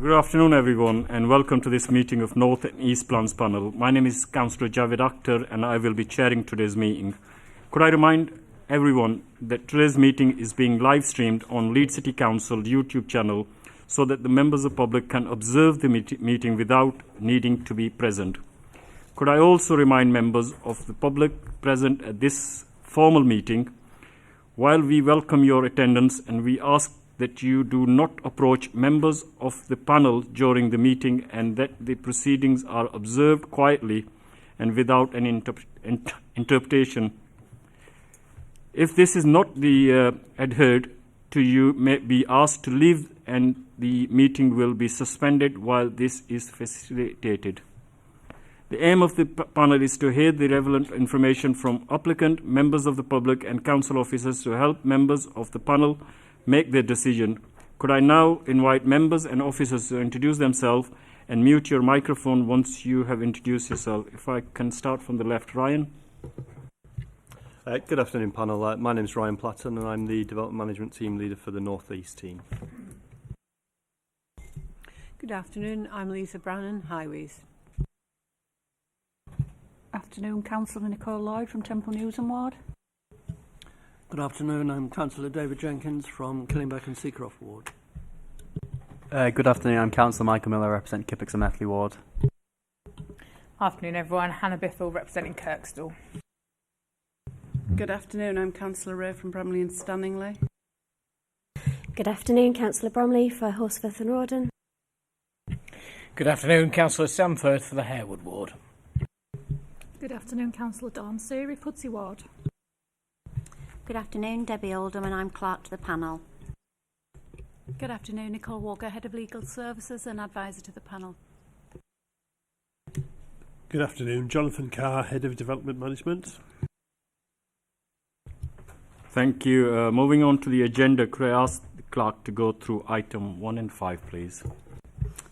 Good afternoon, everyone, and welcome to this meeting of North and East Plans Panel. My name is Councillor Javed Akhtar, and I will be chairing today's meeting. Could I remind everyone that today's meeting is being live streamed on Leeds City Council YouTube channel so that the members of the public can observe the meeting without needing to be present. Could I also remind members of the public present at this formal meeting, while we welcome your attendance and we ask that you do not approach members of the panel during the meeting and that the proceedings are observed quietly and without any interpretation. If this is not adhered to, you may be asked to leave and the meeting will be suspended while this is facilitated. The aim of the panel is to hear the relevant information from applicant, members of the public and council officers to help members of the panel make their decision. Could I now invite members and officers to introduce themselves and mute your microphone once you have introduced yourself? If I can start from the left, Ryan. Good afternoon, panel. My name is Ryan Platton and I'm the Development Management Team Leader for the North East team. Good afternoon, I'm Lisa Brannan, Highways. Afternoon, Councillor Nicole Lloyd from Temple Newton Ward. Good afternoon, I'm Councillor David Jenkins from Killingbeck and Seacroft Ward. Good afternoon, I'm Councillor Michael Miller, representing Kippax and Methley Ward. Afternoon everyone, Hannah Biffle representing Kirkstall. Good afternoon, I'm Councillor Ray from Bramley and Stanningley. Good afternoon, Councillor Bromley for Horsforth and Rawdon. Good afternoon, Councillor Samforth for the Harewood Ward. Good afternoon, Councillor Dawn Seary, Pudsey Ward. Good afternoon, Debbie Oldham, and I'm clerk to the panel. Good afternoon, Nicole Walker, Head of Legal Services and Advisor to the panel. Good afternoon, Jonathan Carr, Head of Development Management. Thank you. Moving on to the agenda, could I ask the clerk to go through item 1 and 5, please?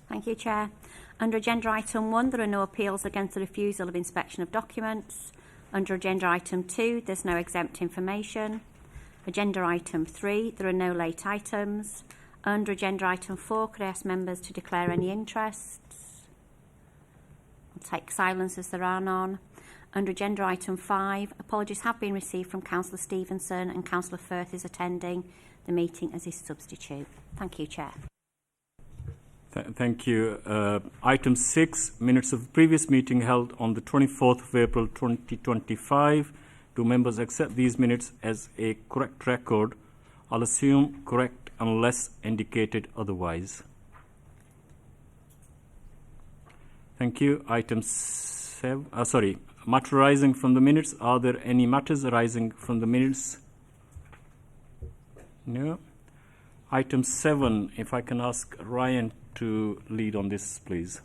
Thank you, Chair. Under agenda item 1, there are no appeals against the refusal of inspection of documents. Under agenda item 2, there's no exempt information. Agenda item 3, there are no late items. Under agenda item 4, could I ask members to declare any interests? I'll take silence as there are none. Under agenda item 5, apologies have been received from Councillor Stevenson and Councillor Firth is attending the meeting as his substitute. Thank you, Chair. Thank you. Item 6, minutes of previous meeting held on the 24th of April 2025. Do members accept these minutes as a correct record? I'll assume correct unless indicated otherwise. Thank you. Item 7, matter arising from the minutes. Are there any matters arising from the minutes? No. Item 7, if I can ask Ryan to lead on this, please.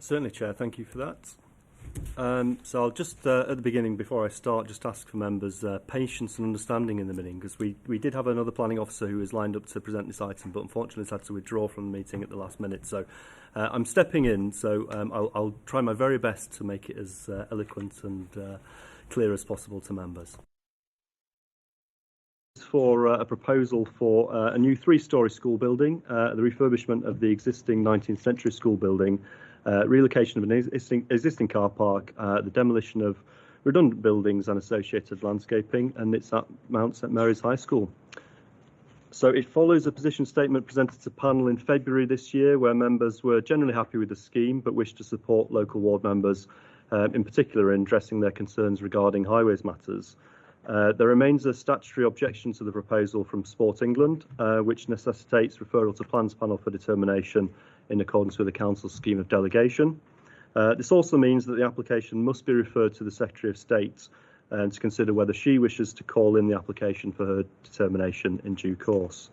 Certainly, Chair. Thank you for that. So I'll just, at the beginning, before I start, just ask for members' patience and understanding in the meeting, because we did have another planning officer who was lined up to present this item, but unfortunately has had to withdraw from the meeting at the last minute. So I'm stepping in, so I'll try my very best to make it as eloquent and clear as possible to members. For a proposal for a new 3-storey school building, the refurbishment of the existing 19th century school building, relocation of an existing car park, the demolition of redundant buildings and associated landscaping, and it's at Mount St Mary's High School. So it follows a position statement presented to panel in February this year, where members were generally happy with the scheme but wished to support local ward members, in particular in addressing their concerns regarding highways matters. There remains a statutory objection to the proposal from Sport England, which necessitates referral to Plans Panel for determination in accordance with the Council's scheme of delegation. This also means that the application must be referred to the Secretary of State to consider whether she wishes to call in the application for her determination in due course.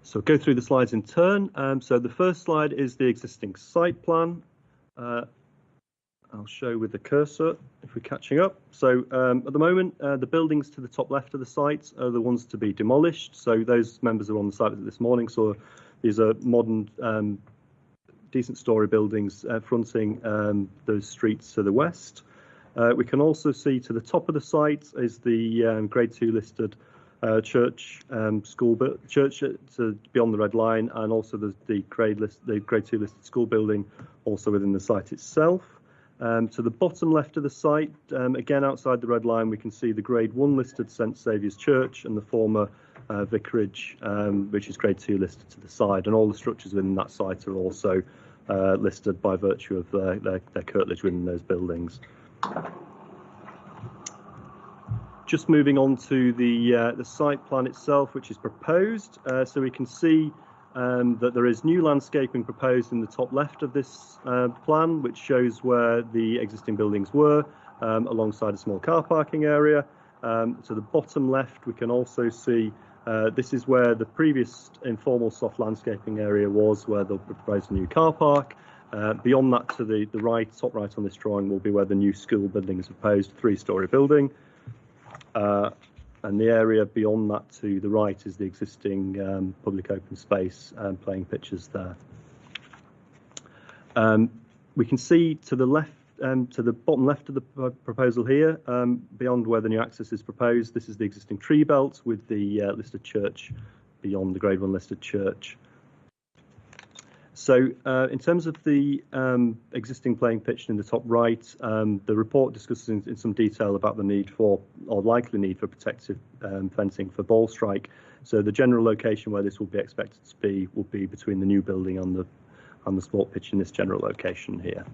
So go through the slides in turn. So the first slide is the existing site plan. I'll show with the cursor if we're catching up. So at the moment, the buildings to the top left of the site are the ones to be demolished. So those members who are on the site this morning saw these are modern, decent storey buildings fronting those streets to the west. We can also see to the top of the site is the Grade 2 listed church church beyond the red line, and also the grade 2 listed school building also within the site itself. To the bottom left of the site, again outside the red line, we can see the grade 1 listed St Saviour's Church and the former vicarage, which is grade 2 listed to the side, and all the structures within that site are also listed by virtue of their curtilage within those buildings. Just moving on to the site plan itself, which is proposed, so we can see that there is new landscaping proposed in the top left of this plan, which shows where the existing buildings were, alongside a small car parking area. To the bottom left, we can also see this is where the previous informal soft landscaping area was, where they'll propose a new car park. Beyond that, to the right, top right on this drawing, will be where the new school building is proposed, a 3-storey building. And the area beyond that to the right is the existing public open space playing pitches there. We can see to the left, to the bottom left of the proposal here, beyond where the new access is proposed, this is the existing tree belt with the listed church beyond the grade 1 listed church. So in terms of the existing playing pitch in the top right, the report discusses in some detail about the need for, or likely need for, protective fencing for ball strike. So the general location where this will be expected to be will be between the new building and the sport pitch in this general location here.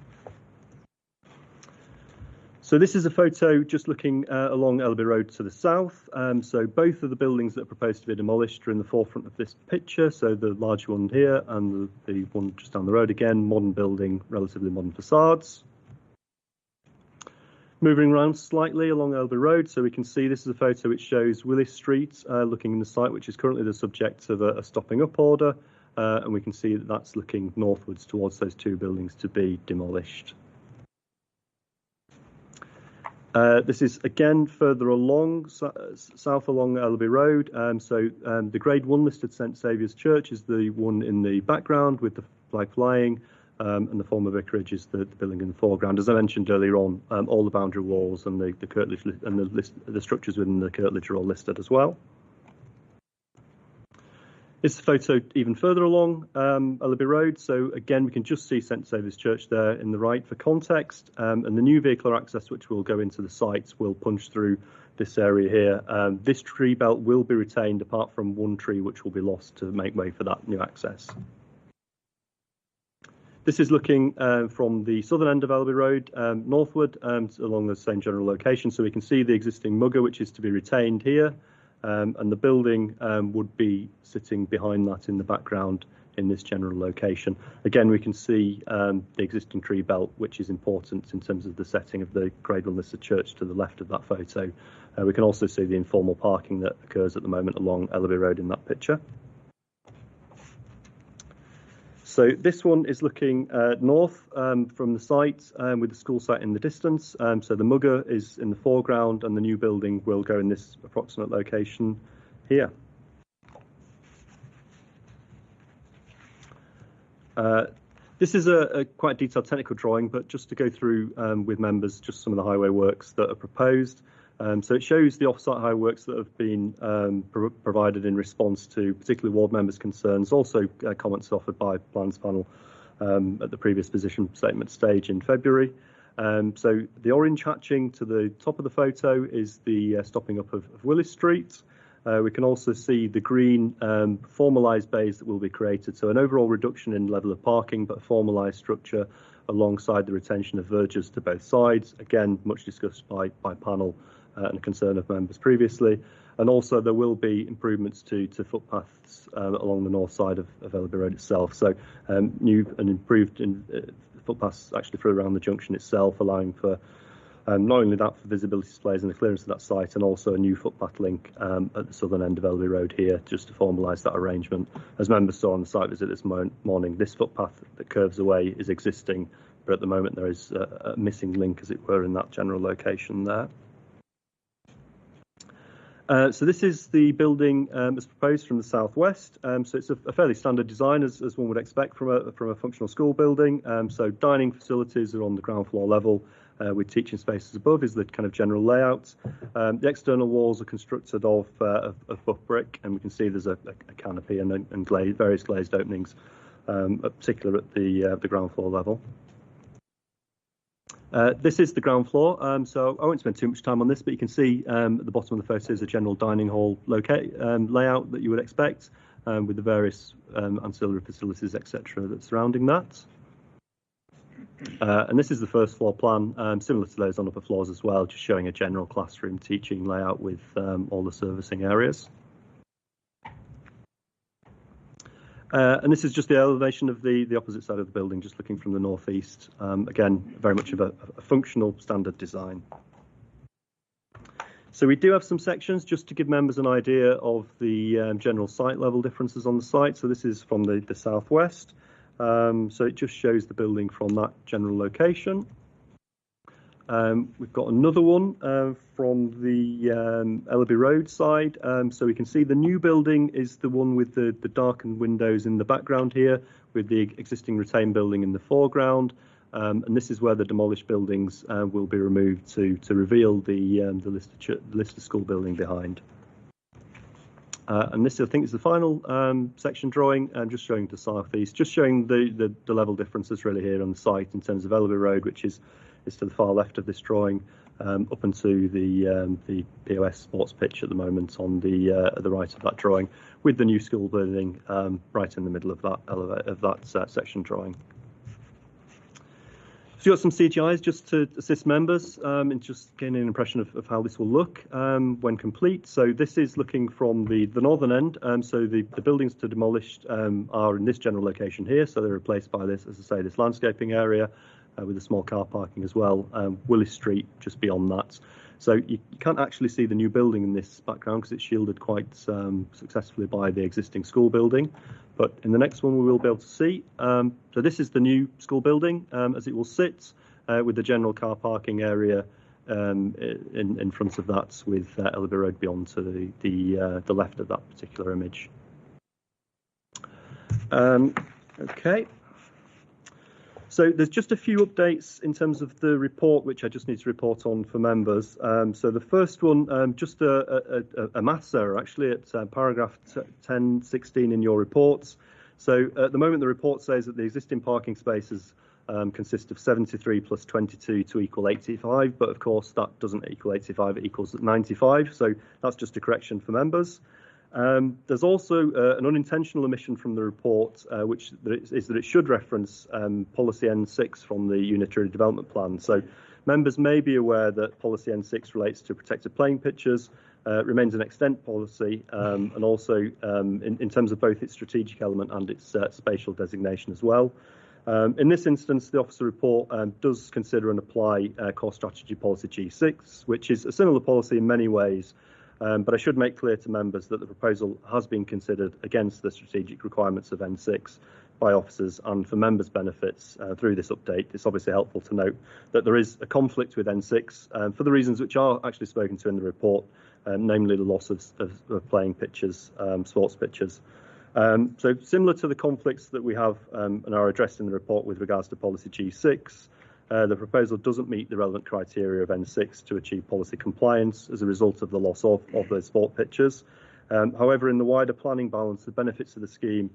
So this is a photo just looking along Elby Road to the south. So both of the buildings that are proposed to be demolished are in the forefront of this picture. So the large one here and the one just down the road again, modern building, relatively modern facades. Moving around slightly along Elby Road, so we can see this is a photo which shows Willis Street looking in the site, which is currently the subject of a stopping up order. And we can see that that's looking northwards towards those two buildings to be demolished. This is again further along, south along Elby Road. The grade 1 listed St Saviour's Church is the one in the background with the flag flying, and the former vicarage is the building in the foreground. As I mentioned earlier on, all the boundary walls and the curtilage and the structures within the curtilage are all listed as well. It's a photo even further along Elby Road. So again, we can just see St Saviour's Church there in the right for context, and the new vehicular access which will go into the site will punch through this area here. This tree belt will be retained apart from one tree which will be lost to make way for that new access. This is looking from the southern end of Elby Road northward along the same general location. So we can see the existing mugger which is to be retained here. And the building would be sitting behind that in the background in this general location. Again, we can see the existing tree belt, which is important in terms of the setting of the grade 1 listed church to the left of that photo. We can also see the informal parking that occurs at the moment along Elby Road in that picture. So this one is looking north from the site with the school site in the distance. So the mugger is in the foreground and the new building will go in this approximate location here. This is a quite detailed technical drawing, but just to go through with members just some of the highway works that are proposed. So it shows the off-site highway works that have been provided in response to particularly ward members' concerns, also comments offered by Plans Panel at the previous position statement stage in February. So the orange hatching to the top of the photo is the stopping up of Willis Street. We can also see the green formalised bays that will be created. So an overall reduction in level of parking, but a formalised structure alongside the retention of verges to both sides. Again, much discussed by panel and a concern of members previously. And also there will be improvements to footpaths along the north side of Elby Road itself. So new and improved footpaths actually through around the junction itself, allowing for not only that for visibility displays and the clearance of that site, and also a new footpath link at the southern end of Elby Road here, just to formalise that arrangement. As members saw on the site visit this morning, this footpath that curves away is existing, but at the moment there is a missing link, as it were, in that general location there. So this is the building as proposed from the southwest. So it's a fairly standard design, as one would expect from a functional school building. So dining facilities are on the ground floor level. with teaching spaces above is the kind of general layout. The external walls are constructed of buff brick, and we can see there's a canopy and various glazed openings, particularly at the ground floor level. This is the ground floor, so I won't spend too much time on this, but you can see at the bottom of the photo is a general dining hall layout that you would expect, with the various ancillary facilities, etc., that's surrounding that. And this is the first floor plan, similar to those on upper floors as well, just showing a general classroom teaching layout with all the servicing areas. And this is just the elevation of the opposite side of the building, just looking from the northeast. Again, very much of a functional standard design. So we do have some sections just to give members an idea of the general site level differences on the site. So this is from the southwest. So it just shows the building from that general location. We've got another one from the Ellaby Road side. So we can see the new building is the one with the darkened windows in the background here, with the existing retained building in the foreground. And this is where the demolished buildings will be removed to reveal the Lister School building behind. And this, I think, is the final section drawing, just showing the southeast, just showing the level differences really here on the site in terms of Ellaby Road, which is to the far left of this drawing, up into the POS sports pitch at the moment on the right of that drawing, with the new school building right in the middle of that section drawing. So you've got some CGIs just to assist members in just gaining an impression of how this will look when complete. So this is looking from the northern end. So the buildings to demolished are in this general location here. So they're replaced by this, as I say, this landscaping area with a small car parking as well. Willis Street just beyond that. So you can't actually see the new building in this background because it's shielded quite successfully by the existing school building. But in the next one, we will be able to see. So this is the new school building as it will sit with the general car parking area in front of that, with Ellaby Road beyond to the left of that particular image. Okay. So there's just a few updates in terms of the report, which I just need to report on for members. So the first one, just a maths error, actually, at paragraph 1016 in your reports. So at the moment, the report says that the existing parking spaces consist of 73 plus 22 to equal 85. But of course, that doesn't equal 85, it equals 95. So that's just a correction for members. There's also an unintentional omission from the report, which is that it should reference policy N6 from the Unitary Development Plan. So members may be aware that policy N6 relates to protected playing pitches, remains an extent policy, and also in terms of both its strategic element and its spatial designation as well. In this instance, the officer report does consider and apply core strategy policy G6, which is a similar policy in many ways. But I should make clear to members that the proposal has been considered against the strategic requirements of N6 by officers, and for members' benefits through this update, it's obviously helpful to note that there is a conflict with N6 for the reasons which are actually spoken to in the report, namely the loss of playing pitches, sports pitches. So similar to the conflicts that we have and are addressed in the report with regards to policy G6, the proposal doesn't meet the relevant criteria of N6 to achieve policy compliance as a result of the loss of those sport pitches. However, in the wider planning balance, the benefits of the scheme,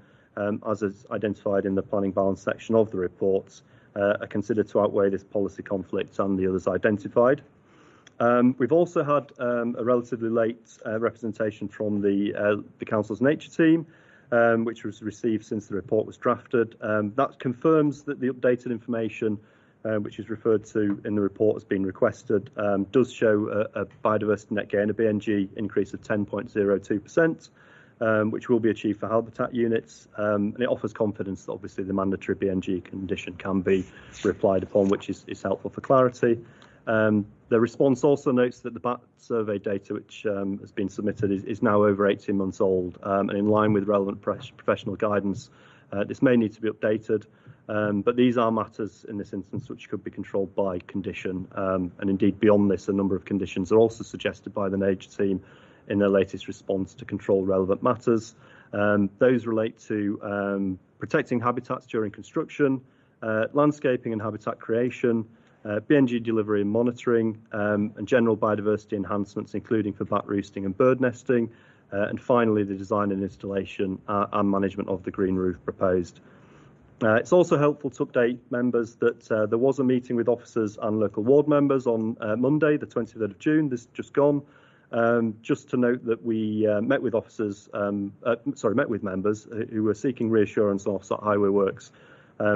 as is identified in the planning balance section of the report, are considered to outweigh this policy conflict and the others identified. We've also had a relatively late representation from the Council's nature team, which was received since the report was drafted. That confirms that the updated information which is referred to in the report as being requested, does show a biodiversity net gain, a BNG increase of 10.02%, which will be achieved for habitat units. And it offers confidence that obviously the mandatory BNG condition can be replied upon, which is helpful for clarity. The response also notes that the BAT survey data, which has been submitted, is now over 18 months old, and in line with relevant professional guidance. This may need to be updated. But these are matters in this instance which could be controlled by condition, and indeed beyond this, a number of conditions are also suggested by the nature team in their latest response to control relevant matters. Those relate to protecting habitats during construction, landscaping and habitat creation, BNG delivery and monitoring, and general biodiversity enhancements, including for bat roosting and bird nesting, and finally the design and installation and management of the green roof proposed. It's also helpful to update members that there was a meeting with officers and local ward members on Monday, the 23rd of June, this just gone. Just to note that we met with members who were seeking reassurance on offsite highway works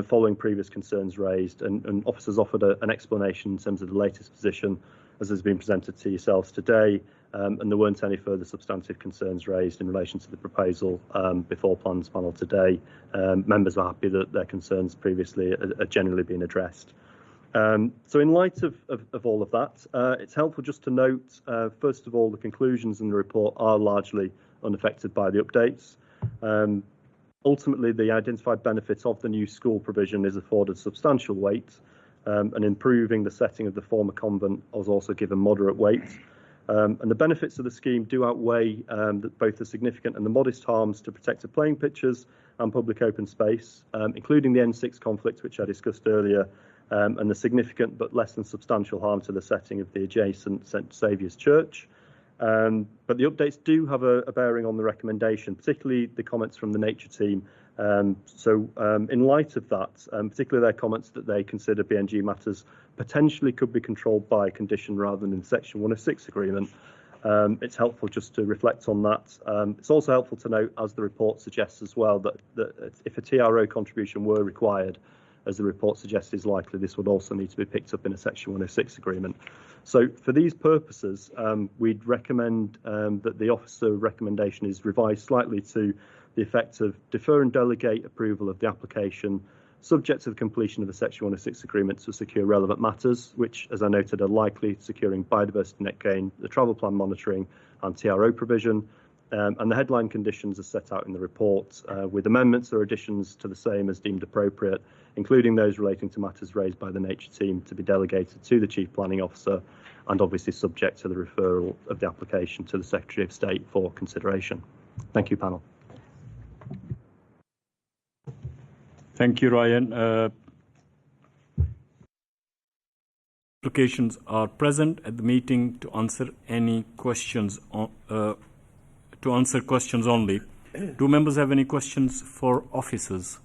following previous concerns raised, and officers offered an explanation in terms of the latest position as has been presented to yourselves today, and there weren't any further substantive concerns raised in relation to the proposal before Plans Panel today. Members are happy that their concerns previously are generally being addressed. So in light of all of that, it's helpful just to note, first of all, the conclusions in the report are largely unaffected by the updates. Ultimately, the identified benefits of the new school provision is afforded substantial weight, and improving the setting of the former convent was also given moderate weight. And the benefits of the scheme do outweigh both the significant and the modest harms to protected playing pitches and public open space, including the N6 conflict, which I discussed earlier, and the significant but less than substantial harm to the setting of the adjacent St Saviour's Church. But the updates do have a bearing on the recommendation, particularly the comments from the nature team. In light of that, particularly their comments that they consider BNG matters potentially could be controlled by a condition rather than in Section 106 agreement, it's helpful just to reflect on that. It's also helpful to note, as the report suggests as well, that if a TRO contribution were required, as the report suggests is likely, this would also need to be picked up in a Section 106 agreement. So for these purposes, we'd recommend that the officer recommendation is revised slightly to the effect of defer and delegate approval of the application subject to the completion of a Section 106 agreement to secure relevant matters, which, as I noted, are likely securing biodiversity net gain, the travel plan monitoring and TRO provision. And the headline conditions are set out in the report, with amendments or additions to the same as deemed appropriate, including those relating to matters raised by the nature team to be delegated to the Chief Planning Officer, and obviously subject to the referral of the application to the Secretary of State for consideration. Thank you, panel. Thank you, Ryan. Applications are present at the meeting to answer any questions only. Do members have any questions for officers?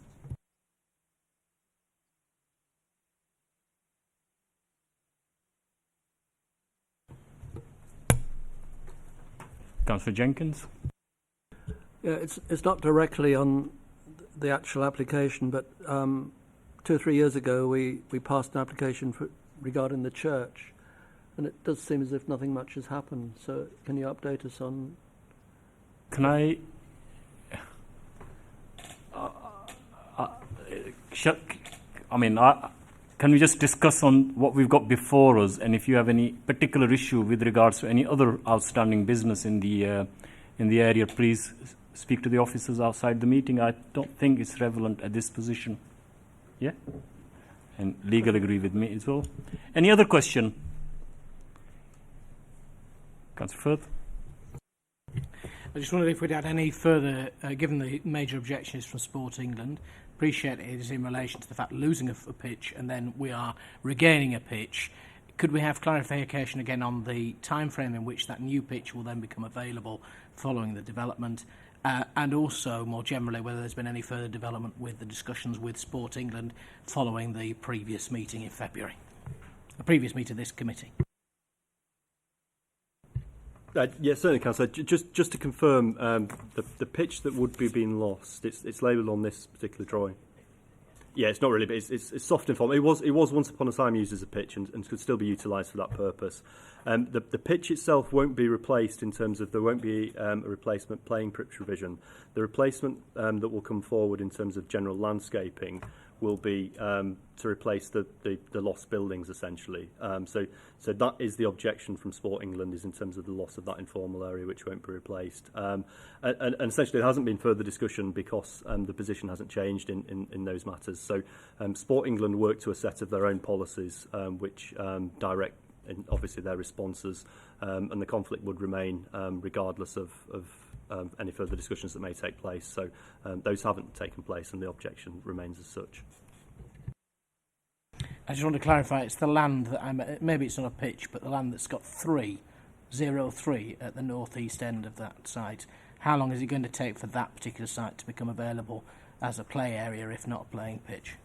Councillor Jenkins? Yeah, it's not directly on the actual application, but 2 or 3 years ago we passed an application regarding the church, and it does seem as if nothing much has happened. So can you update us on? Can I? Can we just discuss on what we've got before us, and if you have any particular issue with regards to any other outstanding business in the area, please speak to the officers outside the meeting. I don't think it's relevant at this position. Yeah? And legal agree with me as well. Any other question? Councillor Firth? I just wondered if we'd had any further, given the major objections from Sport England. Appreciate it is in relation to the fact losing a pitch and then we are regaining a pitch. Could we have clarification again on the time frame in which that new pitch will then become available following the development, and also more generally whether there's been any further development with the discussions with Sport England following the previous meeting in February, a previous meeting of this committee? Yes, certainly, Councillor. Just to confirm, the pitch that would be being lost, it's labelled on this particular drawing. Yeah, it's not really, but it's soft in form. It was once upon a time used as a pitch and could still be utilised for that purpose. The pitch itself won't be replaced in terms of there won't be a replacement playing pitch revision. The replacement that will come forward in terms of general landscaping will be to replace the lost buildings, essentially. So that is the objection from Sport England, is in terms of the loss of that informal area, which won't be replaced. And essentially there hasn't been further discussion because the position hasn't changed in those matters. So Sport England work to a set of their own policies which direct obviously their responses, and the conflict would remain regardless of any further discussions that may take place. So those haven't taken place and the objection remains as such. I just want to clarify, it's the land that maybe it's not a pitch, but the land that's got 3 at the northeast end of that site. How long is it going to take for that particular site to become available as a play area, if not a playing pitch?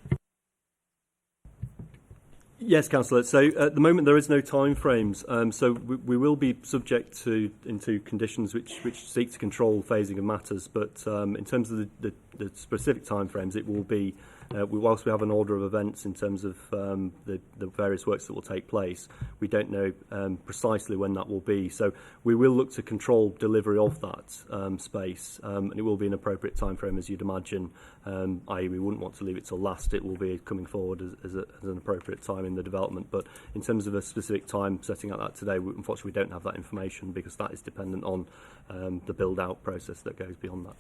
Yes, Councillor. So at the moment there is no time frames. So we will be subject into conditions which seek to control phasing of matters. But in terms of the specific time frames, it will be whilst we have an order of events in terms of the various works that will take place, we don't know precisely when that will be. So we will look to control delivery of that space, and it will be an appropriate time frame, as you'd imagine. I.e., we wouldn't want to leave it till last. It will be coming forward as an appropriate time in the development. But in terms of a specific time setting out that today, unfortunately, we don't have that information because that is dependent on the build-out process that goes beyond that.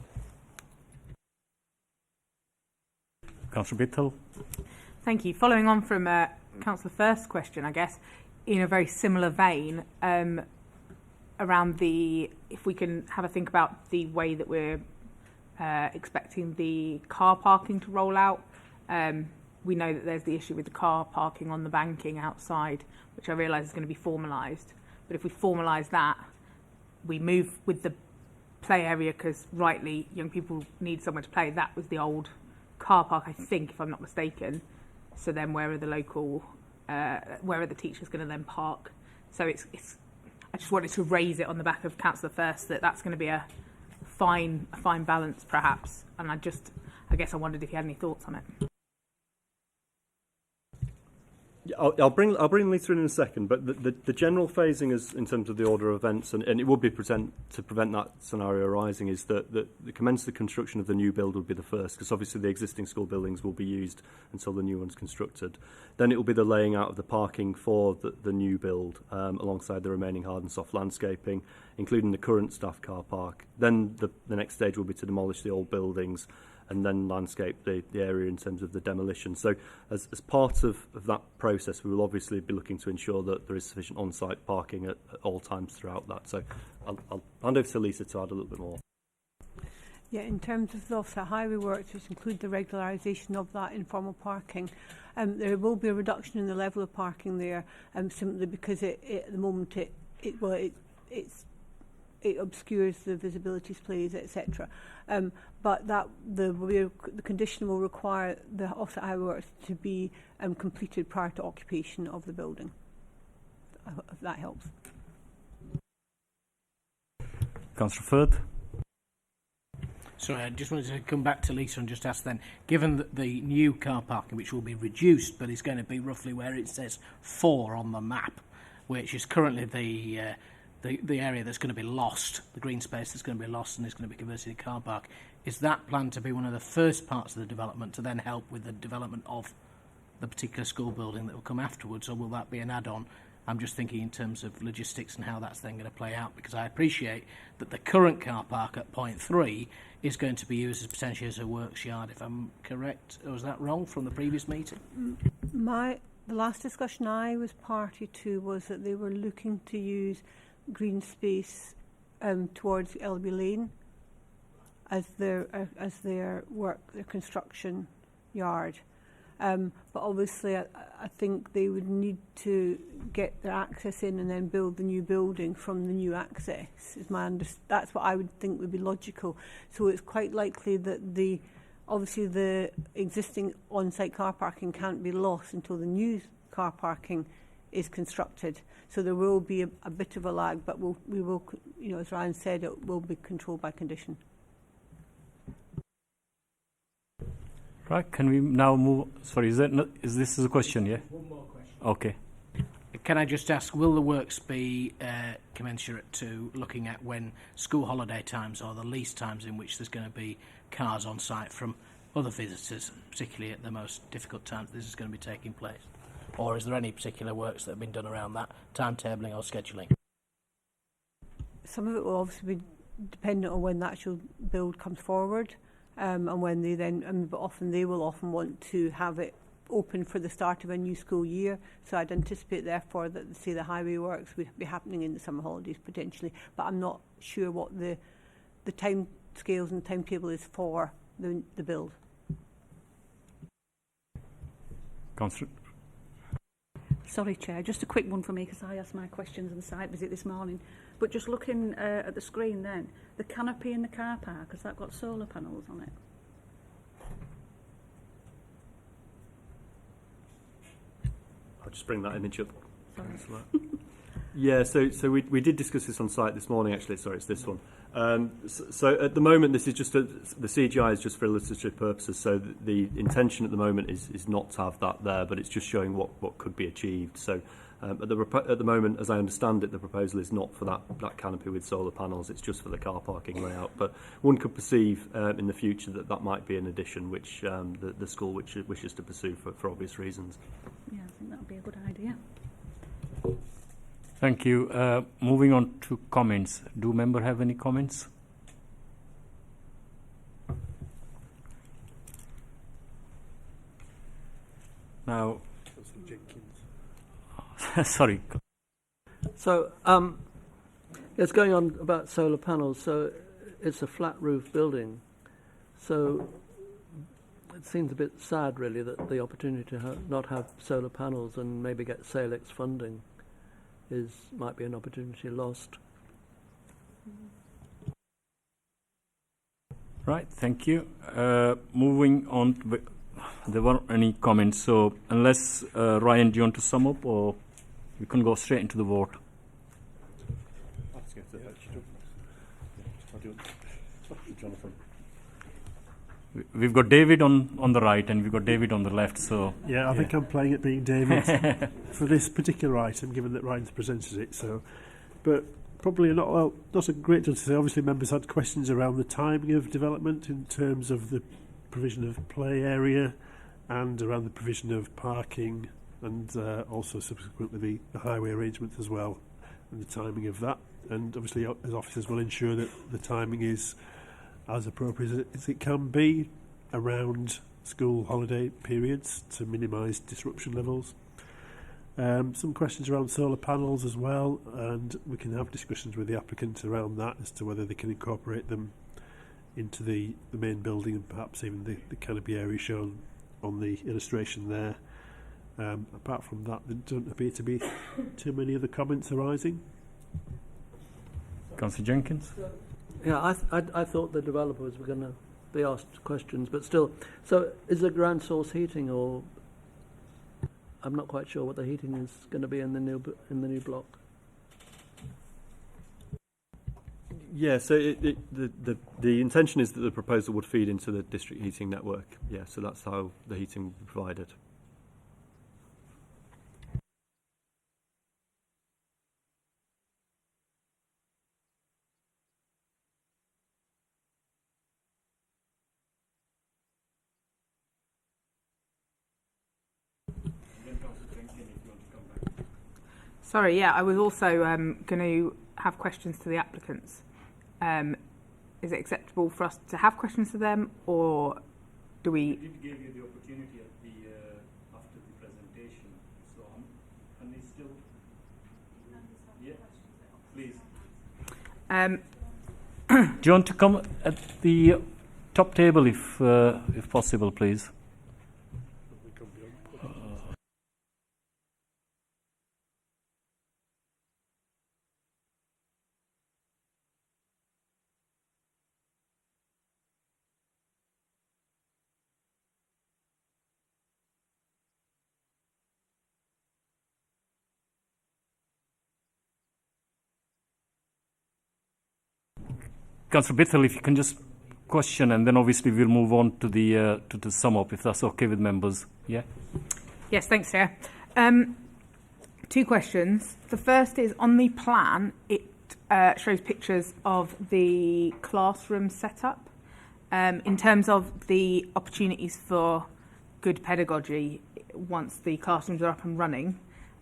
Councillor Bittel. Thank you. Following on from Councillor First's question, I guess, in a very similar vein, around if we can have a think about the way that we're expecting the car parking to roll out. We know that there's the issue with the car parking on the banking outside, which I realise is going to be formalised. But if we formalise that, we move with the play area because rightly young people need somewhere to play. That was the old car park, I think, if I'm not mistaken. So then where are the teachers going to then park? So it's I just wanted to raise it on the back of Councillor First that's going to be a fine balance perhaps, and I guess I wondered if you had any thoughts on it. I'll bring Lisa in a second, but the general phasing is in terms of the order of events, and it would be to prevent that scenario arising, is that the commence the construction of the new build would be the first, because obviously the existing school buildings will be used until the new one's constructed. Then it will be the laying out of the parking for the new build, alongside the remaining hard and soft landscaping, including the current staff car park. Then the next stage will be to demolish the old buildings and then landscape the area in terms of the demolition. So as part of that process, we will obviously be looking to ensure that there is sufficient on-site parking at all times throughout that. So I'll hand over to Lisa to add a little bit more. Yeah, in terms of the offset highway works, which include the regularisation of that informal parking, there will be a reduction in the level of parking there, simply because at the moment it obscures the visibility displays, etc. But the condition will require the offset highway works to be completed prior to occupation of the building. If that helps. Councillor Firth. Sorry, I just wanted to come back to Lisa and just ask then, given that the new car parking, which will be reduced, but is going to be roughly where it says 4 on the map, which is currently the area that's going to be lost, the green space that's going to be lost and is going to be converted to car park, is that planned to be one of the first parts of the development to then help with the development of the particular school building that will come afterwards, or will that be an add-on? I'm just thinking in terms of logistics and how that's then going to play out, because I appreciate that the current car park at point 3 is going to be used as potentially as a works yard, if I'm correct. Or was that wrong from the previous meeting? The last discussion I was party to was that they were looking to use green space towards Elby Lane as their construction yard. But obviously I think they would need to get their access in and then build the new building from the new access. That's what I would think would be logical. So it's quite likely that obviously the existing on-site car parking can't be lost until the new car parking is constructed. So there will be a bit of a lag, but we will, as Ryan said, it will be controlled by condition. Right, can we now move? Sorry, is this a question? Yeah. One more question. Okay. Can I just ask, will the works be commensurate to looking at when school holiday times or the least times in which there's going to be cars on site from other visitors, particularly at the most difficult times this is going to be taking place? Or is there any particular works that have been done around that, timetabling or scheduling? Some of it will obviously be dependent on when the actual build comes forward, and when they then, but often they will want to have it open for the start of a new school year. So I'd anticipate, therefore, that say the highway works would be happening in the summer holidays potentially. But I'm not sure what the time scales and timetable is for the build. Councillor. Sorry, Chair, just a quick one for me because I asked my questions on the site visit this morning. But just looking at the screen then, the canopy in the car park, has that got solar panels on it? I'll just bring that image up. Sorry. Yeah, so we did discuss this on site this morning, actually. Sorry, it's this one. So at the moment, this is just the CGI is just for illustrative purposes. So the intention at the moment is not to have that there, but it's just showing what could be achieved. So at the moment, as I understand it, the proposal is not for that canopy with solar panels. It's just for the car parking layout. But one could perceive in the future that might be an addition which the school wishes to pursue for obvious reasons. Yeah, I think that would be a good idea. Thank you. Moving on to comments. Do members have any comments? Now, sorry. So it's going on about solar panels. So it's a flat roof building. So it seems a bit sad, really, that the opportunity to not have solar panels and maybe get SALEX funding might be an opportunity lost. Right, thank you. Moving on, there weren't any comments, so unless Ryan, do you want to sum up, or we can go straight into the vote? Jonathan. We've got David on the right and we've got David on the left, so... Yeah, I think I'm playing at being David for this particular item, given that Ryan's presented it. So, but probably not a great deal to say. Obviously, members had questions around the timing of development in terms of the provision of play area and around the provision of parking and also subsequently the highway arrangements as well and the timing of that. And obviously, as officers will ensure that the timing is as appropriate as it can be around school holiday periods to minimise disruption levels. Some questions around solar panels as well, and we can have discussions with the applicant around that as to whether they can incorporate them into the main building and perhaps even the canopy area shown on the illustration there. Apart from that, there don't appear to be too many other comments arising. Councillor Jenkins? Yeah, I thought the developers were going to be asked questions, but still. So is there ground source heating, or I'm not quite sure what the heating is going to be in the new block? Yeah, so the intention is that the proposal would feed into the district heating network. Yeah, so that's how the heating will be provided. Sorry, yeah, I was also going to have questions to the applicants. Is it acceptable for us to have questions to them, or do we... We did give you the opportunity after the presentation, so can we still... Yeah, please. Do you want to come at the top table if possible, please? Councillor Bithell, if you can just question, and then obviously we'll move on to the sum up, if that's okay with members. Yeah. Yes, thanks, Chair. 2 questions. The first is on the plan. It shows pictures of the classroom setup. In terms of the opportunities for good pedagogy once the classrooms are up and running,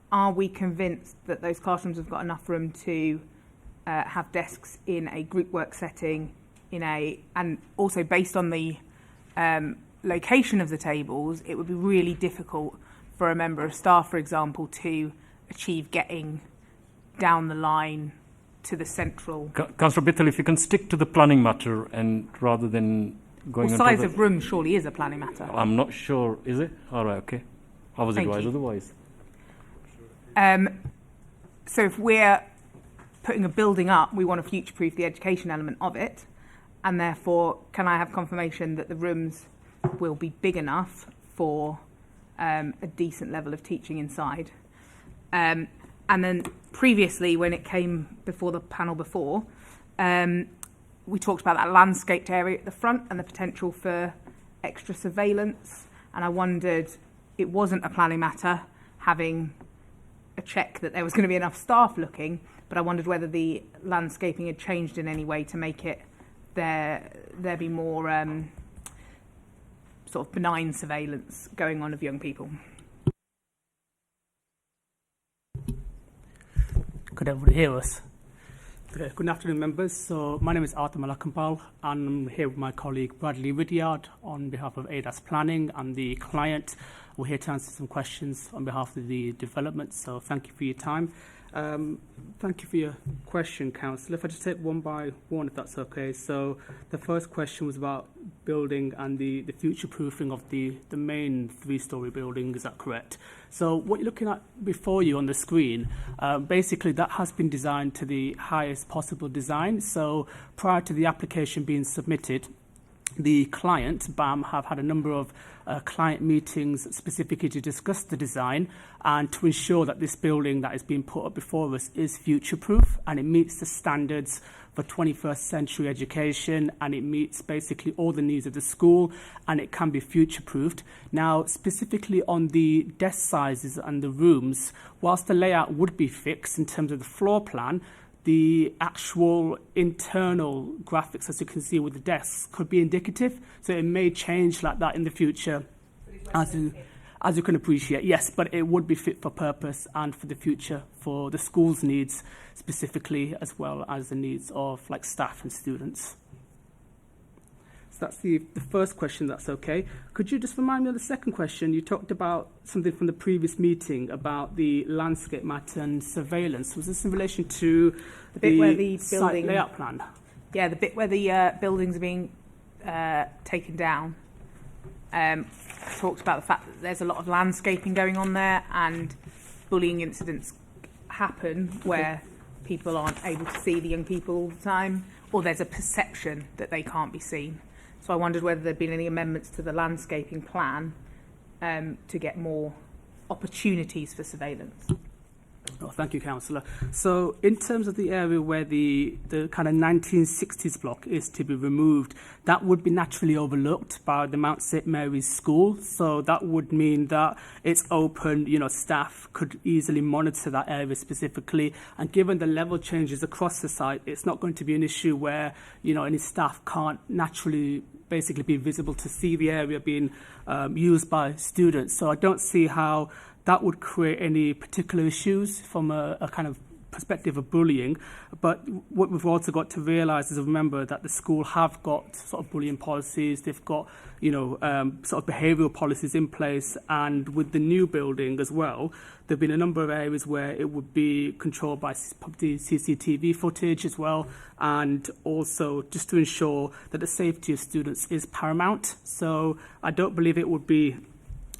are we convinced that those classrooms have got enough room to have desks in a group work setting, and also based on the location of the tables, it would be really difficult for a member of staff, for example, to achieve getting down the line to the central... Councillor Bithell, if you can stick to the planning matter and rather than going... Well, size of room surely is a planning matter. I'm not sure, is it? All right, okay. I was advised otherwise. So if we're putting a building up, we want to future-proof the education element of it, and therefore, can I have confirmation that the rooms will be big enough for a decent level of teaching inside? And then previously, when it came before the panel before, we talked about that landscaped area at the front and the potential for extra surveillance. And I wondered, it wasn't a planning matter, having a check that there was going to be enough staff looking, but I wondered whether the landscaping had changed in any way to make it there be more sort of benign surveillance going on of young people. Could everybody hear us? Good afternoon, members. So my name is Arthur Malakampal, and I'm here with my colleague Bradley Ridyard on behalf of ADAS Planning and the client. We're here to answer some questions on behalf of the development, so thank you for your time. Thank you for your question, Councillor. If I just take one by one, if that's okay. So the first question was about building and the future-proofing of the main three-storey building, is that correct? So what you're looking at before you on the screen, basically that has been designed to the highest possible design. So prior to the application being submitted, the client, BAM, have had a number of client meetings specifically to discuss the design and to ensure that this building that is being put up before us is future-proof and it meets the standards for 21st century education, and it meets basically all the needs of the school, and it can be future-proofed. Now, specifically on the desk sizes and the rooms, whilst the layout would be fixed in terms of the floor plan, the actual internal graphics, as you can see with the desks, could be indicative. So it may change like that in the future, as you can appreciate. Yes, but it would be fit for purpose and for the future for the school's needs specifically, as well as the needs of like staff and students. So that's the first question, that's okay. Could you just remind me of the second question? You talked about something from the previous meeting about the landscape matter and surveillance. Was this in relation to the bit where the site building layout plan? Yeah, the bit where the buildings are being taken down. Talked about the fact that there's a lot of landscaping going on there, and bullying incidents happen where people aren't able to see the young people all the time, or there's a perception that they can't be seen. So I wondered whether there'd been any amendments to the landscaping plan to get more opportunities for surveillance. Oh, thank you, Councillor. So in terms of the area where the kind of 1960s block is to be removed, that would be naturally overlooked by the Mount St Mary's School. So that would mean that it's open, staff could easily monitor that area specifically. And given the level changes across the site, it's not going to be an issue where, any staff can't naturally basically be visible to see the area being used by students. So I don't see how that would create any particular issues from a kind of perspective of bullying. But what we've also got to realise is, remember that the school have got sort of bullying policies, they've got, sort of behavioural policies in place, and with the new building as well, there have been a number of areas where it would be controlled by CCTV footage as well, and also just to ensure that the safety of students is paramount. So I don't believe it would be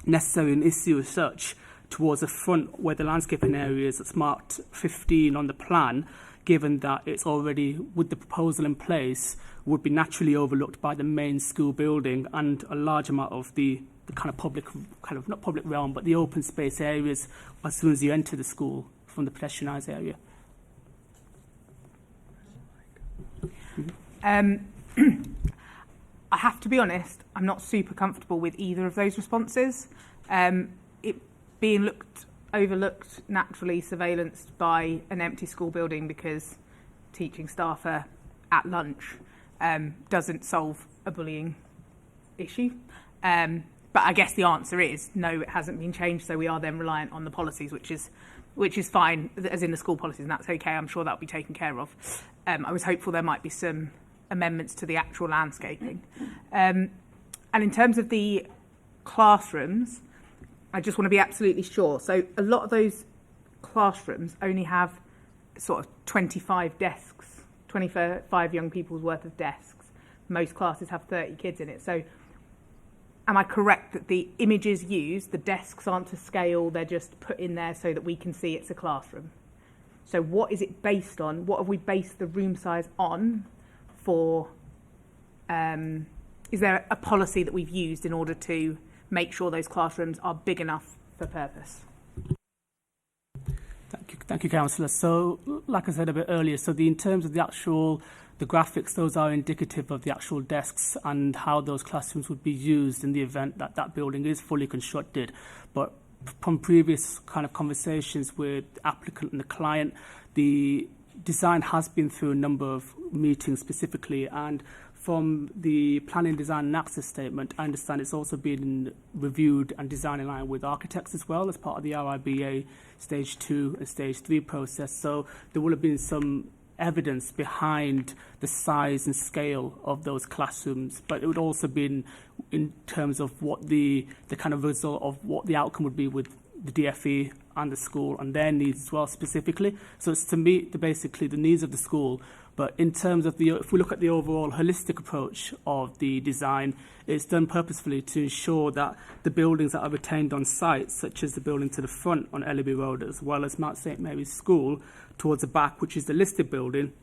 necessarily an issue as such towards the front where the landscaping area is marked 15 on the plan, given that it's already, with the proposal in place, would be naturally overlooked by the main school building and a large amount of the kind of public, not public realm, but the open space areas as soon as you enter the school from the pedestrianised area. I have to be honest, I'm not super comfortable with either of those responses. It being overlooked, naturally surveillanced by an empty school building because teaching staff are at lunch doesn't solve a bullying issue. But I guess the answer is no, it hasn't been changed, so we are then reliant on the policies, which is fine, as in the school policies, and that's okay. I'm sure that'll be taken care of. I was hopeful there might be some amendments to the actual landscaping. And in terms of the classrooms, I just want to be absolutely sure. So a lot of those classrooms only have sort of 25 desks, 25 young people's worth of desks. Most classes have 30 kids in it. So am I correct that the images used, the desks aren't to scale, they're just put in there so that we can see it's a classroom? So what is it based on? What have we based the room size on for, is there a policy that we've used in order to make sure those classrooms are big enough for purpose? Thank you, Councillor. So, like I said a bit earlier, in terms of the graphics, those are indicative of the actual desks and how those classrooms would be used in the event that that building is fully constructed. But from previous kind of conversations with the applicant and the client, the design has been through a number of meetings specifically, and from the planning, design and access statement, I understand it's also been reviewed and designed in line with architects as well as part of the RIBA Stage 2 and Stage 3 process. So there will have been some evidence behind the size and scale of those classrooms, but it would also be in terms of what the kind of result of what the outcome would be with the DFE and the school and their needs as well specifically. So it's to meet basically the needs of the school. But in terms of if we look at the overall holistic approach of the design, it's done purposefully to ensure that the buildings that are retained on site, such as the building to the front on Ellaby Road, as well as Mount St Mary's School towards the back, which is the listed building,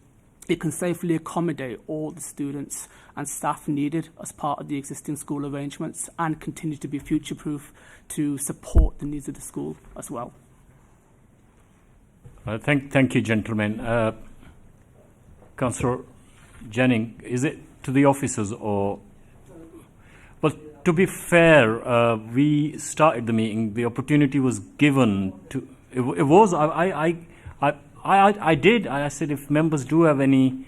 it can safely accommodate all the students and staff needed as part of the existing school arrangements and continue to be future-proof to support the needs of the school as well. Thank you, gentlemen. Councillor Jennings, is it to the officers or? Well, to be fair, we started the meeting. The opportunity was given to. It was. I did. I said if members do have any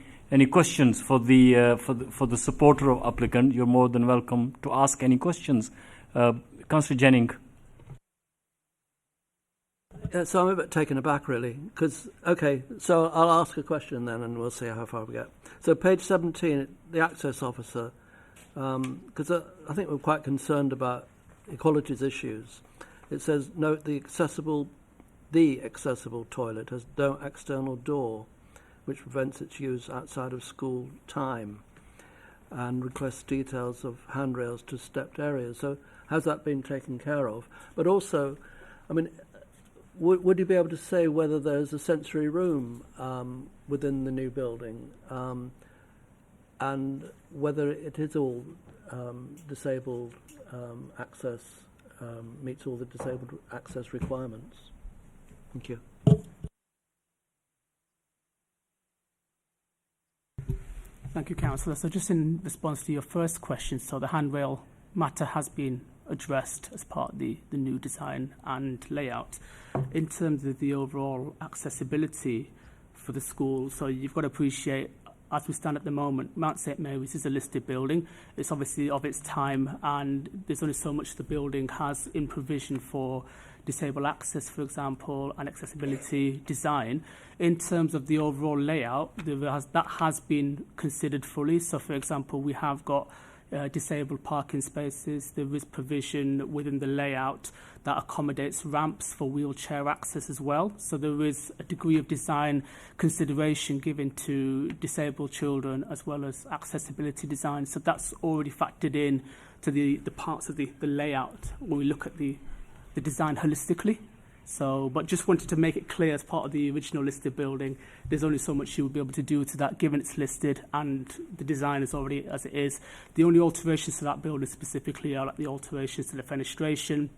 questions for the supporter of applicant, you're more than welcome to ask any questions. Councillor Jennings. Yeah, so I'm a bit taken aback, really, because, okay, so I'll ask a question then and we'll see how far we get. So page 17, the access officer, because I think we're quite concerned about equalities issues. It says, note the accessible toilet has no external door, which prevents its use outside of school time, and requests details of handrails to stepped areas. So has that been taken care of? But also, I mean, would you be able to say whether there's a sensory room within the new building and whether it is all disabled access, meets all the disabled access requirements? Thank you. Thank you, Councillor. So just in response to your first question, so the handrail matter has been addressed as part of the new design and layout. In terms of the overall accessibility for the school, so you've got to appreciate, as we stand at the moment, Mount St Mary's is a listed building. It's obviously of its time, and there's only so much the building has in provision for disabled access, for example, and accessibility design. In terms of the overall layout, that has been considered fully. So, for example, we have got disabled parking spaces. There is provision within the layout that accommodates ramps for wheelchair access as well. So there is a degree of design consideration given to disabled children as well as accessibility design. So that's already factored in to the parts of the layout when we look at the design holistically. So, but just wanted to make it clear as part of the original listed building, there's only so much you will be able to do to that given it's listed and the design is already as it is. The only alterations to that building specifically are like the alterations to the fenestration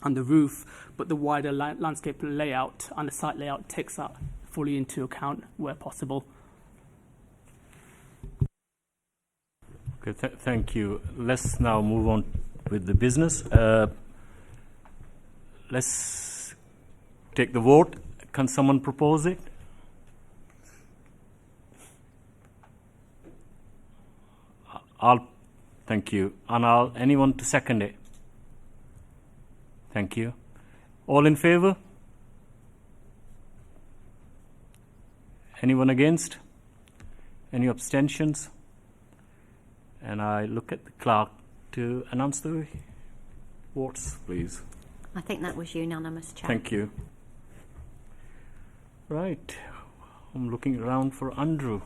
and the roof, but the wider landscape layout and the site layout takes that fully into account where possible. Okay, thank you. Let's now move on with the business. Let's take the vote. Can someone propose it? Thank you. And anyone to second it? Thank you. All in favour? Anyone against? Any abstentions? And I look at the clerk to announce the votes, please. I think that was unanimous, Chair. Thank you. Right. I'm looking around for Andrew.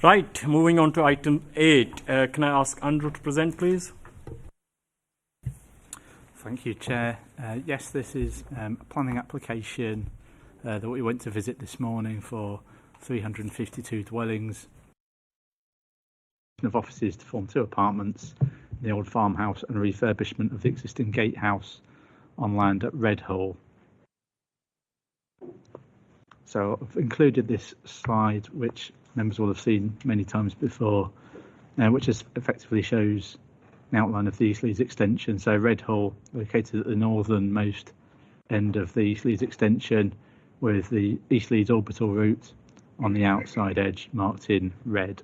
Right, moving on to item 8. Can I ask Andrew to present, please? Thank you, Chair. Yes, this is a planning application that we went to visit this morning for 352 dwellings of offices to form 2 apartments in the old farmhouse and refurbishment of the existing gatehouse on land at Redhall. So I've included this slide, which members will have seen many times before, which just effectively shows an outline of the East Leeds extension. So Redhall, located at the northernmost end of the East Leeds extension, with the East Leeds orbital route on the outside edge marked in red.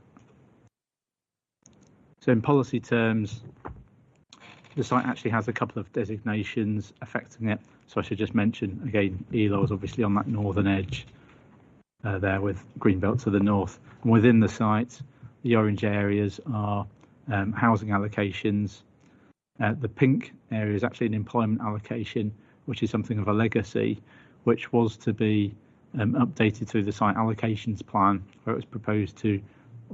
So in policy terms, the site actually has a couple of designations affecting it. So I should just mention again, ELO is obviously on that northern edge there with Greenbelt to the north. And within the site, the orange areas are housing allocations. The pink area is actually an employment allocation, which is something of a legacy, which was to be updated through the site allocations plan, where it was proposed to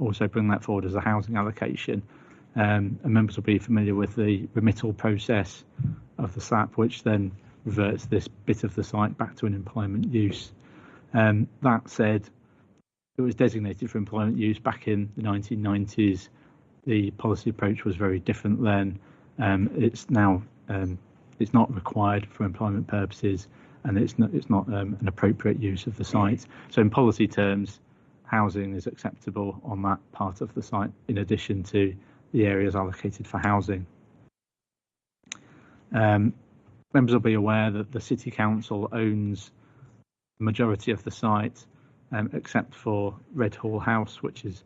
also bring that forward as a housing allocation. And members will be familiar with the remittal process of the SAP, which then reverts this bit of the site back to an employment use. That said, it was designated for employment use back in the 1990s. The policy approach was very different then. It's now it's not required for employment purposes, and it's not an appropriate use of the site. So in policy terms, housing is acceptable on that part of the site, in addition to the areas allocated for housing. Members will be aware that the City Council owns the majority of the site, except for Redhall House, which is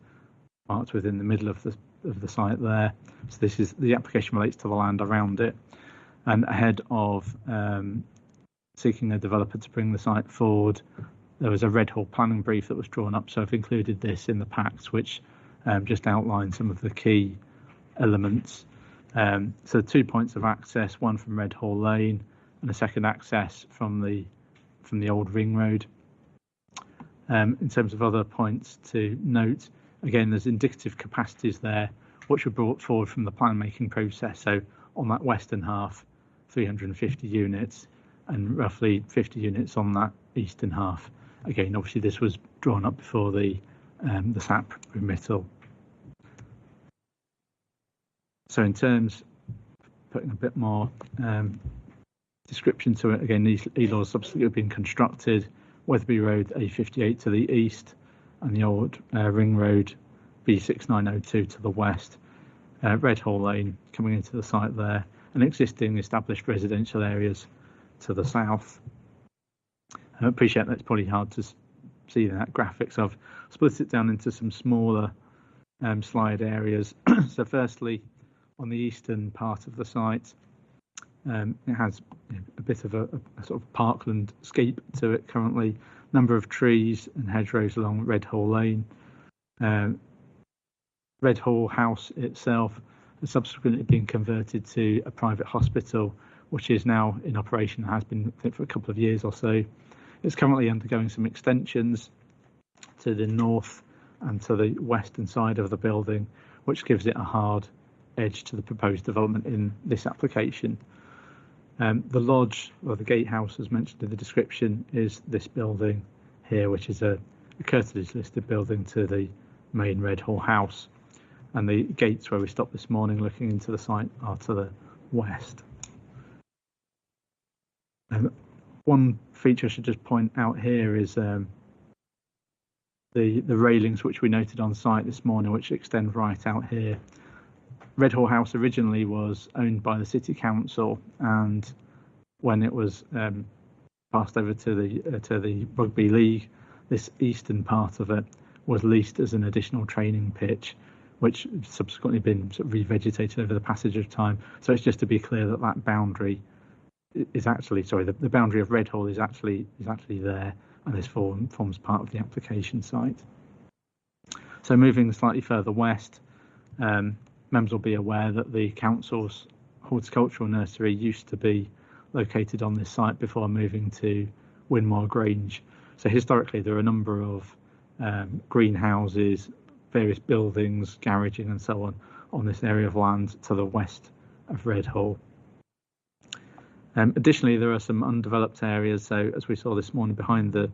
marked within the middle of the site there. So this is the application relates to the land around it, and ahead of seeking a developer to bring the site forward, there was a Redhall planning brief that was drawn up. So I've included this in the packs, which just outline some of the key elements. So 2 points of access, one from Redhall Lane and a second access from the old ring road. In terms of other points to note, again, there's indicative capacities there, which were brought forward from the plan making process. So on that western half, 350 units, and roughly 50 units on that eastern half. Again, obviously this was drawn up before the SAP remittal. So in terms, putting a bit more description to it, again, these ELOs subsequently have been constructed. Wetherby Road A58 to the east, and the old ring road B6902 to the west. Redhall Lane coming into the site there, and existing established residential areas to the south. I appreciate that's probably hard to see in that graphic, so I've split it down into some smaller slide areas. So firstly, on the eastern part of the site, it has a bit of a sort of parkland scape to it currently. Number of trees and hedgerows along Redhall Lane. Redhall House itself has subsequently been converted to a private hospital, which is now in operation, has been, I think, for a couple of years or so. It's currently undergoing some extensions to the north and to the western side of the building, which gives it a hard edge to the proposed development in this application. The lodge, or the gatehouse, as mentioned in the description, is this building here, which is a Curtilage listed building to the main Redhall house. And the gates where we stopped this morning looking into the site are to the west. One feature I should just point out here is the railings which we noted on site this morning, which extend right out here. Redhall House originally was owned by the City Council, and when it was passed over to the Rugby League, this eastern part of it was leased as an additional training pitch, which subsequently been sort of revegetated over the passage of time. So it's just to be clear that that boundary is actually, the boundary of Redhall is actually there, and this forms part of the application site. So moving slightly further west, members will be aware that the council's horticultural nursery used to be located on this site before moving to Winmore Grange. So historically, there are a number of greenhouses, various buildings, garaging and so on this area of land to the west of Redhall. Additionally, there are some undeveloped areas. So as we saw this morning behind the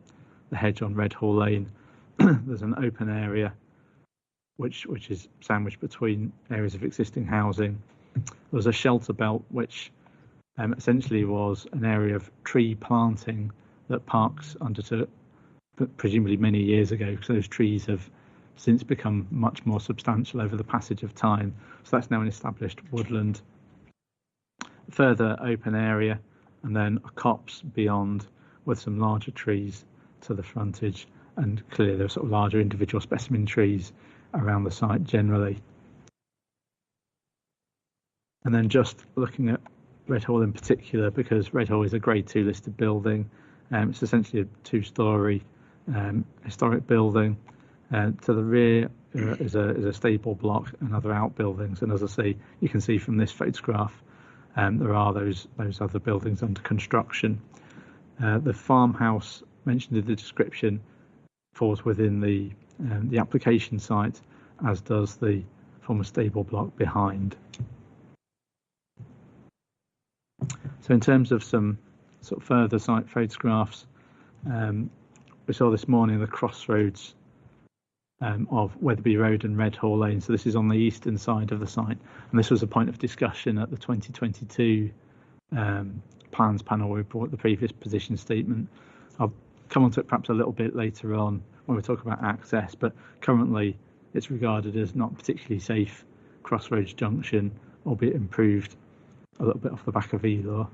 hedge on Redhall Lane, there's an open area which is sandwiched between areas of existing housing. There's a shelter belt which essentially was an area of tree planting that Parks undertook presumably many years ago, because those trees have since become much more substantial over the passage of time. So that's now an established woodland. Further open area, and then a copse beyond with some larger trees to the frontage, and clearly there are sort of larger individual specimen trees around the site generally. And then just looking at Redhall in particular, because Redhall is a Grade 2 listed building, it's essentially a 2-storey historic building. To the rear is a stable block and other outbuildings, and as I say, you can see from this photograph there are those other buildings under construction. The farmhouse mentioned in the description falls within the application site, as does the former stable block behind. So in terms of some sort of further site photographs, we saw this morning the crossroads of Wetherby Road and Redhall Lane. So this is on the eastern side of the site, and this was a point of discussion at the 2022 plans panel where we brought the previous position statement. I'll come on to it perhaps a little bit later on when we talk about access, but currently it's regarded as not particularly safe crossroads junction, albeit improved a little bit off the back of Elor.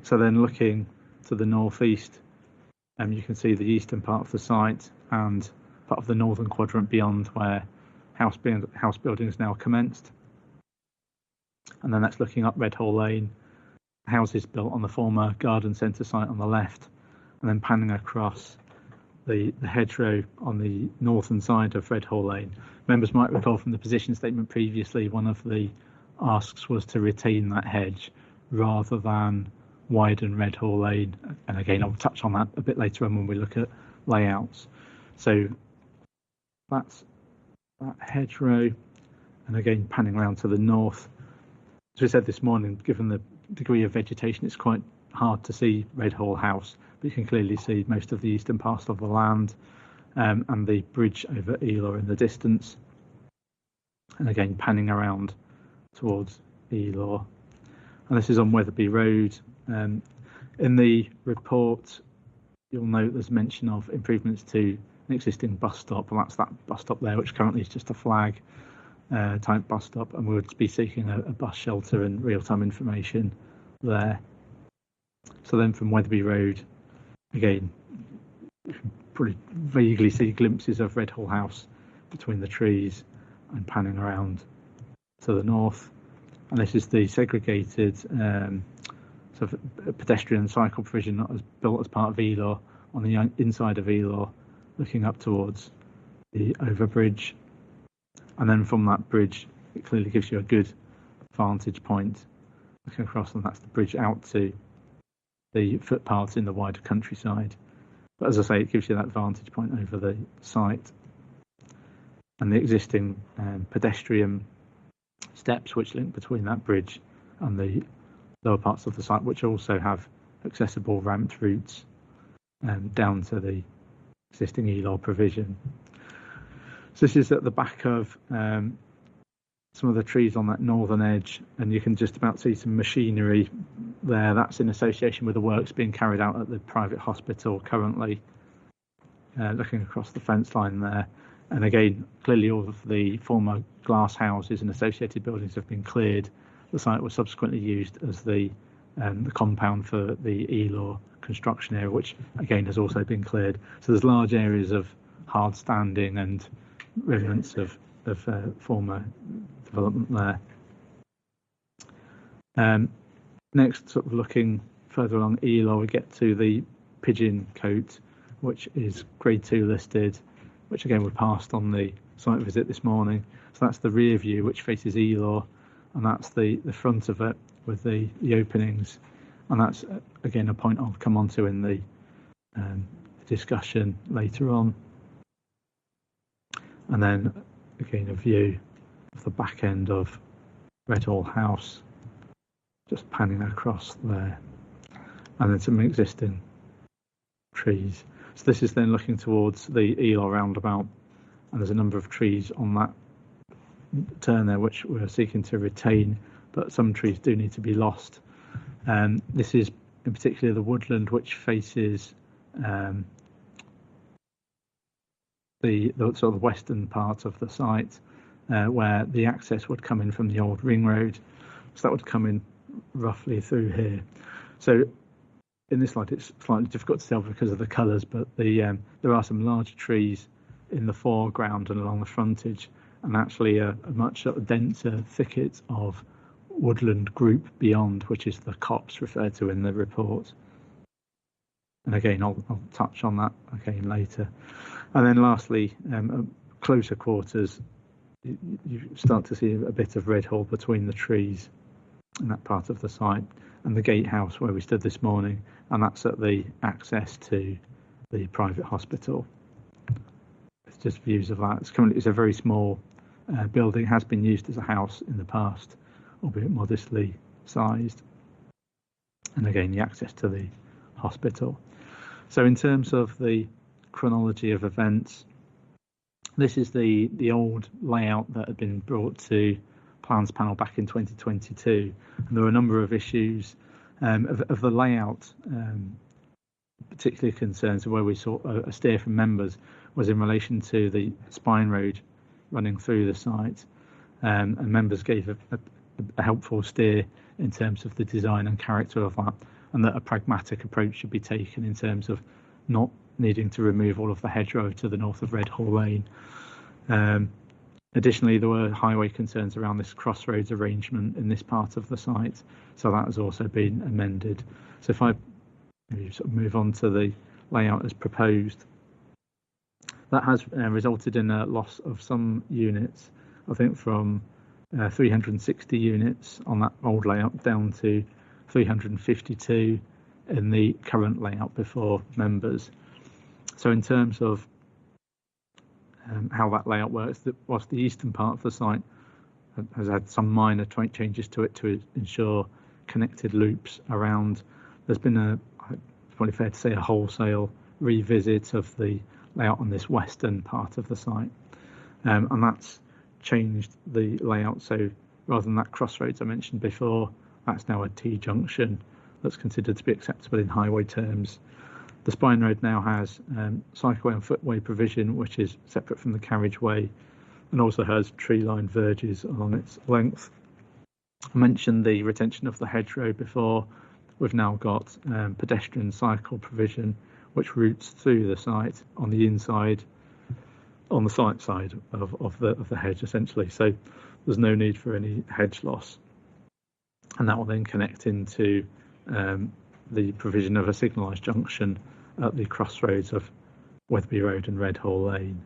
So then looking to the northeast, you can see the eastern part of the site and part of the northern quadrant beyond where house building is now commenced. And then that's looking up Redhall Lane, houses built on the former garden centre site on the left, and then panning across the hedgerow on the northern side of Redhall Lane. Members might recall from the position statement previously, one of the asks was to retain that hedge rather than widen Redhall Lane. And again, I'll touch on that a bit later on when we look at layouts. So that's that hedgerow, and again panning around to the north. As we said this morning, given the degree of vegetation, it's quite hard to see Redhall House, but you can clearly see most of the eastern parcel of the land and the bridge over Elor in the distance. And again panning around towards Elor. And this is on Wetherby Road. In the report, you'll note there's mention of improvements to an existing bus stop, and that's that bus stop there, which currently is just a flag type bus stop, and we would be seeking a bus shelter and real-time information there. So then from Wetherby Road, again, you can probably vaguely see glimpses of Redhall House between the trees and panning around to the north. And this is the segregated sort of pedestrian and cycle provision that was built as part of Elor on the inside of Elor, looking up towards the overbridge. And then from that bridge, it clearly gives you a good vantage point looking across, and that's the bridge out to the footpaths in the wider countryside. But as I say, it gives you that vantage point over the site. And the existing pedestrian steps which link between that bridge and the lower parts of the site, which also have accessible ramped routes down to the existing Elor provision. So this is at the back of some of the trees on that northern edge, and you can just about see some machinery there. That's in association with the works being carried out at the private hospital currently, looking across the fence line there. And again, clearly all of the former glass houses and associated buildings have been cleared. The site was subsequently used as the compound for the Elor construction area, which again has also been cleared. So there's large areas of hard standing and remnants of former development there. Next, sort of looking further along Elor, we get to the Pigeon Cote, which is Grade 2 listed, which again we passed on the site visit this morning. So that's the rear view, which faces Elor, and that's the front of it with the openings. And that's again a point I'll come on to in the discussion later on. and then again a view of the back end of Redhall House, just panning across there, and then some existing trees. So this is then looking towards the Elo roundabout, and there's a number of trees on that turn there which we're seeking to retain, but some trees do need to be lost. This is in particular the woodland which faces the sort of western part of the site, where the access would come in from the old ring road. So that would come in roughly through here. So in this slide it's slightly difficult to tell because of the colours, but there are some large trees in the foreground and along the frontage, and actually a much sort of denser thicket of woodland group beyond, which is the copse referred to in the report. And again, I'll touch on that again later. And then lastly, closer quarters, you start to see a bit of Redhall between the trees in that part of the site, and the gatehouse where we stood this morning, and that's at the access to the private hospital. It's just views of that. It's a very small building, has been used as a house in the past, albeit modestly sized. And again, the access to the hospital. So in terms of the chronology of events, this is the old layout that had been brought to plans panel back in 2022, and there were a number of issues of the layout. Particularly concerns where we saw a steer from members was in relation to the spine road running through the site, and members gave a helpful steer in terms of the design and character of that, and that a pragmatic approach should be taken in terms of not needing to remove all of the hedgerow to the north of Redhall Lane. Additionally, there were highway concerns around this crossroads arrangement in this part of the site, so that has also been amended. So if I sort of move on to the layout as proposed, that has resulted in a loss of some units, I think from 360 units on that old layout down to 352 in the current layout before members. So in terms of how that layout works, whilst the eastern part of the site has had some minor changes to it to ensure connected loops around, there's been it's probably fair to say a wholesale revisit of the layout on this western part of the site, and that's changed the layout. So rather than that crossroads I mentioned before, that's now a T-junction that's considered to be acceptable in highway terms. The spine road now has cycleway and footway provision, which is separate from the carriageway, and also has tree-lined verges along its length. I mentioned the retention of the hedgerow before. We've now got pedestrian cycle provision, which routes through the site on the inside, on the site side of the hedge, essentially. So there's no need for any hedge loss, and that will then connect into the provision of a signalised junction at the crossroads of Wetherby Road and Redhall Lane.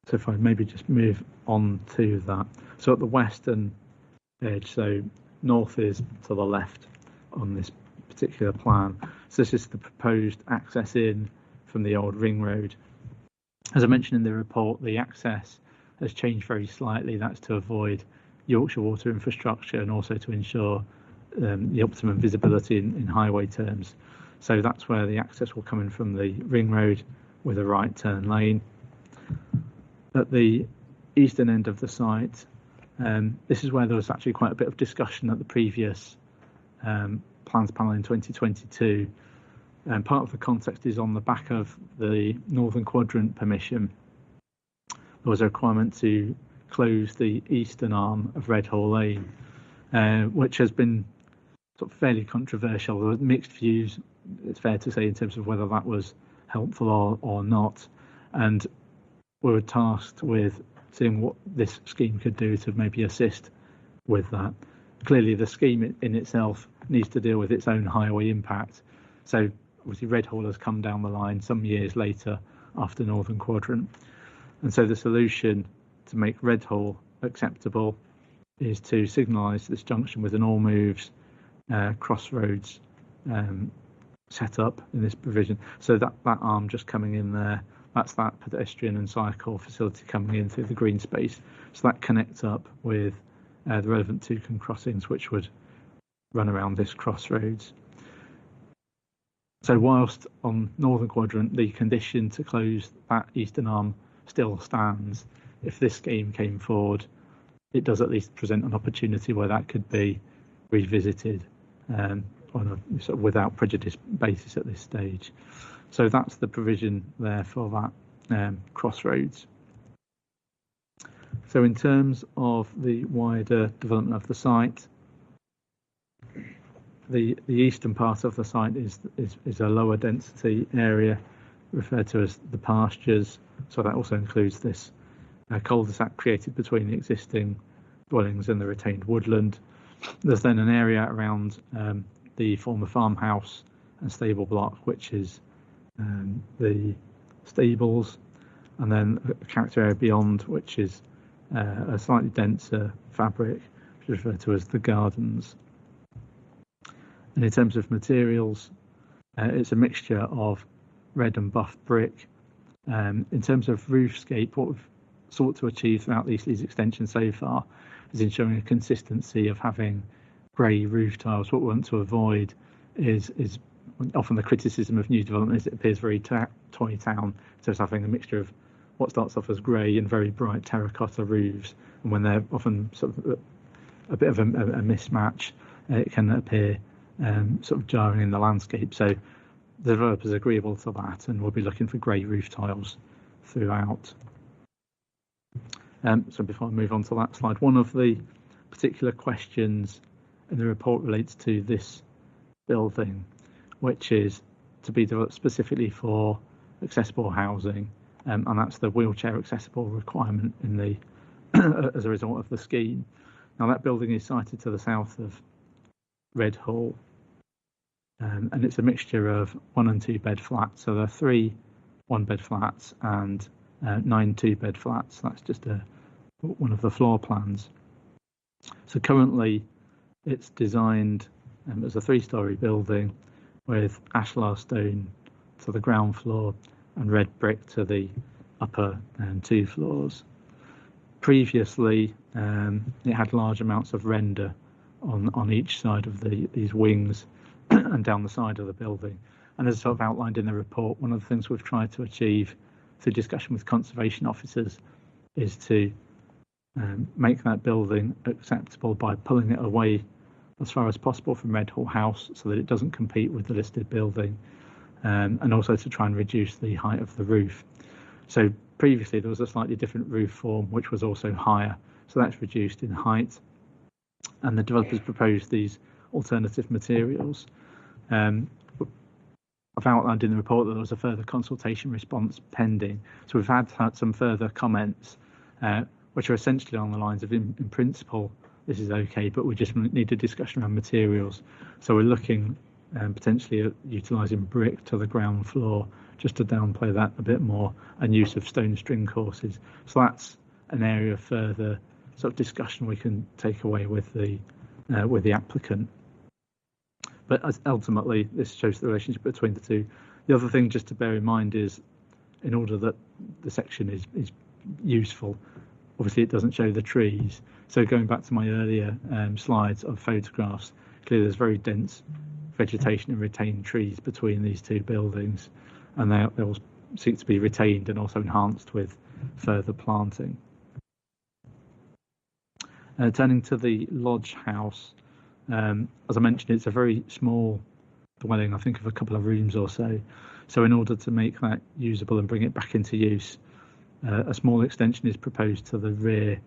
So if I maybe just move on to that. So at the western edge, so north is to the left on this particular plan. So this is the proposed access in from the old ring road. As I mentioned in the report, the access has changed very slightly. That's to avoid Yorkshire water infrastructure and also to ensure the optimum visibility in highway terms. So that's where the access will come in from the ring road with a right turn lane. At the eastern end of the site, this is where there was actually quite a bit of discussion at the previous plans panel in 2022. And part of the context is on the back of the Northern Quadrant permission. There was a requirement to close the eastern arm of Redhall Lane, which has been sort of fairly controversial. There were mixed views, it's fair to say, in terms of whether that was helpful or not. And we were tasked with seeing what this scheme could do to maybe assist with that. Clearly, the scheme in itself needs to deal with its own highway impact. So obviously Redhall has come down the line some years later after Northern Quadrant. And so the solution to make Redhall acceptable is to signalise this junction with an all moves crossroads set up in this provision. So that arm just coming in there, that's that pedestrian and cycle facility coming in through the green space. So that connects up with the relevant toucan crossings, which would run around this crossroads. So whilst on northern quadrant, the condition to close that eastern arm still stands, if this scheme came forward, it does at least present an opportunity where that could be revisited on a sort of without prejudice basis at this stage. So that's the provision there for that crossroads. So in terms of the wider development of the site, the eastern part of the site is a lower density area referred to as the pastures. So that also includes this cul-de-sac created between the existing dwellings and the retained woodland. There's then an area around the former farmhouse and stable block, which is the stables, and then a character area beyond, which is a slightly denser fabric, which is referred to as the gardens. And in terms of materials, it's a mixture of red and buff brick. In terms of roofscape, what we've sought to achieve throughout the East Leeds extension so far is ensuring a consistency of having grey roof tiles. What we want to avoid is often the criticism of new development is it appears very toy town, so it's having a mixture of what starts off as grey and very bright terracotta roofs, and when they're often sort of a bit of a mismatch, it can appear sort of jarring in the landscape. So the developer is agreeable to that, and we'll be looking for grey roof tiles throughout. So before I move on to that slide, one of the particular questions in the report relates to this building, which is to be developed specifically for accessible housing, and that's the wheelchair accessible requirement in the as a result of the scheme. Now that building is sited to the south of Red Hall, and it's a mixture of 1 and 2 bed flats. So there are 3 1-bed flats and 9 2-bed flats. That's just one of the floor plans. So currently it's designed as a 3-storey building with ashlar stone to the ground floor and red brick to the upper 2 floors. Previously, it had large amounts of render on each side of these wings and down the side of the building. And as sort of outlined in the report, one of the things we've tried to achieve through discussion with conservation officers is to make that building acceptable by pulling it away as far as possible from Red Hall House so that it doesn't compete with the listed building, and also to try and reduce the height of the roof. So previously there was a slightly different roof form which was also higher, so that's reduced in height, and the developers proposed these alternative materials. I've outlined in the report that there was a further consultation response pending, so we've had some further comments which are essentially on the lines of in principle this is okay, but we just need a discussion around materials. So we're looking potentially at utilising brick to the ground floor just to downplay that a bit more, and use of stone string courses. So that's an area of further sort of discussion we can take away with the applicant. But ultimately, this shows the relationship between the two. The other thing just to bear in mind is, in order that the section is useful, obviously it doesn't show the trees. So going back to my earlier slides of photographs, clearly there's very dense vegetation and retained trees between these 2 buildings, and they will seek to be retained and also enhanced with further planting. Turning to the lodge house, as I mentioned, it's a very small dwelling, I think of a couple of rooms or so. So in order to make that usable and bring it back into use, a small extension is proposed to the rear,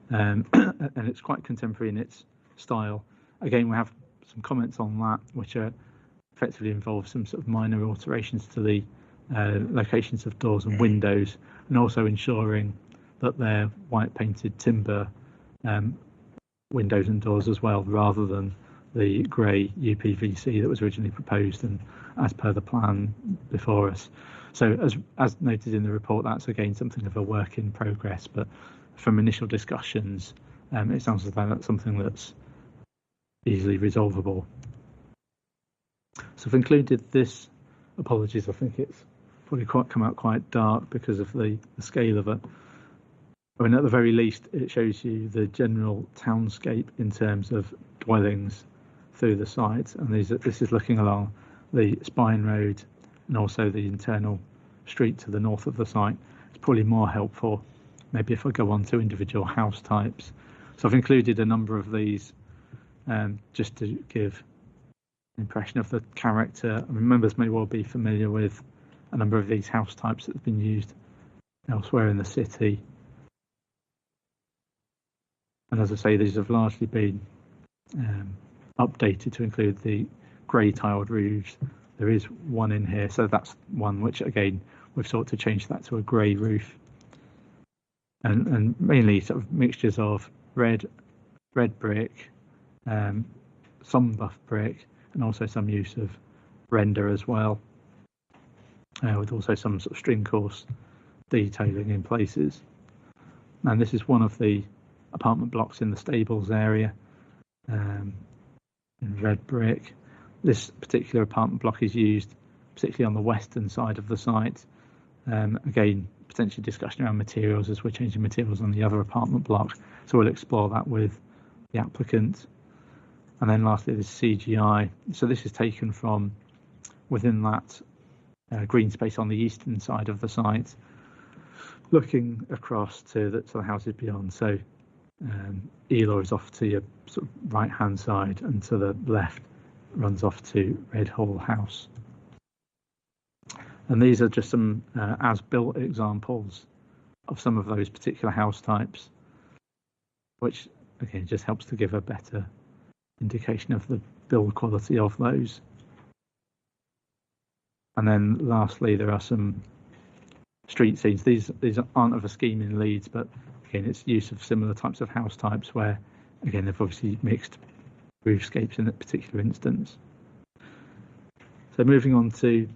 and it's quite contemporary in its style. Again, we have some comments on that, which are effectively involve some sort of minor alterations to the locations of doors and windows, and also ensuring that they're white painted timber windows and doors as well, rather than the grey UPVC that was originally proposed and as per the plan before us. So as noted in the report, that's again something of a work in progress, but from initial discussions, it sounds as though that's something that's easily resolvable. So I've included this. Apologies, I think it's probably come out quite dark because of the scale of it. I mean, at the very least, it shows you the general townscape in terms of dwellings through the site, and this is looking along the Spine Road and also the internal street to the north of the site. It's probably more helpful maybe if I go on to individual house types. So I've included a number of these just to give an impression of the character. I mean, members may well be familiar with a number of these house types that have been used elsewhere in the city. And as I say, these have largely been updated to include the grey tiled roofs. There is one in here, so that's one which, again, we've sought to change that to a grey roof. And mainly sort of mixtures of red brick, some buff brick, and also some use of render as well, with also some sort of string course detailing in places. And this is one of the apartment blocks in the stables area, in red brick. This particular apartment block is used particularly on the western side of the site. Again, potentially discussion around materials as we're changing materials on the other apartment block, so we'll explore that with the applicant. And then lastly, this CGI. So this is taken from within that green space on the eastern side of the site, looking across to the houses beyond. So Elo is off to your sort of right hand side, and to the left runs off to Red Hall House. And these are just some as-built examples of some of those particular house types, which again just helps to give a better indication of the build quality of those. And then lastly, there are some street scenes. These aren't of a scheme in Leeds, but again, it's use of similar types of house types where, again, they've obviously mixed roofscapes in that particular instance. So moving on to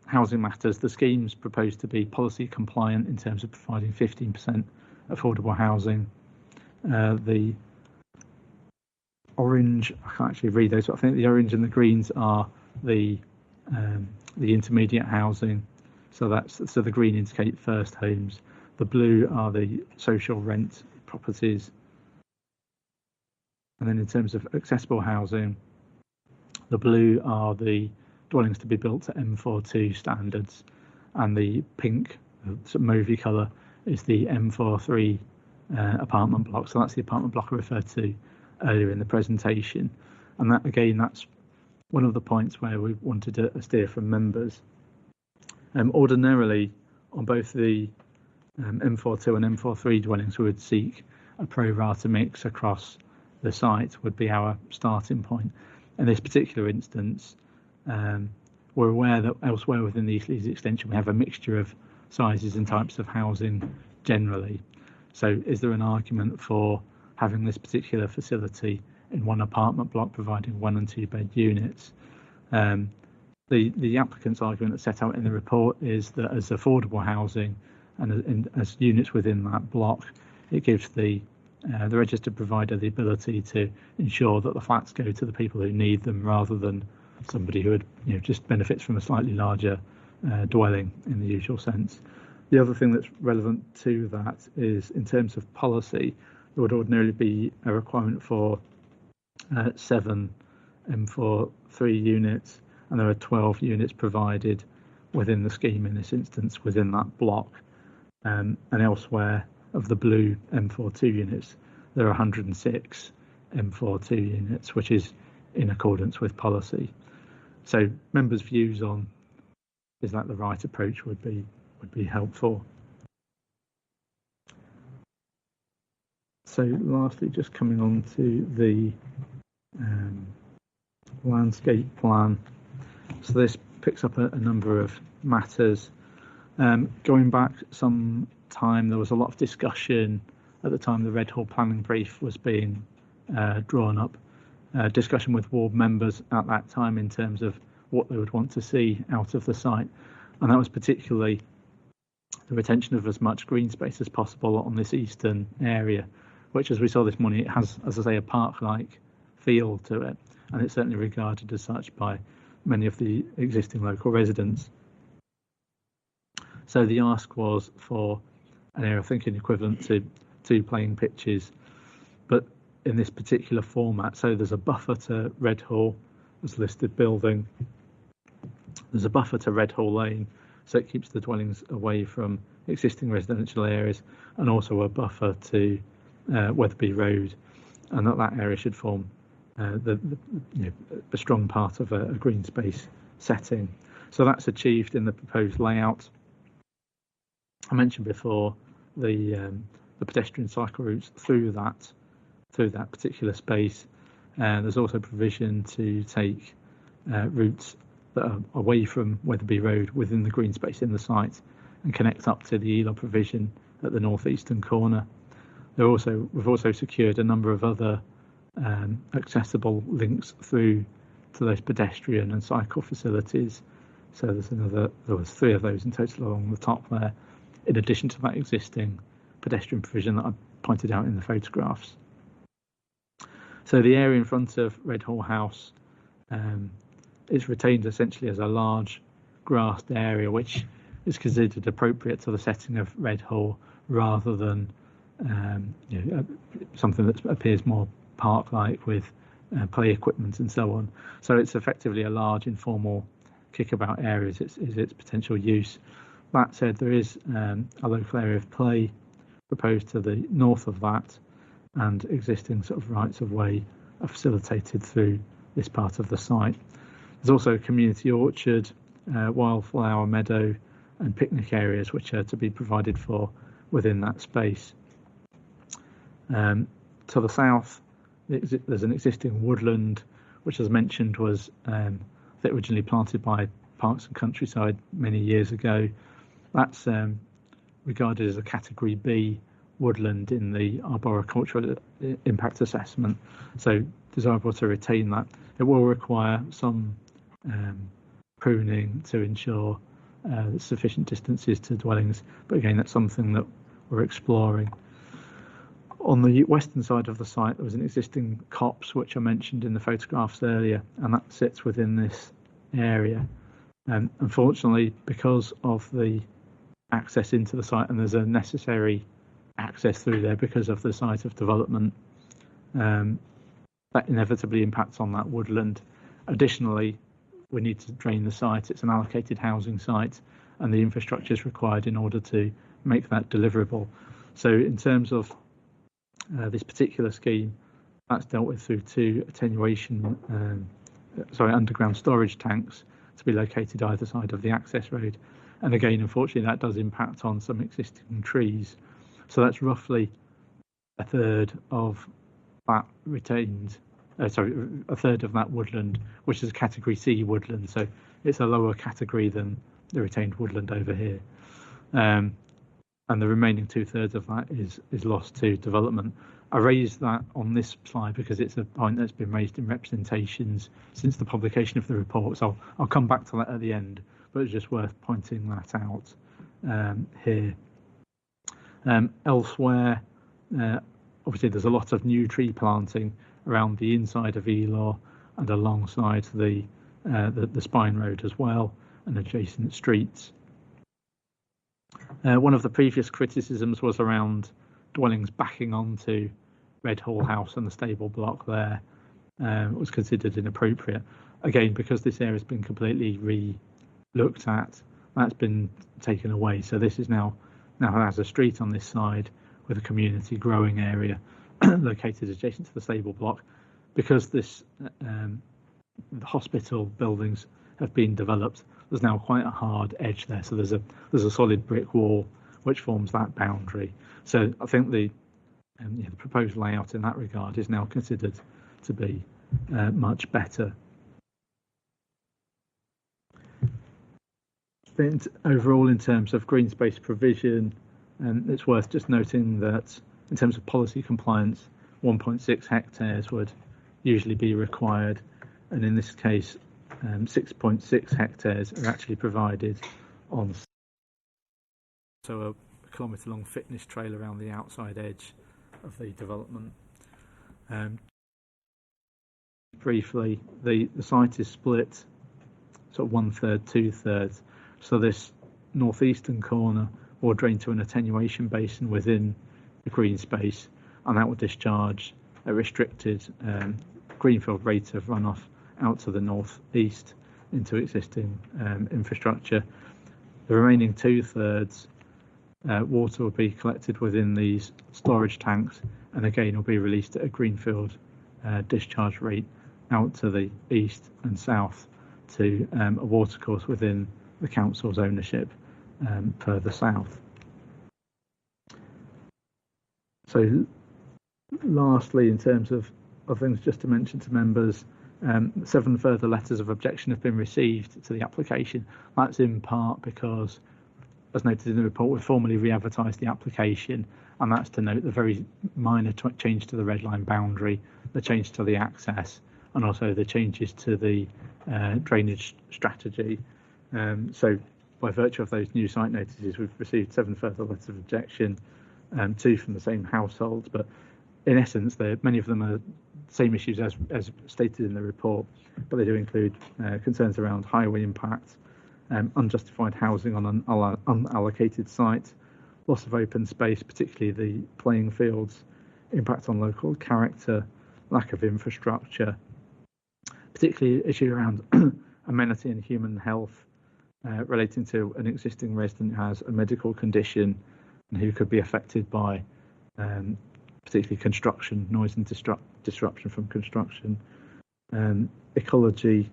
housing matters, the scheme's proposed to be policy compliant in terms of providing 15% affordable housing. The orange, I can't actually read those, but I think the orange and the greens are the intermediate housing. So the green indicate first homes. The blue are the social rent properties. And then in terms of accessible housing, the blue are the dwellings to be built to M42 standards, and the pink, sort of mauvey colour, is the M43 apartment block. So that's the apartment block I referred to earlier in the presentation. And that, again, that's one of the points where we wanted to steer from members. Ordinarily, on both the M42 and M43 dwellings, we would seek a pro rata mix across the site, would be our starting point. In this particular instance, we're aware that elsewhere within the East Leeds extension we have a mixture of sizes and types of housing generally. So is there an argument for having this particular facility in one apartment block providing 1 and 2 bed units? The applicant's argument that's set out in the report is that as affordable housing and as units within that block, it gives the registered provider the ability to ensure that the flats go to the people who need them, rather than somebody who would just benefits from a slightly larger dwelling in the usual sense. The other thing that's relevant to that is, in terms of policy, there would ordinarily be a requirement for 7 M43 units, and there are 12 units provided within the scheme in this instance within that block. And elsewhere of the blue M42 units, there are 106 M42 units, which is in accordance with policy. So members' views on is that the right approach would be helpful. So lastly, just coming on to the landscape plan. So this picks up a number of matters. Going back some time, there was a lot of discussion at the time the Red Hall planning brief was being drawn up, discussion with ward members at that time in terms of what they would want to see out of the site, and that was particularly the retention of as much green space as possible on this eastern area, which, as we saw this morning, it has, as I say, a park-like feel to it, and it's certainly regarded as such by many of the existing local residents. So the ask was for an area, I think, equivalent to 2 playing pitches, but in this particular format. So there's a buffer to Redhall as listed building. There's a buffer to Redhall Lane, so it keeps the dwellings away from existing residential areas, and also a buffer to Wetherby Road, and that area should form a strong part of a green space setting. So that's achieved in the proposed layout. I mentioned before the pedestrian cycle routes through that particular space. There's also provision to take routes that are away from Wetherby Road within the green space in the site and connect up to the ELA provision at the northeastern corner. We've also secured a number of other accessible links through to those pedestrian and cycle facilities. So there was 3 of those in total along the top there, in addition to that existing pedestrian provision that I pointed out in the photographs. So the area in front of Redhall House is retained essentially as a large grassed area, which is considered appropriate to the setting of Redhall, rather than something that appears more park-like with play equipment and so on. So it's effectively a large informal kickabout area is its potential use. That said, there is a local area of play proposed to the north of that, and existing sort of rights of way are facilitated through this part of the site. There's also a community orchard, wildflower meadow, and picnic areas which are to be provided for within that space. To the south, there's an existing woodland, which, as mentioned, was originally planted by Parks and Countryside many years ago. That's regarded as a Category B woodland in the arboricultural impact assessment, so desirable to retain that. It will require some pruning to ensure sufficient distances to dwellings, but again, that's something that we're exploring. On the western side of the site, there was an existing copse, which I mentioned in the photographs earlier, and that sits within this area. Unfortunately, because of the access into the site, and there's a necessary access through there because of the site of development, that inevitably impacts on that woodland. Additionally, we need to drain the site. It's an allocated housing site, and the infrastructure is required in order to make that deliverable. So in terms of this particular scheme, that's dealt with through 2 underground storage tanks to be located either side of the access road. And again, unfortunately, that does impact on some existing trees. So that's roughly a third of that a third of that woodland, which is a Category C woodland. So it's a lower category than the retained woodland over here. And the remaining 2/3 of that is lost to development. I raised that on this slide because it's a point that's been raised in representations since the publication of the report. So I'll come back to that at the end, but it's just worth pointing that out here. Elsewhere, obviously there's a lot of new tree planting around the inside of Elaw and alongside the Spine Road as well, and adjacent streets. One of the previous criticisms was around dwellings backing onto Redhall House and the stable block there. It was considered inappropriate. Again, because this area has been completely re-looked at, that's been taken away. So this is now has a street on this side with a community growing area located adjacent to the stable block. Because this the hospital buildings have been developed, there's now quite a hard edge there. So there's a solid brick wall which forms that boundary. So I think the proposed layout in that regard is now considered to be much better. Overall, in terms of green space provision, it's worth just noting that in terms of policy compliance, 1.6 hectares would usually be required, and in this case 6.6 hectares are actually provided on. So a kilometre long fitness trail around the outside edge of the development. briefly, the site is split sort of 1/3, 2/3. So this northeastern corner will drain to an attenuation basin within the green space, and that will discharge a restricted greenfield rate of runoff out to the northeast into existing infrastructure. The remaining 2/3 water will be collected within these storage tanks, and again will be released at a greenfield discharge rate out to the east and south to a watercourse within the council's ownership further south. So lastly, in terms of things just to mention to members, 7 further letters of objection have been received to the application. That's in part because, as noted in the report, we've formally re-advertised the application, and that's to note the very minor change to the red line boundary, the change to the access, and also the changes to the drainage strategy. So by virtue of those new site notices, we've received 7 further letters of objection, 2 from the same household, but in essence, many of them are the same issues as stated in the report, but they do include concerns around highway impact, unjustified housing on an unallocated site, loss of open space, particularly the playing fields, impact on local character, lack of infrastructure, particularly issue around amenity and human health relating to an existing resident who has a medical condition and who could be affected by particularly construction, noise and disruption from construction, ecology,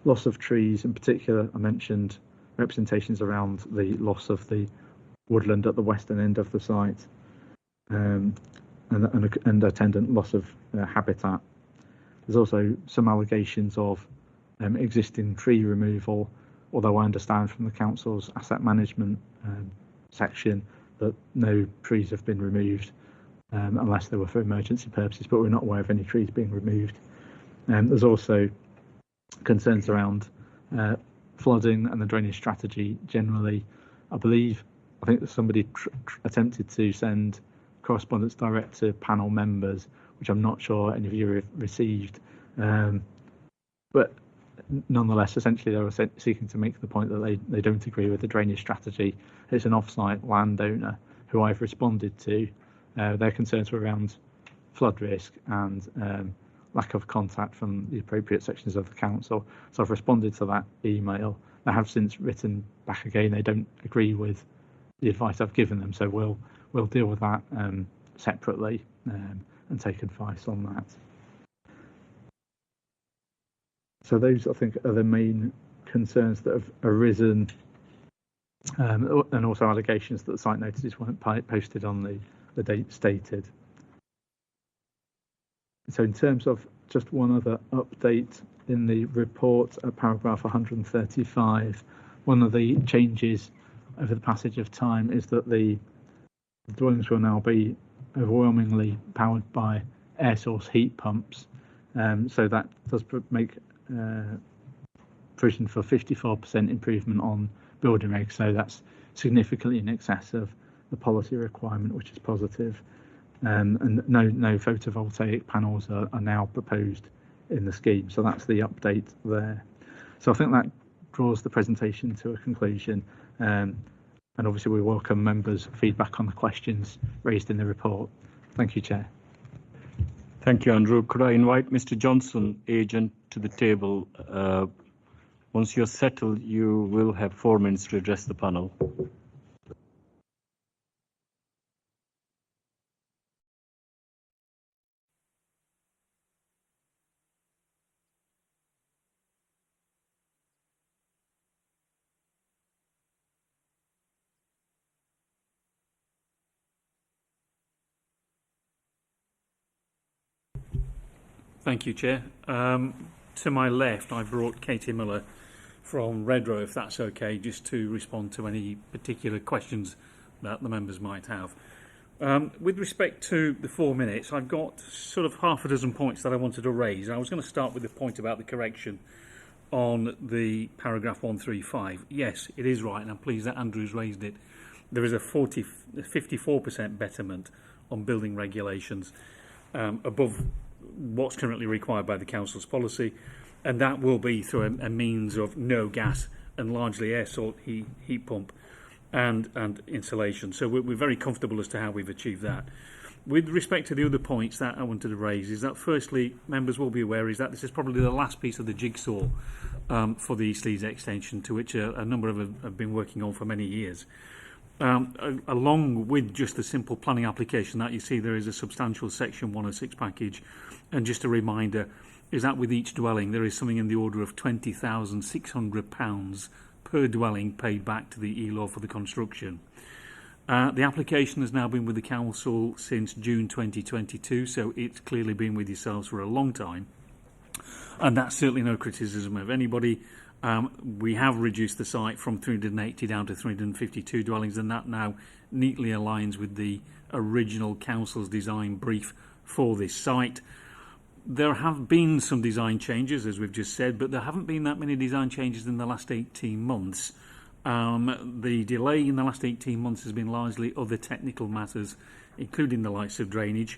loss of trees. In particular, I mentioned representations around the loss of the woodland at the western end of the site, and attendant loss of habitat. There's also some allegations of existing tree removal, although I understand from the council's asset management section that no trees have been removed unless they were for emergency purposes, but we're not aware of any trees being removed. There's also concerns around flooding and the drainage strategy generally. I think that somebody attempted to send correspondence direct to panel members, which I'm not sure any of you have received. But nonetheless, essentially they were seeking to make the point that they don't agree with the drainage strategy. It's an off-site landowner who I've responded to. Their concerns were around flood risk and lack of contact from the appropriate sections of the council. So I've responded to that email. They have since written back again. They don't agree with the advice I've given them. So we'll deal with that separately and take advice on that. So those, I think, are the main concerns that have arisen, and also allegations that the site notices weren't posted on the date stated. So in terms of just one other update in the report at paragraph 135, one of the changes over the passage of time is that the dwellings will now be overwhelmingly powered by air source heat pumps. So that does make provision for 54% improvement on building regs. So that's significantly in excess of the policy requirement, which is positive. And no photovoltaic panels are now proposed in the scheme. So that's the update there. So I think that draws the presentation to a conclusion. And obviously we welcome members' feedback on the questions raised in the report. Thank you, Chair. Thank you, Andrew. Could I invite Mr. Johnson, agent, to the table? Once you're settled, you will have 4 minutes to address the panel. Thank you, Chair. To my left, I brought Katie Miller from Redrow, if that's okay, just to respond to any particular questions that the members might have. With respect to the 4 minutes, I've got sort of half a dozen points that I wanted to raise. I was going to start with the point about the correction on the paragraph 135. Yes, it is right, and I'm pleased that Andrew's raised it. There is a 54% betterment on building regulations above what's currently required by the council's policy, and that will be through a means of no gas and largely air source heat pump and insulation. So we're very comfortable as to how we've achieved that. With respect to the other points that I wanted to raise, is that firstly, members will be aware is that this is probably the last piece of the jigsaw for the East Leeds extension, to which a number of have been working on for many years. Along with just the simple planning application that you see, there is a substantial Section 106 package. And just a reminder is that with each dwelling, there is something in the order of £20,600 per dwelling paid back to the ELAW for the construction. The application has now been with the council since June 2022, so it's clearly been with yourselves for a long time. And that's certainly no criticism of anybody. We have reduced the site from 380 down to 352 dwellings, and that now neatly aligns with the original council's design brief for this site. There have been some design changes, as we've just said, but there haven't been that many design changes in the last 18 months. The delay in the last 18 months has been largely other technical matters, including the likes of drainage.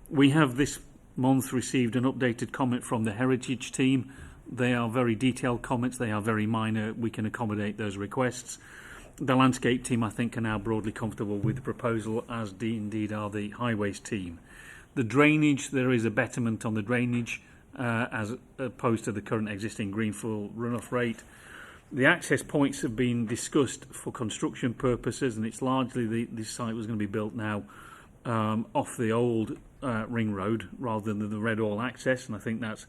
We have this month received an updated comment from the heritage team. They are very detailed comments. They are very minor. We can accommodate those requests. The landscape team, I think, are now broadly comfortable with the proposal, as indeed are the highways team. The drainage, there is a betterment on the drainage as opposed to the current existing greenfield runoff rate. The access points have been discussed for construction purposes, and it's largely this site was going to be built now off the old ring road rather than the red all access, and I think that's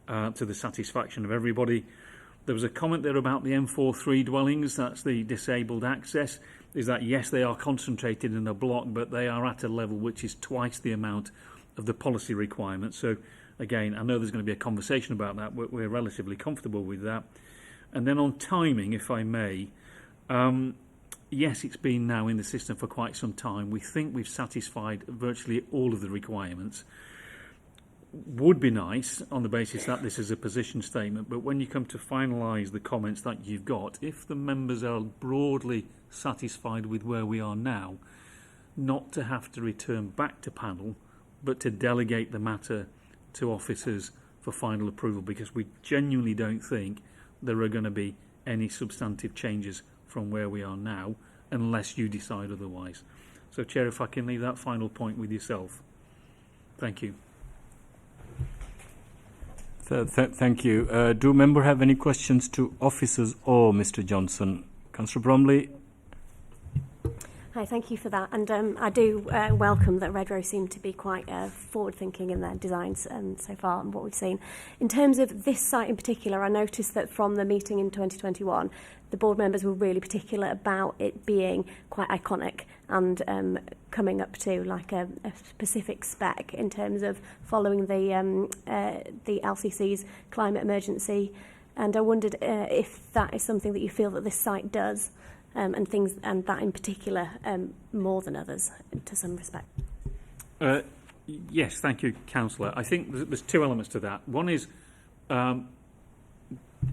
to the satisfaction of everybody. There was a comment there about the M43 dwellings, that's the disabled access, is that yes, they are concentrated in a block, but they are at a level which is twice the amount of the policy requirement. So again, I know there's going to be a conversation about that, but we're relatively comfortable with that. And then on timing, if I may, yes, it's been now in the system for quite some time. We think we've satisfied virtually all of the requirements. Would be nice on the basis that this is a position statement, but when you come to finalise the comments that you've got, if the members are broadly satisfied with where we are now, not to have to return back to panel, but to delegate the matter to officers for final approval, because we genuinely don't think there are going to be any substantive changes from where we are now, unless you decide otherwise. So, Chair, if I can leave that final point with yourself. Thank you. Thank you. Do members have any questions to officers or Mr. Johnson? Councillor Bromley. Hi, thank you for that. And I do welcome that Redrow seem to be quite forward-thinking in their designs so far and what we've seen. In terms of this site in particular, I noticed that from the meeting in 2021, the board members were really particular about it being quite iconic and coming up to like a specific spec in terms of following the LCC's climate emergency. And I wondered if that is something that you feel that this site does. And that in particular more than others to some respect. Yes, thank you, Councillor. I think there's two elements to that. One is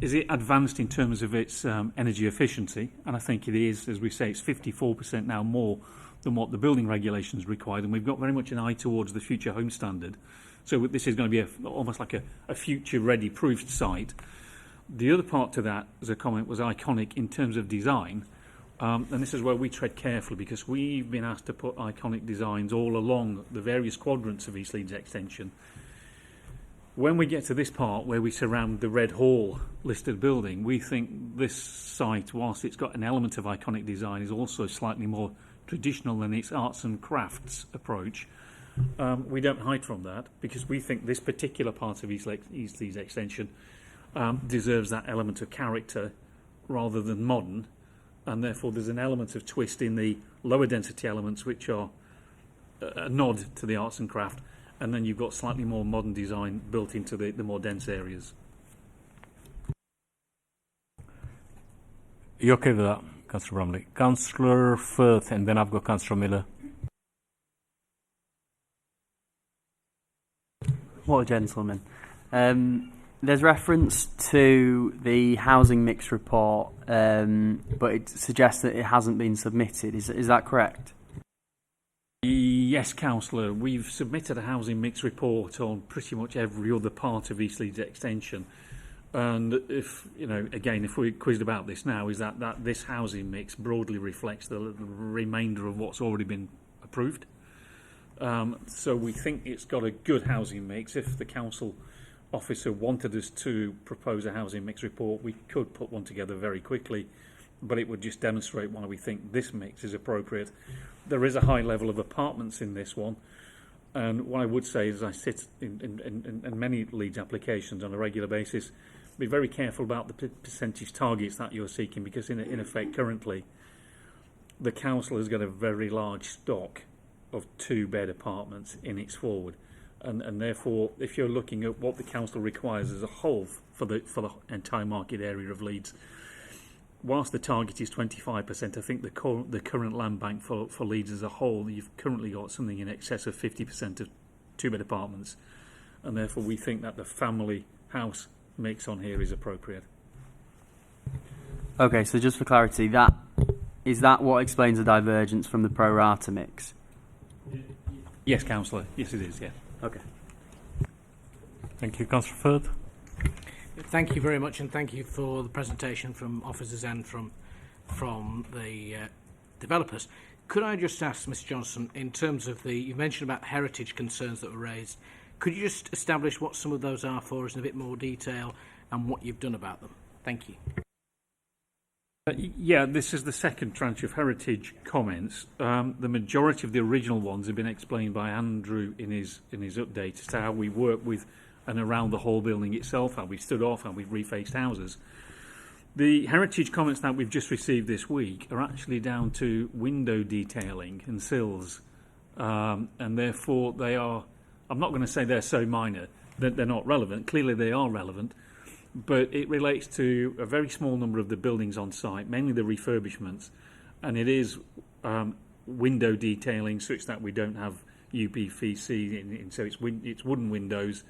it advanced in terms of its energy efficiency? And I think it is, as we say, it's 54% now more than what the building regulations required, and we've got very much an eye towards the future home standard. So this is going to be almost like a future-ready proofed site. The other part to that, as a comment, was iconic in terms of design. And this is where we tread carefully, because we've been asked to put iconic designs all along the various quadrants of East Leeds Extension. When we get to this part where we surround the Red Hall listed building, we think this site, whilst it's got an element of iconic design, is also slightly more traditional than its arts and crafts approach. We don't hide from that, because we think this particular part of East Leeds Extension deserves that element of character rather than modern. And therefore there's an element of twist in the lower density elements, which are a nod to the arts and craft, and then you've got slightly more modern design built into the more dense areas. You okay with that, Councillor Bromley? Councillor Firth, and then I've got Councillor Miller. What a gentleman. There's reference to the housing mix report, but it suggests that it hasn't been submitted. Is that correct? Yes, Councillor. We've submitted a housing mix report on pretty much every other part of East Leeds Extension. And if, you know, again, if we're quizzed about this now, is that this housing mix broadly reflects the remainder of what's already been approved. So we think it's got a good housing mix. If the council officer wanted us to propose a housing mix report, we could put one together very quickly, but it would just demonstrate why we think this mix is appropriate. There is a high level of apartments in this one, and what I would say is I sit in many Leeds applications on a regular basis. Be very careful about the percentage targets that you're seeking, because in effect currently the council has got a very large stock of 2-bed apartments in its forward, and therefore if you're looking at what the council requires as a whole for the entire market area of Leeds, whilst the target is 25%, I think the current land bank for Leeds as a whole, you've currently got something in excess of 50% of 2-bed apartments, and therefore we think that the family house mix on here is appropriate. Okay, so just for clarity, is that what explains the divergence from the pro rata mix? Yes, Councillor. Yes, it is. Yeah. Okay. Thank you, Councillor Firth. Thank you very much, and thank you for the presentation from officers and from the developers. Could I just ask, Mr. Johnson, in terms of you mentioned about heritage concerns that were raised, could you just establish what some of those are for us in a bit more detail and what you've done about them? Thank you. Yeah, this is the second tranche of heritage comments. The majority of the original ones have been explained by Andrew in his update as to how we work with and around the whole building itself, how we stood off, how we've refaced houses. The heritage comments that we've just received this week are actually down to window detailing and sills, and therefore they are, I'm not going to say they're so minor that they're not relevant. Clearly they are relevant, but it relates to a very small number of the buildings on site, mainly the refurbishments, and it is window detailing such that we don't have UPVC, so it's wooden windows,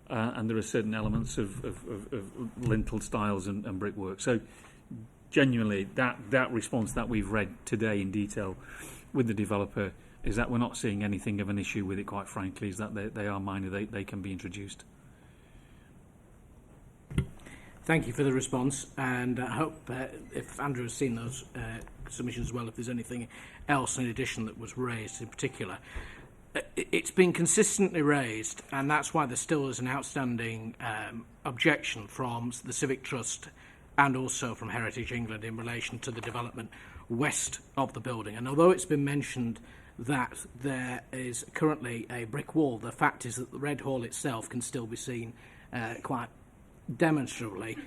and there are certain elements of lintel styles and brickwork. So genuinely, that response that we've read today in detail with the developer is that we're not seeing anything of an issue with it, quite frankly, is that they are minor, they can be introduced. Thank you for the response, and I hope if Andrew has seen those submissions as well, if there's anything else in addition that was raised in particular. It's been consistently raised, and that's why there still is an outstanding objection from the Civic Trust and also from Heritage England in relation to the development west of the building. And although it's been mentioned that there is currently a brick wall, the fact is that the Red Hall itself can still be seen quite demonstrably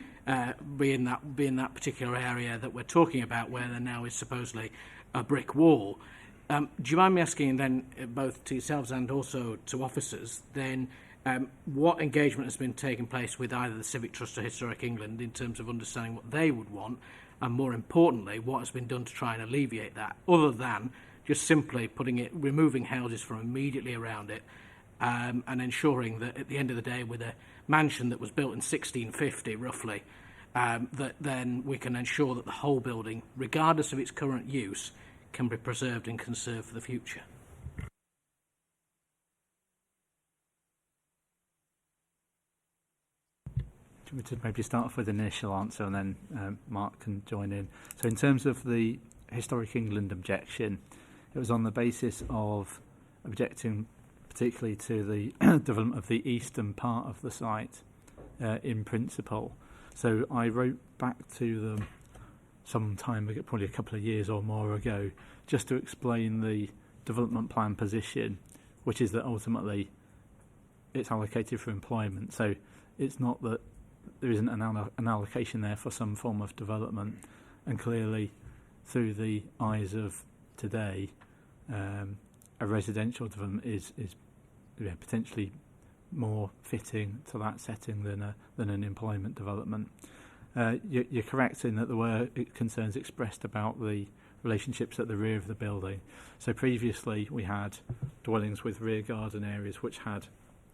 being that particular area that we're talking about, where there now is supposedly a brick wall. Do you mind me asking then, both to yourselves and also to officers, then what engagement has been taking place with either the Civic Trust or Historic England in terms of understanding what they would want, and more importantly, what has been done to try and alleviate that, other than just simply removing houses from immediately around it, and ensuring that at the end of the day, with a mansion that was built in 1650 roughly, that then we can ensure that the whole building, regardless of its current use, can be preserved and conserved for the future. Do you want me to maybe start off with an initial answer and then Mark can join in? So in terms of the Historic England objection, it was on the basis of objecting particularly to the development of the eastern part of the site in principle. So I wrote back to them some time ago, probably a couple of years or more ago, just to explain the development plan position, which is that ultimately it's allocated for employment. So it's not that there isn't an allocation there for some form of development, and clearly through the eyes of today, a residential development is potentially more fitting to that setting than an employment development. You're correct in that there were concerns expressed about the relationships at the rear of the building. So previously we had dwellings with rear garden areas which had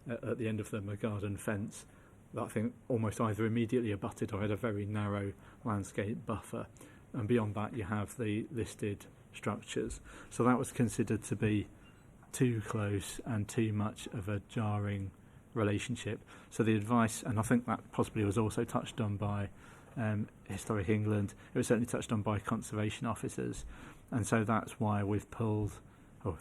at the end of them a garden fence that I think almost either immediately abutted or had a very narrow landscape buffer. And beyond that you have the listed structures. So that was considered to be too close and too much of a jarring relationship. So the advice, and I think that possibly was also touched on by Historic England, it was certainly touched on by conservation officers, and so that's why we've pulled,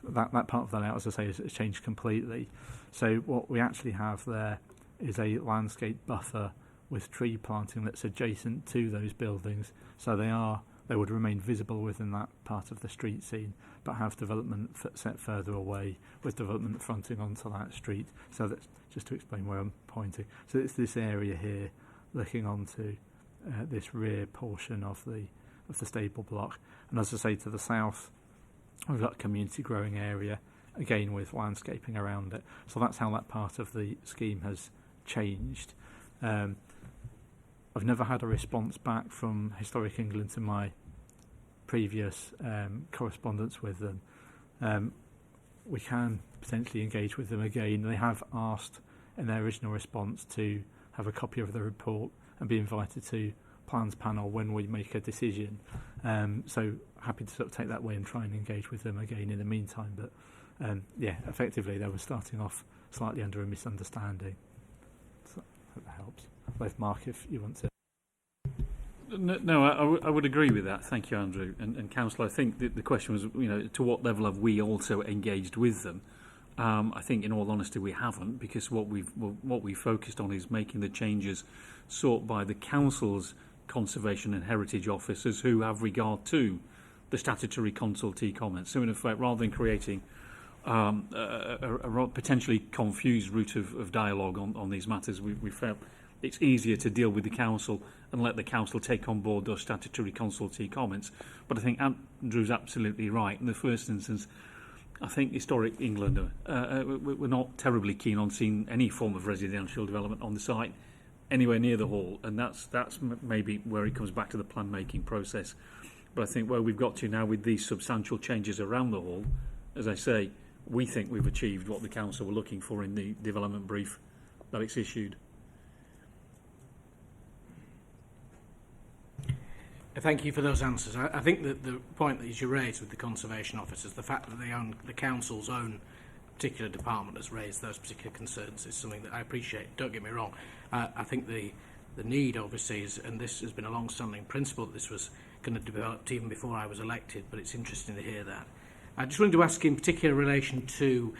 that part of the layout, as I say, has changed completely. So what we actually have there is a landscape buffer with tree planting that's adjacent to those buildings, so they would remain visible within that part of the street scene, but have development set further away, with development fronting onto that street. So that's just to explain where I'm pointing. So it's this area here, looking onto this rear portion of the stable block, and as I say, to the south, we've got a community growing area, again with landscaping around it. So that's how that part of the scheme has changed. I've never had a response back from Historic England to my previous correspondence with them. We can potentially engage with them again. They have asked in their original response to have a copy of the report and be invited to plans panel when we make a decision. So happy to sort of take that way and try and engage with them again in the meantime. But yeah, effectively they were starting off slightly under a misunderstanding. So I hope that helps. Both Mark, if you want to. No, I would agree with that. Thank you, Andrew. And Councillor, I think the question was, to what level have we also engaged with them? I think, in all honesty, we haven't, because what we focused on is making the changes sought by the council's conservation and heritage officers, who have regard to the statutory consultee comments. So, in effect, rather than creating a potentially confused route of dialogue on these matters, we felt it's easier to deal with the council and let the council take on board those statutory consultee comments. But I think Andrew's absolutely right. In the first instance, I think Historic England, we're not terribly keen on seeing any form of residential development on the site anywhere near the hall, and that's maybe where it comes back to the plan-making process. But I think where we've got to now with these substantial changes around the hall, as I say, we think we've achieved what the council were looking for in the development brief that it's issued. Thank you for those answers. I think that the point that you raised with the conservation officers, the fact that the council's own particular department has raised those particular concerns, is something that I appreciate. Don't get me wrong. I think the need, obviously, is, and this has been a long-standing principle, that this was going to develop even before I was elected, but it's interesting to hear that. I just wanted to ask in particular relation to,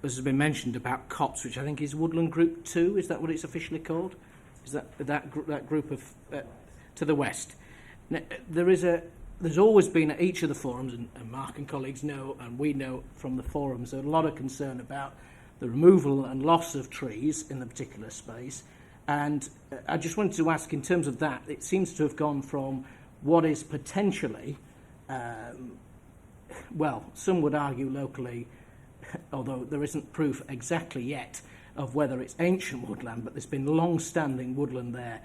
as has been mentioned, about COPS, which I think is Woodland Group 2. Is that what it's officially called? Is that group of to the west? Now, there's always been at each of the forums, and Mark and colleagues know, and we know from the forums, there's a lot of concern about the removal and loss of trees in the particular space. And I just wanted to ask, in terms of that, it seems to have gone from what is potentially, well, some would argue locally, although there isn't proof exactly yet of whether it's ancient woodland, but there's been long-standing woodland there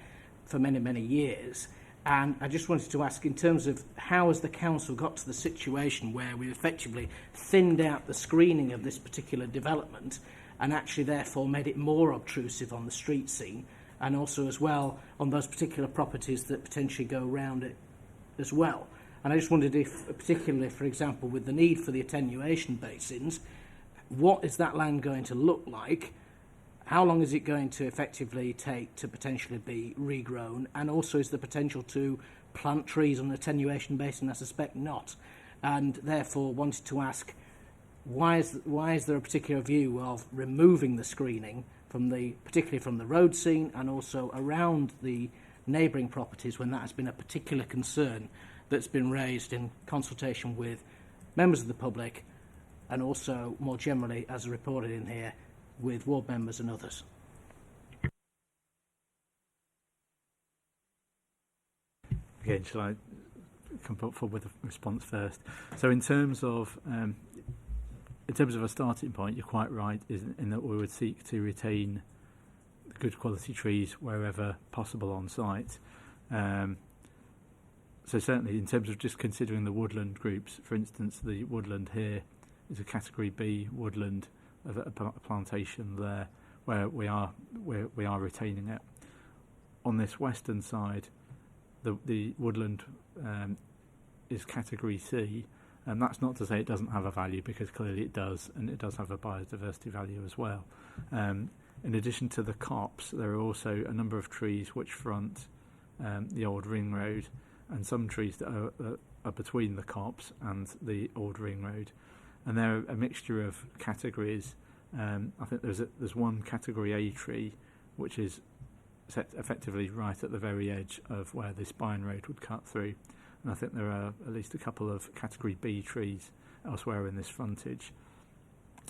for many, many years. And I just wanted to ask, in terms of how has the council got to the situation where we've effectively thinned out the screening of this particular development and actually therefore made it more obtrusive on the street scene, and also as well on those particular properties that potentially go around it as well. And I just wondered if, particularly, for example, with the need for the attenuation basins, what is that land going to look like? How long is it going to effectively take to potentially be regrown? And also, is the potential to plant trees on the attenuation basin? I suspect not. And therefore, wanted to ask, why is there a particular view of removing the screening particularly from the road scene and also around the neighbouring properties, when that has been a particular concern that's been raised in consultation with members of the public, and also more generally, as reported in here, with ward members and others? Again, shall I come forward with a response first? So in terms of a starting point, you're quite right in that we would seek to retain good quality trees wherever possible on site. So certainly in terms of just considering the woodland groups, for instance, the woodland here is a category B woodland of a plantation there where we are retaining it. On this western side, the woodland is category C, And that's not to say it doesn't have a value, because clearly it does, and it does have a biodiversity value as well. In addition to the copse, there are also a number of trees which front the old ring road, and some trees that are between the copse and the old ring road. And they're a mixture of categories. I think there's one category A tree, which is set effectively right at the very edge of where the spine road would cut through. And I think there are at least a couple of category B trees elsewhere in this frontage.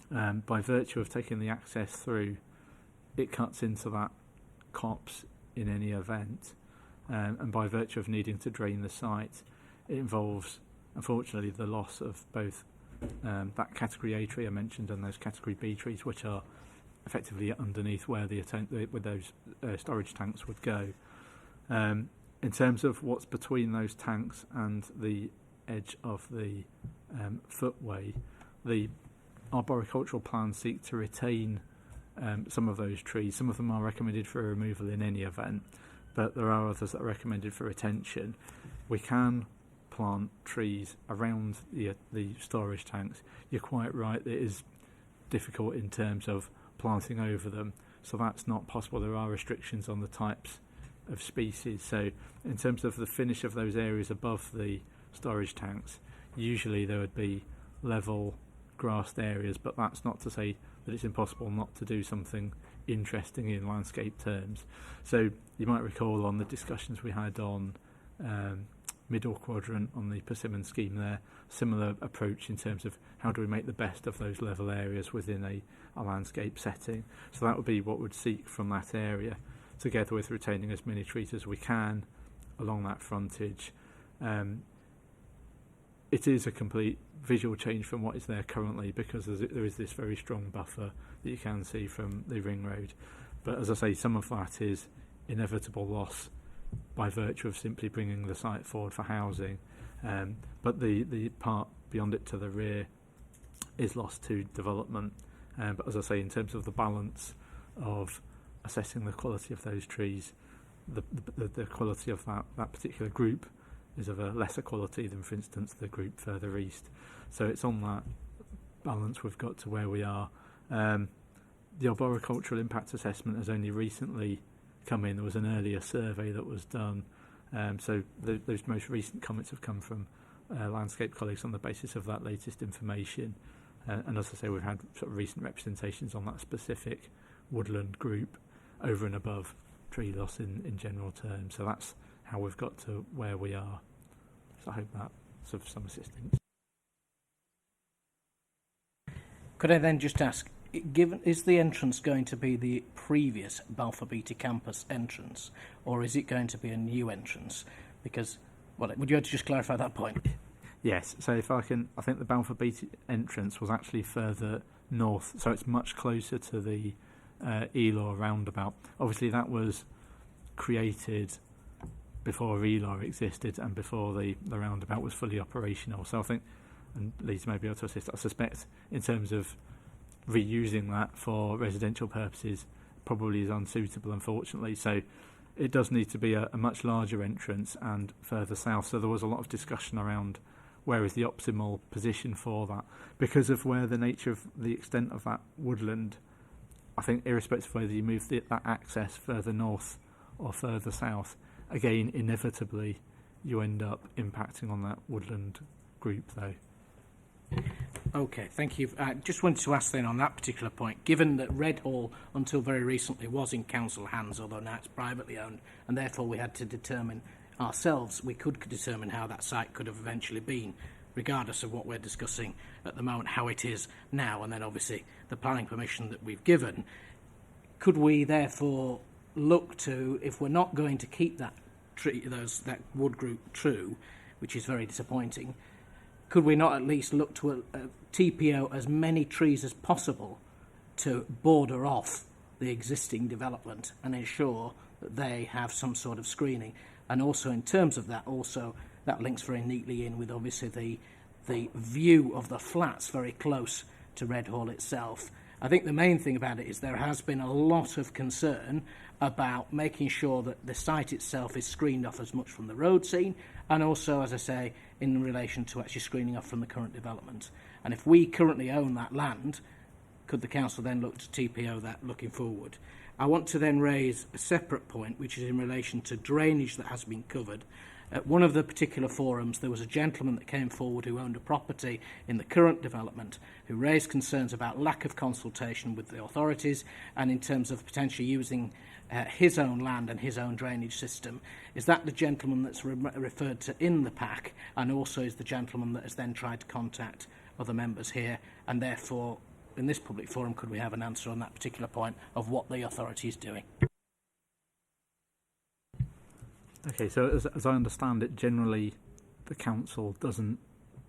By virtue of taking the access through, it cuts into that copse in any event. And by virtue of needing to drain the site, it involves, unfortunately, the loss of both that category A tree I mentioned and those category B trees, which are effectively underneath where with those storage tanks would go. In terms of what's between those tanks and the edge of the footway, the arboricultural plans seek to retain some of those trees. Some of them are recommended for removal in any event, but there are others that are recommended for retention. We can plant trees around the storage tanks. You're quite right, it is difficult in terms of planting over them, so that's not possible. There are restrictions on the types of species. So in terms of the finish of those areas above the storage tanks, usually there would be level grassed areas, but that's not to say that it's impossible not to do something interesting in landscape terms. So you might recall on the discussions we had on middle quadrant on the Persimmon scheme there, similar approach in terms of how do we make the best of those level areas within a landscape setting. So that would be what we'd seek from that area, together with retaining as many trees as we can along that frontage. It is a complete visual change from what is there currently, because there is this very strong buffer that you can see from the ring road. But as I say, some of that is inevitable loss by virtue of simply bringing the site forward for housing. But the part beyond it to the rear is lost to development. But as I say, in terms of the balance of assessing the quality of those trees, the quality of that particular group is of a lesser quality than, for instance, the group further east. So it's on that balance we've got to where we are. The arboricultural impact assessment has only recently come in. There was an earlier survey that was done. So those most recent comments have come from landscape colleagues on the basis of that latest information. And as I say, we've had sort of recent representations on that specific woodland group over and above tree loss in general terms. So that's how we've got to where we are. So I hope that's of some assistance. Could I then just ask, is the entrance going to be the previous Balfour Beatty campus entrance, or is it going to be a new entrance? Because, well, would you like to just clarify that point? Yes, so if I think the Balfour Beatty entrance was actually further north, so it's much closer to the Elaw roundabout. Obviously that was created before Elaw existed and before the roundabout was fully operational. So I think, and Leeds may be able to assist, I suspect in terms of reusing that for residential purposes probably is unsuitable, unfortunately. So it does need to be a much larger entrance and further south. So there was a lot of discussion around where is the optimal position for that. Because of where the nature of the extent of that woodland, I think irrespective of whether you move that access further north or further south, again, inevitably you end up impacting on that woodland group though. Okay, thank you. I just wanted to ask then on that particular point, given that Redhall until very recently was in council hands, although now it's privately owned, and therefore we had to determine ourselves, we could determine how that site could have eventually been, regardless of what we're discussing at the moment, how it is now, and then obviously the planning permission that we've given. Could we therefore look to, if we're not going to keep that tree, that wood group true, which is very disappointing, could we not at least look to a TPO as many trees as possible to border off the existing development and ensure that they have some sort of screening? And also in terms of that, also that links very neatly in with obviously the view of the flats very close to Redhall itself, I think the main thing about it is there has been a lot of concern about making sure that the site itself is screened off as much from the road scene, and also, as I say, in relation to actually screening off from the current development. And if we currently own that land, could the council then look to TPO that looking forward? I want to then raise a separate point, which is in relation to drainage that has been covered. At one of the particular forums, there was a gentleman that came forward who owned a property in the current development who raised concerns about lack of consultation with the authorities and in terms of potentially using his own land and his own drainage system. Is that the gentleman that's referred to in the pack, and also is the gentleman that has then tried to contact other members here, and therefore in this public forum could we have an answer on that particular point of what the authority is doing? Okay, so as I understand it, generally the council doesn't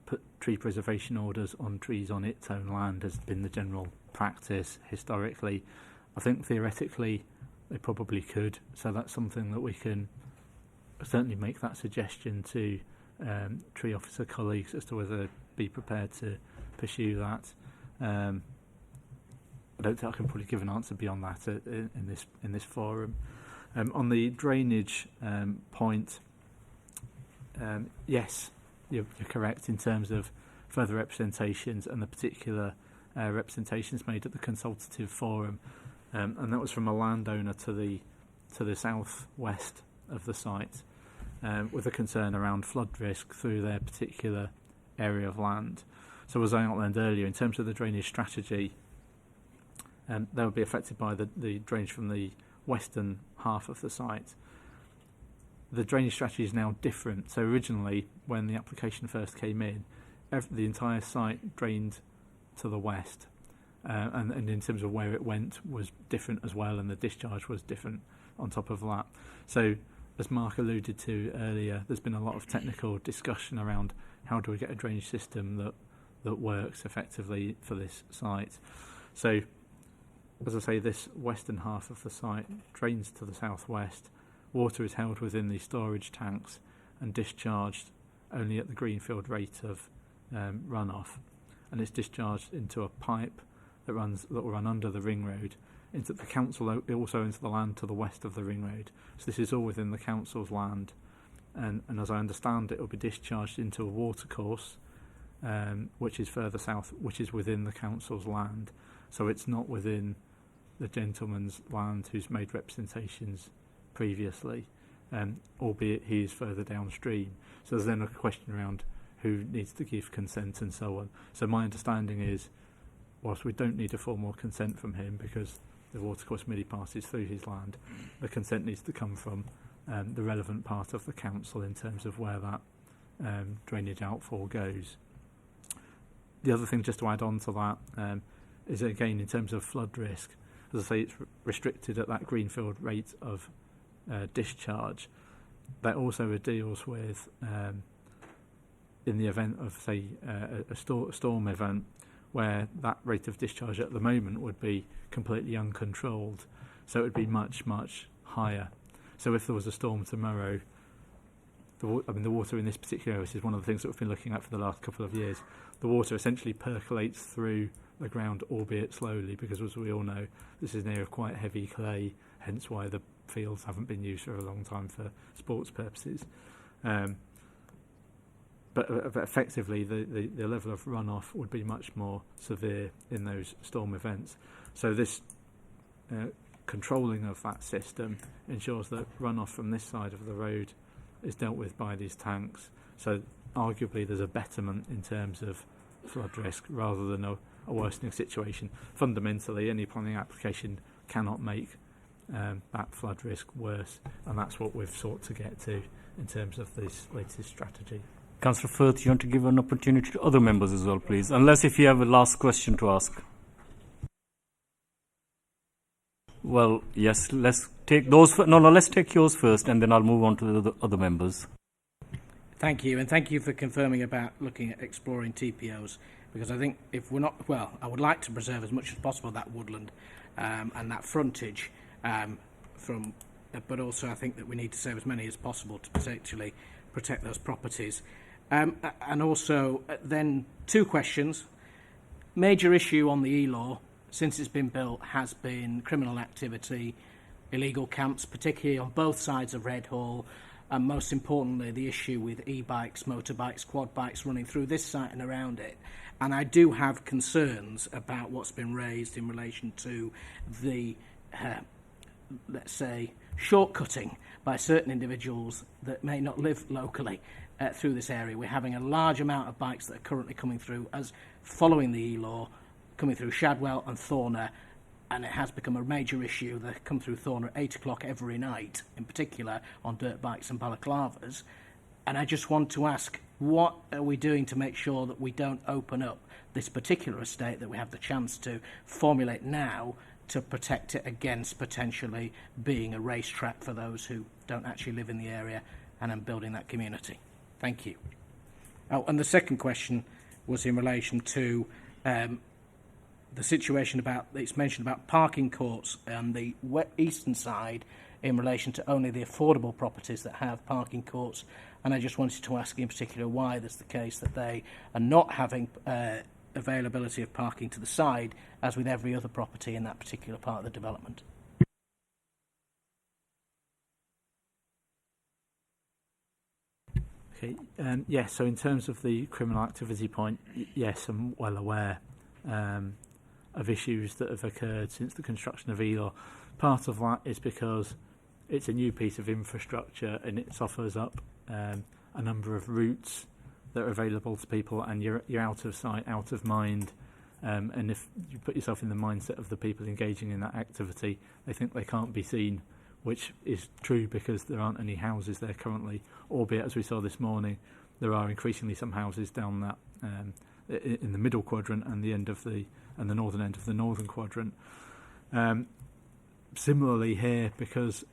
put tree preservation orders on trees on its own land, has been the general practice historically. I think theoretically they probably could, so that's something that we can certainly make that suggestion to tree officer colleagues as to whether they'd be prepared to pursue that. I don't think I can probably give an answer beyond that in this forum. On the drainage point, yes, you're correct in terms of further representations and the particular representations made at the consultative forum, and that was from a landowner to the southwest of the site, with a concern around flood risk through their particular area of land. So as I outlined earlier, in terms of the drainage strategy, they would be affected by the drainage from the western half of the site. The drainage strategy is now different. So originally, when the application first came in, the entire site drained to the west, and in terms of where it went was different as well, and the discharge was different on top of that. So as Mark alluded to earlier, there's been a lot of technical discussion around how do we get a drainage system that works effectively for this site. So as I say, this western half of the site drains to the southwest. Water is held within the storage tanks and discharged only at the greenfield rate of runoff, and it's discharged into a pipe that will run under the ring road into the council, also into the land to the west of the ring road. So this is all within the council's land, and as I understand it, will be discharged into a watercourse, which is further south, which is within the council's land. So it's not within the gentleman's land who's made representations previously, albeit he is further downstream. So there's then a question around who needs to give consent and so on. So my understanding is, whilst we don't need a formal consent from him because the watercourse merely passes through his land, the consent needs to come from the relevant part of the council in terms of where that drainage outfall goes. The other thing just to add on to that is, again, in terms of flood risk, as I say, it's restricted at that greenfield rate of discharge. That also deals with, in the event of, say, a storm event, where that rate of discharge at the moment would be completely uncontrolled. So it would be much, much higher. So if there was a storm tomorrow, the water in this particular area, this is one of the things that we've been looking at for the last couple of years, the water essentially percolates through the ground, albeit slowly, because as we all know, this is an area of quite heavy clay, hence why the fields haven't been used for a long time for sports purposes. But effectively, the level of runoff would be much more severe in those storm events. So this controlling of that system ensures that runoff from this side of the road is dealt with by these tanks. So arguably there's a betterment in terms of flood risk rather than a worsening situation. Fundamentally, any planning application cannot make that flood risk worse, and that's what we've sought to get to in terms of this latest strategy. Councillor Firth, you want to give an opportunity to other members as well, please, unless if you have a last question to ask. Well, yes, let's take those. Let's take yours first, and then I'll move on to the other members. Thank you, and thank you for confirming about looking at exploring TPOs, because I think if we're not, I would like to preserve as much as possible that woodland and that frontage but also I think that we need to save as many as possible to particularly protect those properties. And also then two questions. Major issue on the e-law since it's been built has been criminal activity, illegal camps, particularly on both sides of Redhall, and most importantly, the issue with e-bikes, motorbikes, quad bikes running through this site and around it. And I do have concerns about what's been raised in relation to the, let's say, shortcutting by certain individuals that may not live locally through this area. We're having a large amount of bikes that are currently coming through as following the e-law, coming through Shadwell and Thorner, and it has become a major issue. They come through Thorner at 8 o'clock every night, in particular on dirt bikes and balaclavas. And I just want to ask, what are we doing to make sure that we don't open up this particular estate that we have the chance to formulate now to protect it against potentially being a racetrack for those who don't actually live in the area and building that community? Thank you. Oh, and the second question was in relation to the situation about, it's mentioned about parking courts on the eastern side in relation to only the affordable properties that have parking courts. And I just wanted to ask in particular why that's the case, that they are not having availability of parking to the side as with every other property in that particular part of the development. Okay, yes, so in terms of the criminal activity point, yes, I'm well aware of issues that have occurred since the construction of ELAW. Part of that is because it's a new piece of infrastructure and it offers up a number of routes that are available to people, and you're out of sight, out of mind. And if you put yourself in the mindset of the people engaging in that activity, they think they can't be seen, which is true because there aren't any houses there currently, albeit, as we saw this morning, there are increasingly some houses down that in the middle quadrant and the northern end of the northern quadrant. Similarly here, because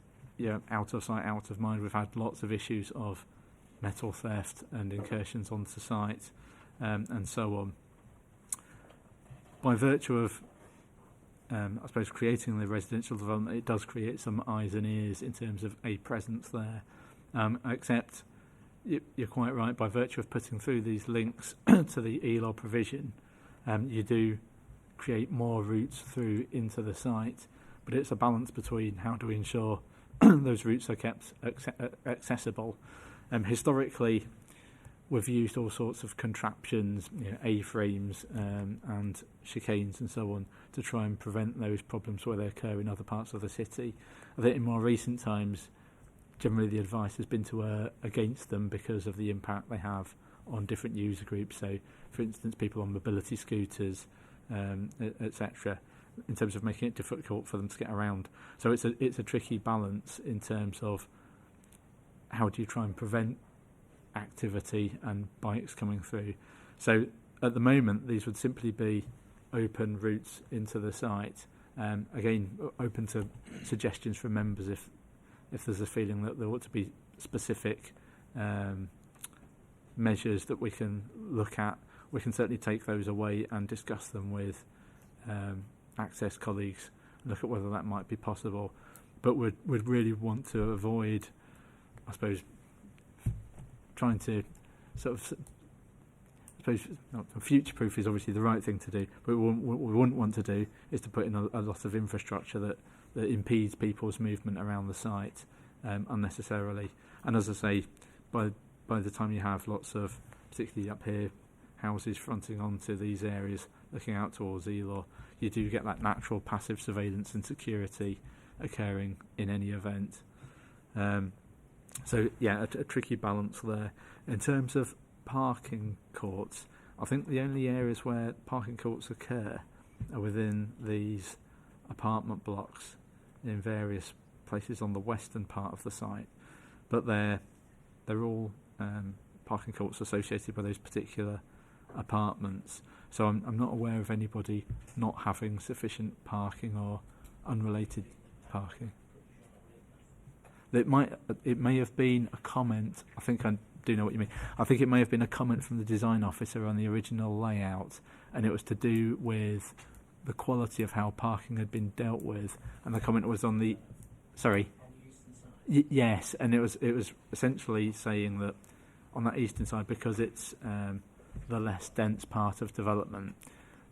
out of sight, out of mind, we've had lots of issues of metal theft and incursions onto site, and so on. By virtue of, I suppose, creating the residential development, it does create some eyes and ears in terms of a presence there. Except, you're quite right, by virtue of putting through these links to the ELAW provision, you do create more routes through into the site, but it's a balance between how do we ensure those routes are kept accessible. Historically, we've used all sorts of contraptions, A-frames and chicanes and so on, to try and prevent those problems where they occur in other parts of the city. I think in more recent times, generally the advice has been to err against them because of the impact they have on different user groups. So, for instance, people on mobility scooters, etc., in terms of making it difficult for them to get around. So it's a tricky balance in terms of how do you try and prevent activity and bikes coming through. So at the moment, these would simply be open routes into the site. Again, open to suggestions from members if there's a feeling that there ought to be specific measures that we can look at. We can certainly take those away and discuss them with Access colleagues, look at whether that might be possible. But we'd really want to avoid, I suppose, trying to sort of, I suppose, future-proof is obviously the right thing to do, but what we wouldn't want to do is to put in a lot of infrastructure that impedes people's movement around the site unnecessarily. And as I say, by the time you have lots of, particularly up here, houses fronting onto these areas, looking out towards ELAW, you do get that natural passive surveillance and security occurring in any event. So yeah, a tricky balance there. In terms of parking courts, I think the only areas where parking courts occur are within these apartment blocks in various places on the western part of the site, but they're all parking courts associated with those particular apartments. So I'm not aware of anybody not having sufficient parking or unrelated parking. It may have been a comment. I think I do know what you mean. I think it may have been a comment from the design officer on the original layout, and it was to do with the quality of how parking had been dealt with. And the comment was on the, sorry, yes, and it was essentially saying that on that eastern side, because it's the less dense part of development,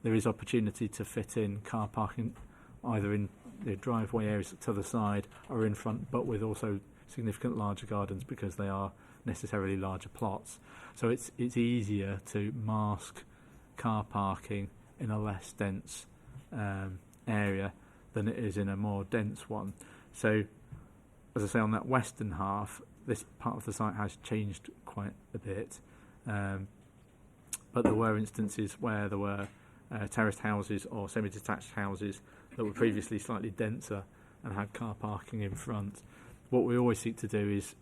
there is opportunity to fit in car parking either in the driveway areas to the side or in front, but with also significant larger gardens because they are necessarily larger plots. So it's easier to mask car parking in a less dense area than it is in a more dense one. So, as I say, on that western half, this part of the site has changed quite a bit, but there were instances where there were terraced houses or semi-detached houses that were previously slightly denser and had car parking in front. What we always seek to do is,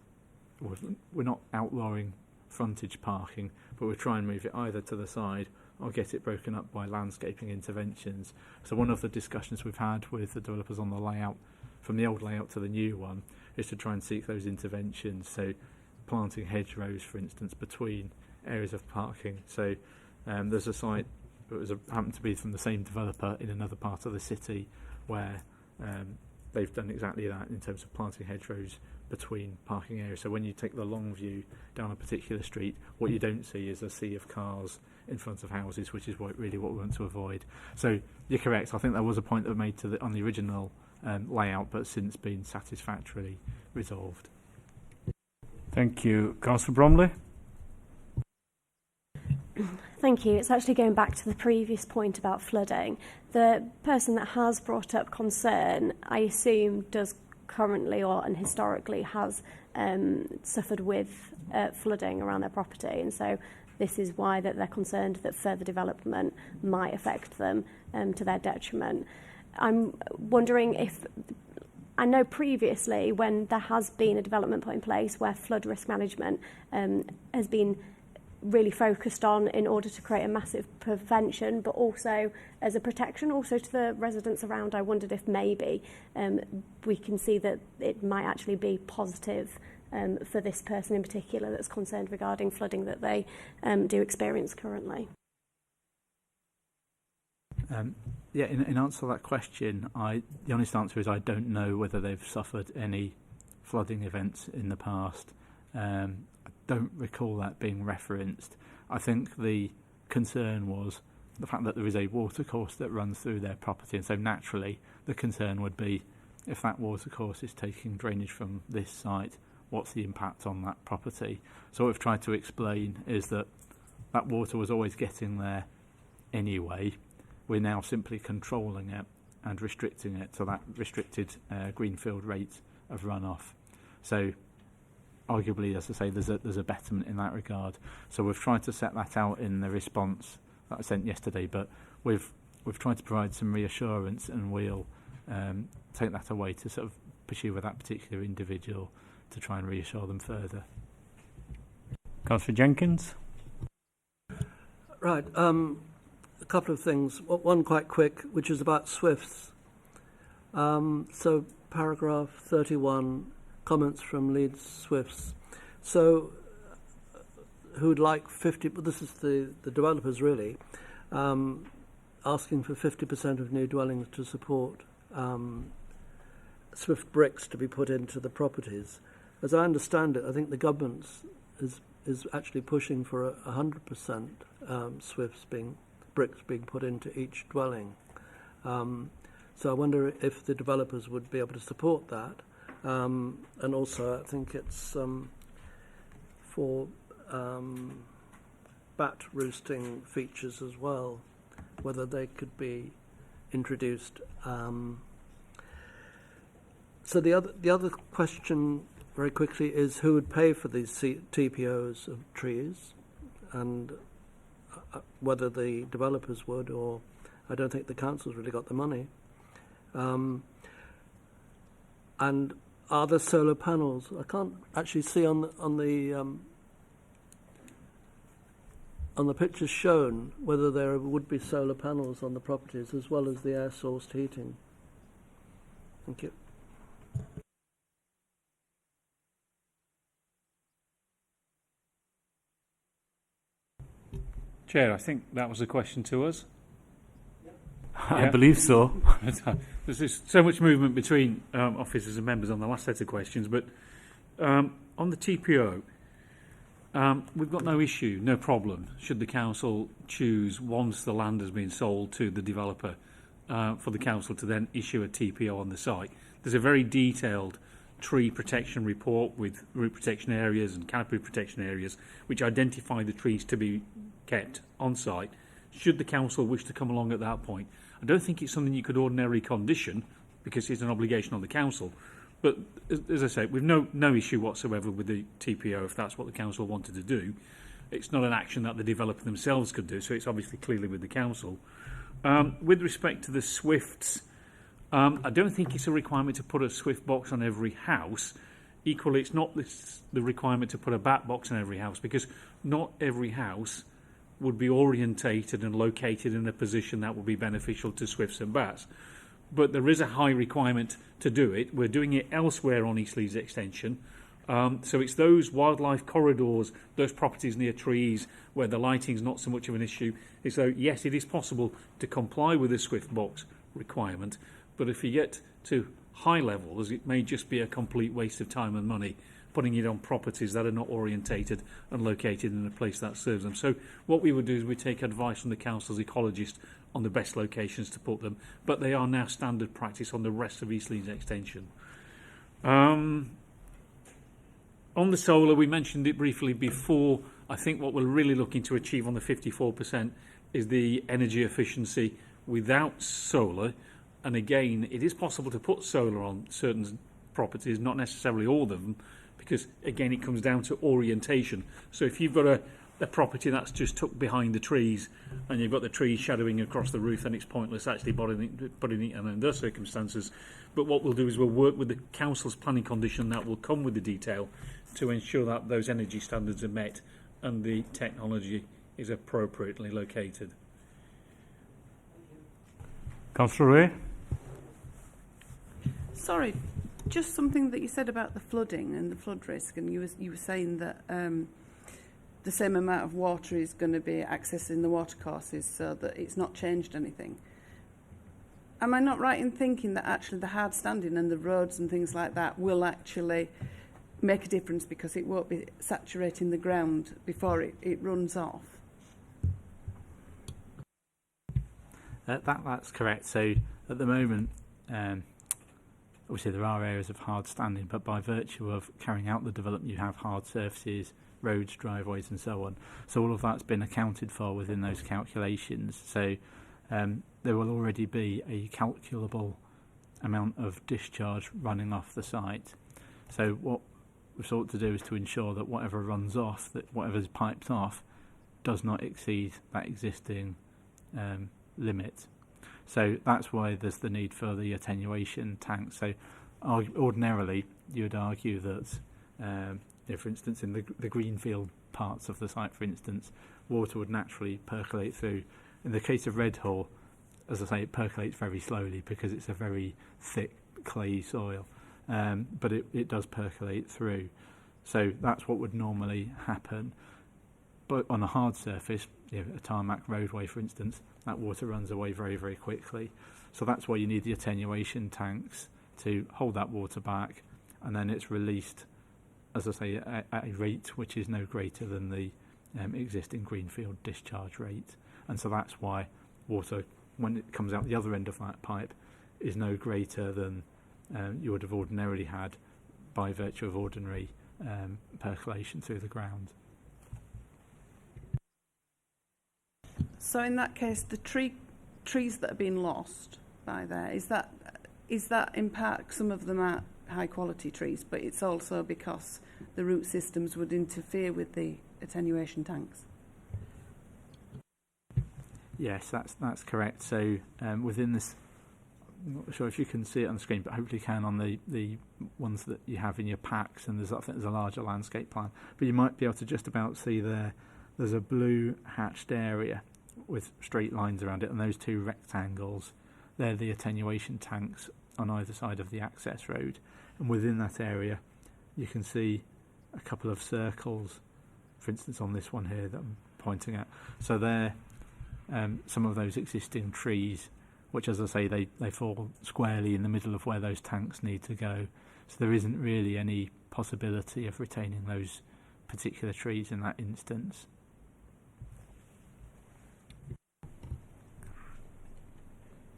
we're not outlawing frontage parking, but we try and move it either to the side or get it broken up by landscaping interventions. So one of the discussions we've had with the developers on the layout, from the old layout to the new one, is to try and seek those interventions. So planting hedgerows, for instance, between areas of parking. So there's a site that happened to be from the same developer in another part of the city where they've done exactly that in terms of planting hedgerows between parking areas. So when you take the long view down a particular street, what you don't see is a sea of cars in front of houses, which is really what we want to avoid. So you're correct. I think there was a point that was made on the original layout, but since been satisfactorily resolved. Thank you. Councillor Bromley? Thank you. It's actually going back to the previous point about flooding. The person that has brought up concern, I assume, does currently and historically has suffered with flooding around their property, and so this is why that they're concerned that further development might affect them to their detriment. I'm wondering if, I know previously when there has been a development put in place where flood risk management has been really focused on in order to create a massive prevention, but also as a protection also to the residents around. I wondered if maybe we can see that it might actually be positive for this person in particular that's concerned regarding flooding that they do experience currently. Yeah, in answer to that question, the honest answer is I don't know whether they've suffered any flooding events in the past. I don't recall that being referenced. I think the concern was the fact that there is a watercourse that runs through their property, and so naturally the concern would be if that watercourse is taking drainage from this site, what's the impact on that property? So what we've tried to explain is that that water was always getting there anyway. We're now simply controlling it and restricting it to that restricted greenfield rate of runoff. So arguably, as I say, there's a betterment in that regard. So we've tried to set that out in the response that I sent yesterday, but we've tried to provide some reassurance, and we'll take that away to sort of pursue with that particular individual to try and reassure them further. Councillor Jenkins? Right, a couple of things. One quite quick, which is about Swifts. So paragraph 31, comments from Leeds Swifts. So who'd like 50, but this is the developers really, asking for 50% of new dwellings to support Swift bricks to be put into the properties. As I understand it, I think the government is actually pushing for 100% Swifts bricks being put into each dwelling. So I wonder if the developers would be able to support that. And also, I think it's for bat roosting features as well, whether they could be introduced. So the other question, very quickly, is who would pay for these TPOs of trees, and whether the developers would, or I don't think the council's really got the money. And are there solar panels? I can't actually see on the pictures shown whether there would be solar panels on the properties as well as the air sourced heating. Thank you. Chair, I think that was a question to us. I believe so. There's just so much movement between officers and members on the last set of questions, but on the TPO, We've got no issue, no problem, should the council choose, once the land has been sold to the developer, for the council to then issue a TPO on the site. There's a very detailed tree protection report with root protection areas and canopy protection areas which identify the trees to be kept on site. Should the council wish to come along at that point, I don't think it's something you could ordinarily condition because it's an obligation on the council. But as I say, we've no issue whatsoever with the TPO if that's what the council wanted to do. It's not an action that the developer themselves could do, so it's obviously clearly with the council. With respect to the Swifts, I don't think it's a requirement to put a Swift box on every house. Equally, it's not the requirement to put a bat box on every house because not every house would be orientated and located in a position that would be beneficial to Swifts and bats. But there is a high requirement to do it. We're doing it elsewhere on East Leeds Extension. So it's those wildlife corridors, those properties near trees where the lighting is not so much of an issue. So yes, it is possible to comply with the Swift box requirement, but if you get to high levels, it may just be a complete waste of time and money putting it on properties that are not orientated and located in a place that serves them. So what we would do is we take advice from the council's ecologist on the best locations to put them, but they are now standard practice on the rest of East Leeds Extension. On the solar, we mentioned it briefly before. I think what we're really looking to achieve on the 54% is the energy efficiency without solar. And again, it is possible to put solar on certain properties, not necessarily all of them, because again, it comes down to orientation. So if you've got a property that's just tucked behind the trees and you've got the trees shadowing across the roof, then it's pointless actually putting it in those circumstances. But what we'll do is we'll work with the council's planning condition that will come with the detail to ensure that those energy standards are met and the technology is appropriately located. Councillor Ray? Sorry, just something that you said about the flooding and the flood risk, and you were saying that the same amount of water is going to be accessing the watercourses, so that it's not changed anything. Am I not right in thinking that actually the hard standing and the roads and things like that will actually make a difference because it won't be saturating the ground before it runs off? That's correct. So at the moment, obviously there are areas of hard standing, but by virtue of carrying out the development, you have hard surfaces, roads, driveways, and so on. So all of that's been accounted for within those calculations. So there will already be a calculable amount of discharge running off the site. So what we've sought to do is to ensure that whatever runs off, that whatever's piped off, does not exceed that existing limit. So that's why there's the need for the attenuation tanks. So ordinarily, you would argue that, for instance, in the greenfield parts of the site, for instance, water would naturally percolate through. In the case of Redhall, as I say, it percolates very slowly because it's a very thick clay soil, but it does percolate through. So that's what would normally happen. But on a hard surface, a tarmac roadway, for instance, that water runs away very, very quickly. So that's why you need the attenuation tanks to hold that water back, and then it's released, as I say, at a rate which is no greater than the existing greenfield discharge rate. And so that's why water, when it comes out the other end of that pipe, is no greater than you would have ordinarily had by virtue of ordinary percolation through the ground. So in that case, the trees that are being lost by there, is that in part, some of them are high quality trees, but it's also because the root systems would interfere with the attenuation tanks? Yes, that's correct. So within this, I'm not sure if you can see it on the screen, but hopefully you can on the ones that you have in your packs, and I think there's a larger landscape plan. But you might be able to just about see there's a blue hatched area with straight lines around it, and those two rectangles, they're the attenuation tanks on either side of the access road. And within that area, you can see a couple of circles, for instance, on this one here that I'm pointing at. So they're some of those existing trees, which, as I say, they fall squarely in the middle of where those tanks need to go. So there isn't really any possibility of retaining those particular trees in that instance.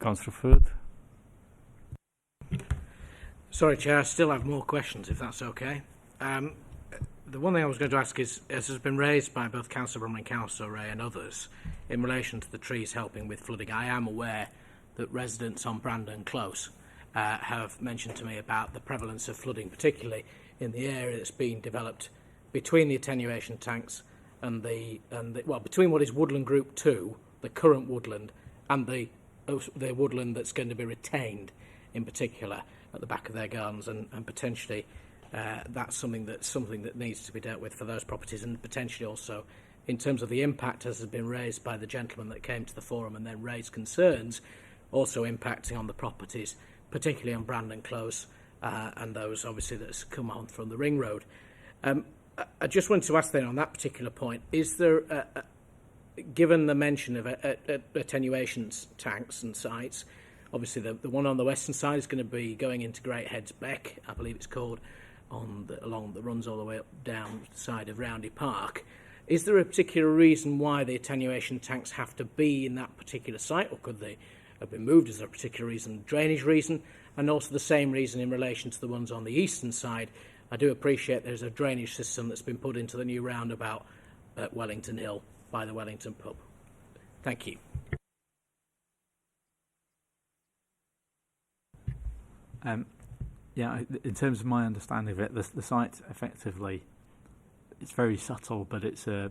Councillor Firth. Sorry, Chair, I still have more questions, if that's okay. The one thing I was going to ask is, as has been raised by both Councillor Brumley and Councillor Ray and others, in relation to the trees helping with flooding, I am aware that residents on Brandon Close have mentioned to me about the prevalence of flooding, particularly in the area that's being developed between the attenuation tanks and between what is Woodland Group 2, the current woodland, and the woodland that's going to be retained, in particular, at the back of their gardens, and potentially that's something that needs to be dealt with for those properties, and potentially also in terms of the impact, as has been raised by the gentleman that came to the forum and then raised concerns, also impacting on the properties, particularly on Brandon Close and those obviously that's come on from the Ring Road. I just wanted to ask then on that particular point, is there, given the mention of attenuation tanks and sites, obviously the one on the western side is going to be going into Great Heads Beck, I believe it's called, along that runs all the way up down the side of Roundy Park. Is there a particular reason why the attenuation tanks have to be in that particular site, or could they have been moved? Is there a particular reason, drainage reason, and also the same reason in relation to the ones on the eastern side? I do appreciate there's a drainage system that's been put into the new roundabout at Wellington Hill by the Wellington pub. Thank you. Yeah, in terms of my understanding of it, the site effectively, it's very subtle, but it's a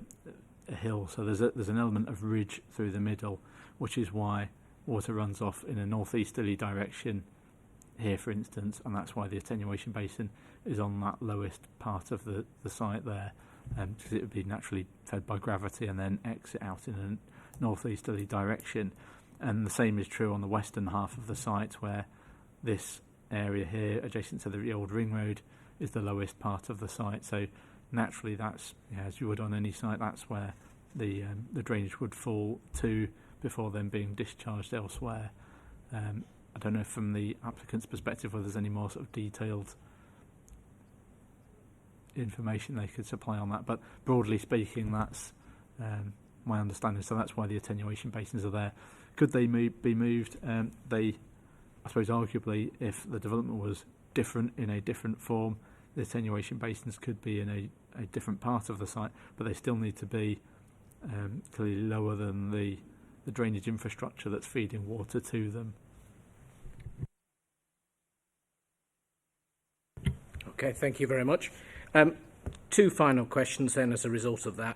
hill, so there's an element of ridge through the middle, which is why water runs off in a northeasterly direction here, for instance, and that's why the attenuation basin is on that lowest part of the site there, because it would be naturally fed by gravity and then exit out in a northeasterly direction. And the same is true on the western half of the site, where this area here, adjacent to the old ring road, is the lowest part of the site. So naturally, that's, as you would on any site, that's where the drainage would fall to before then being discharged elsewhere. I don't know from the applicant's perspective whether there's any more sort of detailed information they could supply on that, but broadly speaking, that's my understanding. So that's why the attenuation basins are there. Could they be moved? I suppose arguably, if the development was different in a different form, the attenuation basins could be in a different part of the site, but they still need to be clearly lower than the drainage infrastructure that's feeding water to them. Okay, thank you very much. Two final questions then as a result of that.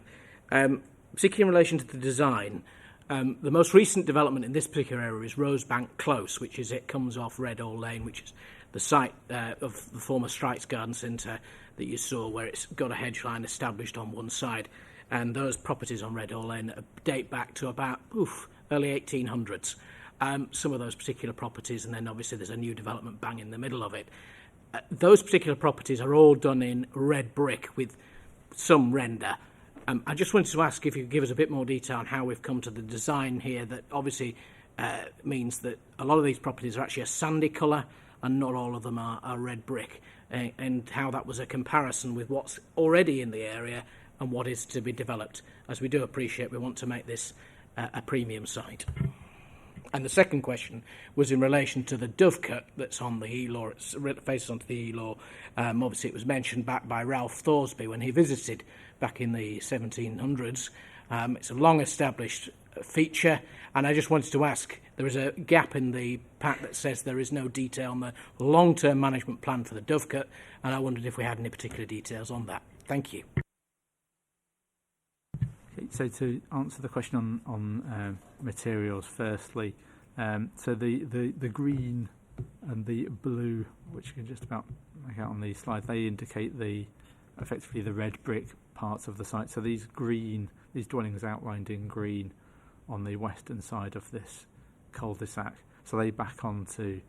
Particularly in relation to the design, the most recent development in this particular area is Rosebank Close, which is, it comes off Redall Lane, which is the site of the former Strikes Garden Centre that you saw, where it's got a hedge line established on one side. And those properties on Redall Lane date back to about early 1800s. Some of those particular properties, and then obviously there's a new development bang in the middle of it. Those particular properties are all done in red brick with some render. I just wanted to ask if you could give us a bit more detail on how we've come to the design here that obviously means that a lot of these properties are actually a sandy colour and not all of them are red brick, and how that was a comparison with what's already in the area and what is to be developed, as we do appreciate we want to make this a premium site. And the second question was in relation to the Dovecote that's on the E-Law, it faces onto the E-Law. Obviously, it was mentioned back by Ralph Thoresby when he visited back in the 1700s. It's a long-established feature, and I just wanted to ask, there is a gap in the pack that says there is no detail on the long-term management plan for the Dovecote, and I wondered if we had any particular details on that. Thank you. So to answer the question on materials, firstly, so the green and the blue, which you can just about make out on these slides, they indicate effectively the red brick parts of the site. So these dwellings outlined in green on the western side of this cul-de-sac, so they back onto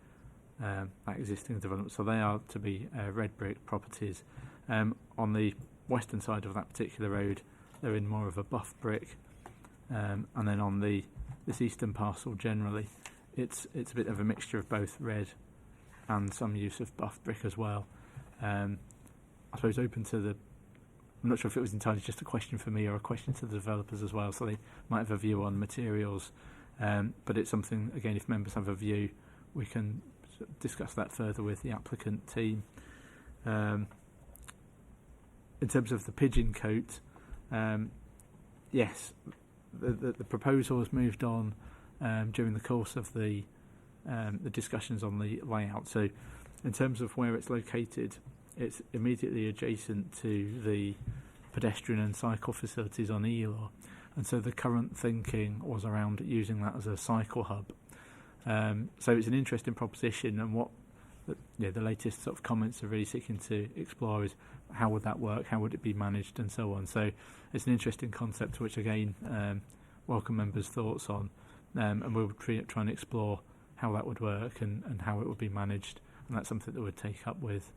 that existing development. So they are to be red brick properties. On the western side of that particular road, they're in more of a buff brick, and then on this eastern parcel generally, it's a bit of a mixture of both red and some use of buff brick as well. I suppose open to the I'm not sure if it was entirely just a question for me or a question to the developers as well, so they might have a view on materials. But it's something, again, if members have a view, we can discuss that further with the applicant team. In terms of the pigeon cote, yes, the proposal has moved on during the course of the discussions on the layout. So in terms of where it's located, it's immediately adjacent to the pedestrian and cycle facilities on Elaw, and so the current thinking was around using that as a cycle hub. So it's an interesting proposition, and what the latest sort of comments are really seeking to explore is how would that work, how would it be managed, and so on. So it's an interesting concept which, again, welcome members' thoughts on, and we'll try and explore how that would work and how it would be managed, and that's something that we'd take up with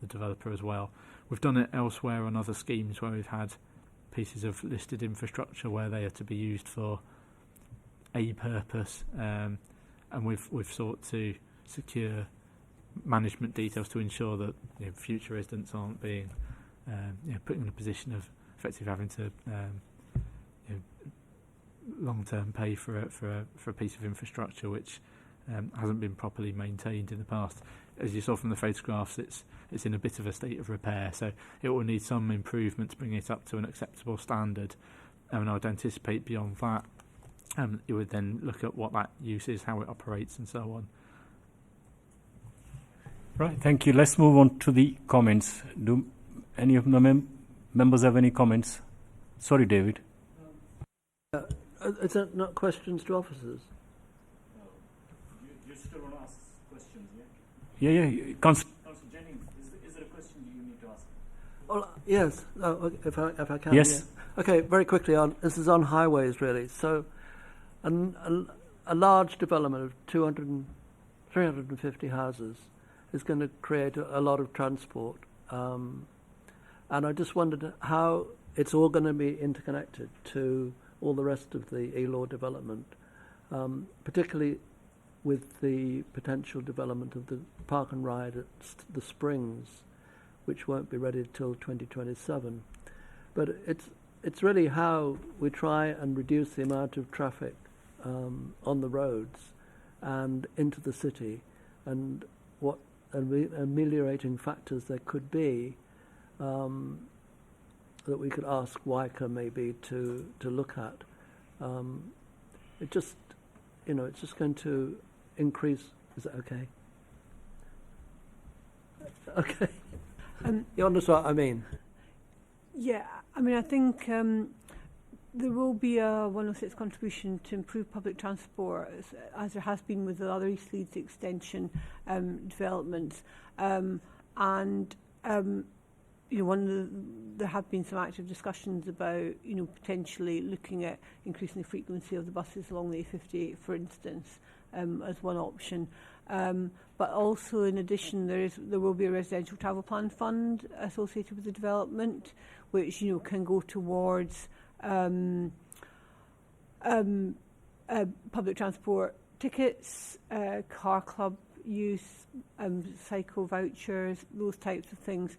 the developer as well. We've done it elsewhere on other schemes where we've had pieces of listed infrastructure where they are to be used for a purpose, and we've sought to secure management details to ensure that future residents aren't being put in a position of effectively having to long-term pay for a piece of infrastructure which hasn't been properly maintained in the past. As you saw from the photographs, it's in a bit of a state of repair, so it will need some improvement to bring it up to an acceptable standard. And I would anticipate beyond that, you would then look at what that use is, how it operates, and so on. Right, thank you. Let's move on to the comments. Do any of the members have any comments? Sorry, David. Is that not questions to officers? You still want to ask questions, yeah? Yeah. Councillor Jennings, is there a question you need to ask? Well, yes, if I can. Yes. Yeah. Okay, very quickly on. This is on highways, really. So, a large development of 350 houses is going to create a lot of transport, and I just wondered how it's all going to be interconnected to all the rest of the Elaw development, particularly with the potential development of the park and ride at the Springs, which won't be ready till 2027. But it's really how we try and reduce the amount of traffic on the roads and into the city, and what ameliorating factors there could be that we could ask WICA maybe to look at. It just, it's just going to increase. Is that okay? Okay. You understand what I mean? Yeah, I mean, I think there will be a 106 contribution to improve public transport, as there has been with the other East Leeds extension developments, there have been some active discussions about, potentially looking at increasing the frequency of the buses along the A58, for instance, as one option. But also, in addition, there will be a residential travel plan fund associated with the development, which can go towards public transport tickets, car club use, cycle vouchers, those types of things.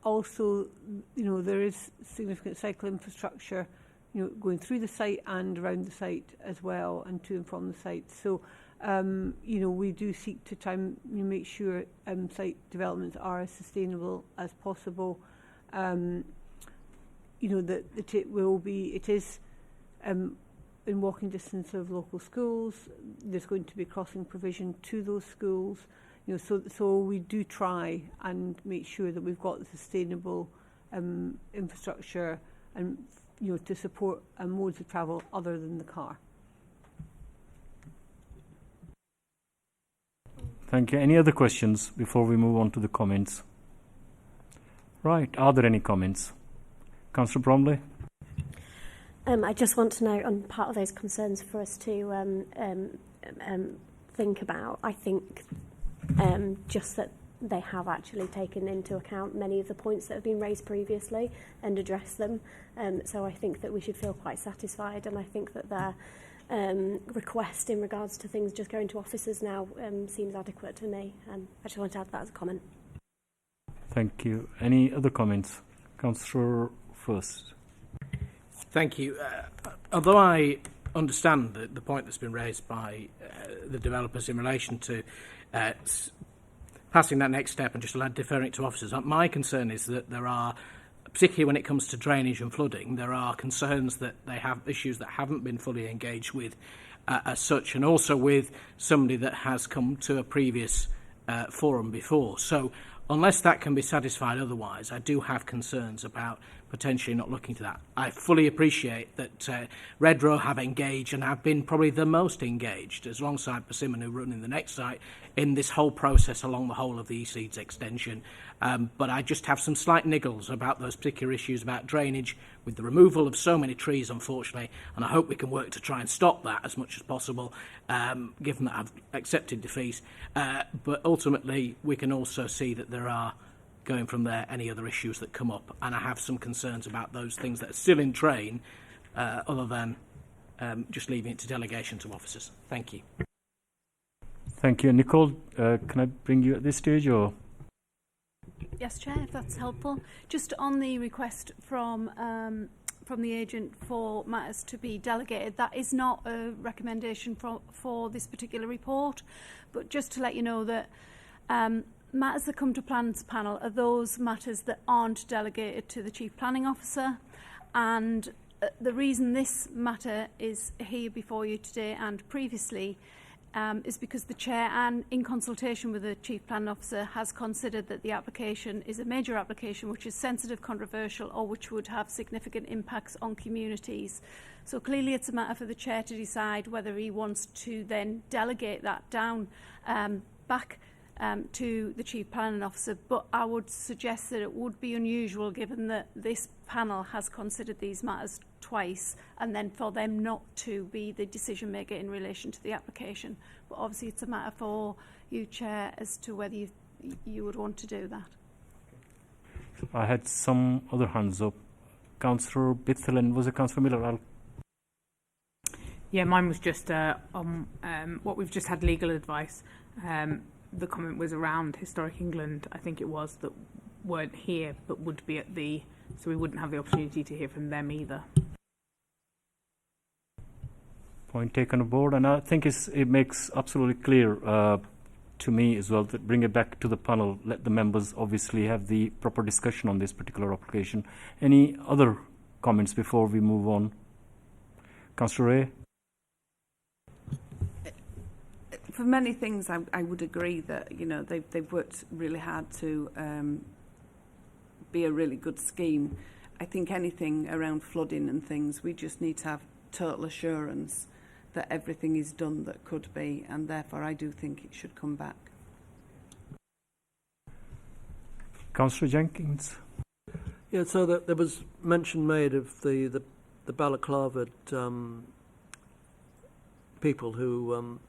Also, there is significant cycle infrastructure, going through the site and around the site as well, and to and from the site. So, we do seek to try and make sure site developments are as sustainable as possible. That it is in walking distance of local schools. There's going to be crossing provision to those schools. So we do try and make sure that we've got the sustainable infrastructure and to support modes of travel other than the car. Thank you. Any other questions before we move on to the comments? Right. Are there any comments? Councillor Bromley? I just want to know, on part of those concerns for us to think about, I think just that they have actually taken into account many of the points that have been raised previously and addressed them. So I think that we should feel quite satisfied, and I think that their request in regards to things just going to officers now seems adequate to me. I just want to add that as a comment. Thank you. Any other comments? Councillor first. Thank you. Although I understand the point that's been raised by the developers in relation to passing that next step and just deferring it to officers, my concern is that there are, particularly when it comes to drainage and flooding, there are concerns that they have issues that haven't been fully engaged with as such, and also with somebody that has come to a previous forum before. So unless that can be satisfied otherwise, I do have concerns about potentially not looking to that. I fully appreciate that Redrow have engaged and have been probably the most engaged, as alongside Persimmon, who run in the next site, in this whole process along the whole of the East Leeds extension. But I just have some slight niggles about those particular issues about drainage, with the removal of so many trees, unfortunately, and I hope we can work to try and stop that as much as possible, given that I've accepted defeat. But ultimately, we can also see that there are, going from there, any other issues that come up, and I have some concerns about those things that are still in train, other than just leaving it to delegation to officers. Thank you. Thank you. Nicole, can I bring you at this stage, or? Yes, Chair, if that's helpful. Just on the request from the agent for matters to be delegated, that is not a recommendation for this particular report, but just to let you know that matters that come to Plans Panel are those matters that aren't delegated to the Chief Planning Officer, and the reason this matter is here before you today and previously is because the Chair, and in consultation with the Chief Planning Officer, has considered that the application is a major application which is sensitive, controversial, or which would have significant impacts on communities. So clearly it's a matter for the Chair to decide whether he wants to then delegate that down back to the Chief Planning Officer, but I would suggest that it would be unusual, given that this panel has considered these matters twice, and then for them not to be the decision maker in relation to the application. But obviously it's a matter for you, Chair, as to whether you would want to do that. I had some other hands up. Councillor Bithell, and was it Councillor Miller? Yeah, mine was just on what we've just had legal advice. The comment was around Historic England, I think it was, that weren't here but would be at the, so we wouldn't have the opportunity to hear from them either. Point taken aboard, and I think it makes absolutely clear to me as well that bring it back to the panel, let the members obviously have the proper discussion on this particular application. Any other comments before we move on? Councillor Ray? For many things, I would agree that, you know, they've worked really hard to be a really good scheme. I think anything around flooding and things, we just need to have total assurance that everything is done that could be, and therefore I do think it should come back. Councillor Jenkins? Yeah, so there was mention made of the balaclava people who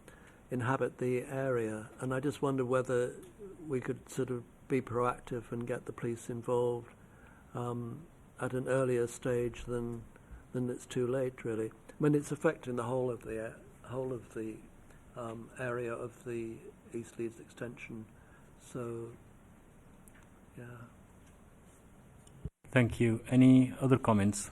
inhabit the area, and I just wonder whether we could sort of be proactive and get the police involved at an earlier stage than it's too late, really. I mean, it's affecting the whole of the area of the East Leeds extension. So, yeah. Thank you. Any other comments?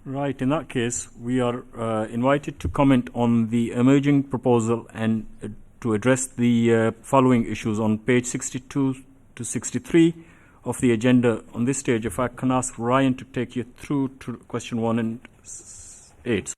Right, in that case, we are invited to comment on the emerging proposal and to address the following issues on page 62 to 63 of the agenda. On this stage, if I can ask Ryan to take you through to question 1 and 8.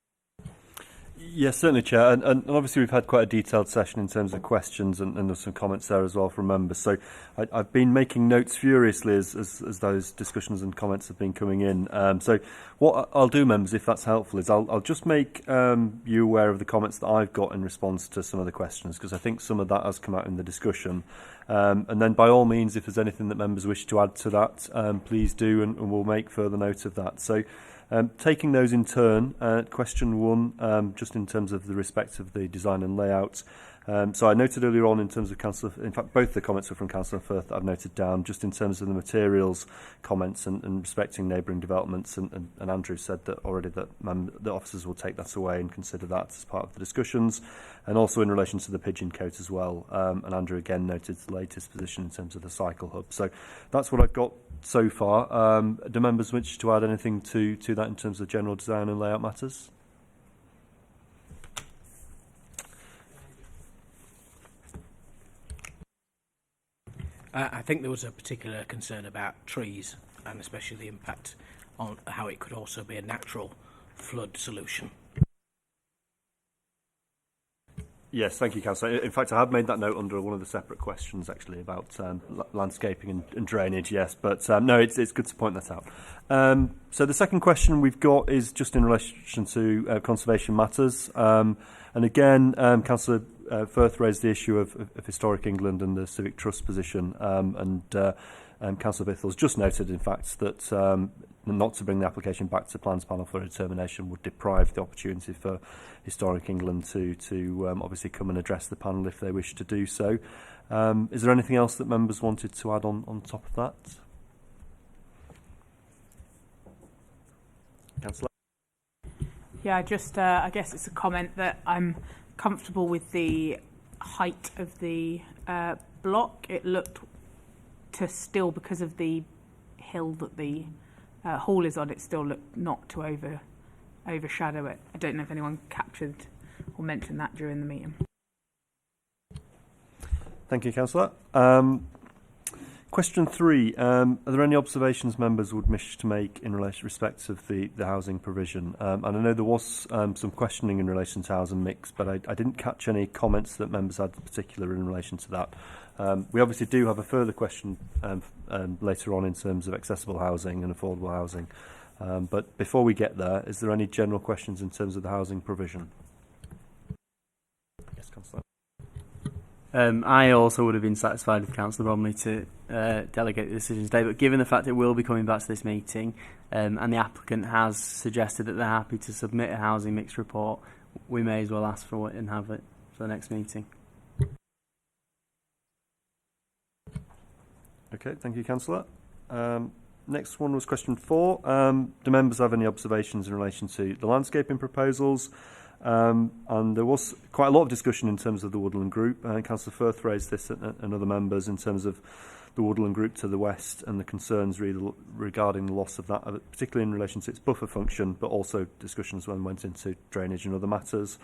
Yes, certainly, Chair. And obviously we've had quite a detailed session in terms of questions, and there's some comments there as well from members. So I've been making notes furiously as those discussions and comments have been coming in. So what I'll do, members, if that's helpful, is I'll just make you aware of the comments that I've got in response to some of the questions, because I think some of that has come out in the discussion. And then by all means, if there's anything that members wish to add to that, please do, and we'll make further note of that. So taking those in turn, question 1, just in terms of the respect of the design and layout, So I noted earlier on in terms of Councillor, in fact both the comments were from Councillor Firth that I've noted down, just in terms of the materials comments and respecting neighbouring developments, and Andrew said that already that the officers will take that away and consider that as part of the discussions, and also in relation to the pigeon cote as well, and Andrew again noted the latest position in terms of the cycle hub. So that's what I've got so far. Do members wish to add anything to that in terms of general design and layout matters? I think there was a particular concern about trees, and especially the impact on how it could also be a natural flood solution. Yes, thank you, Councillor. In fact, I have made that note under one of the separate questions, actually, about landscaping and drainage, yes. But no, it's good to point that out. So the second question we've got is just in relation to conservation matters. And again, Councillor Firth raised the issue of Historic England and the Civic Trust position. And Councillor Bithell's just noted, in fact, that not to bring the application back to Plans Panel for a determination would deprive the opportunity for Historic England to obviously come and address the panel if they wish to do so. Is there anything else that members wanted to add on top of that? Councillor? Yeah, just I guess it's a comment that I'm comfortable with the height of the block. It looked to still, because of the hill that the hall is on, it still looked not to overshadow it. I don't know if anyone captured or mentioned that during the meeting. Thank you, Councillor. Question 3. Are there any observations members would wish to make in respect of the housing provision? And I know there was some questioning in relation to housing mix, but I didn't catch any comments that members had in particular in relation to that. We obviously do have a further question later on in terms of accessible housing and affordable housing. But before we get there, is there any general questions in terms of the housing provision? Yes, Councillor. I also would have been satisfied with Councillor Bromley to delegate the decision today, but given the fact it will be coming back to this meeting, and the applicant has suggested that they're happy to submit a housing mix report, we may as well ask for it and have it for the next meeting. Okay, thank you, Councillor. Next one was question 4. Do members have any observations in relation to the landscaping proposals? And there was quite a lot of discussion in terms of the woodland group. Councillor Firth raised this and other members in terms of the woodland group to the west and the concerns regarding the loss of that, particularly in relation to its buffer function, but also discussions when went into drainage and other matters.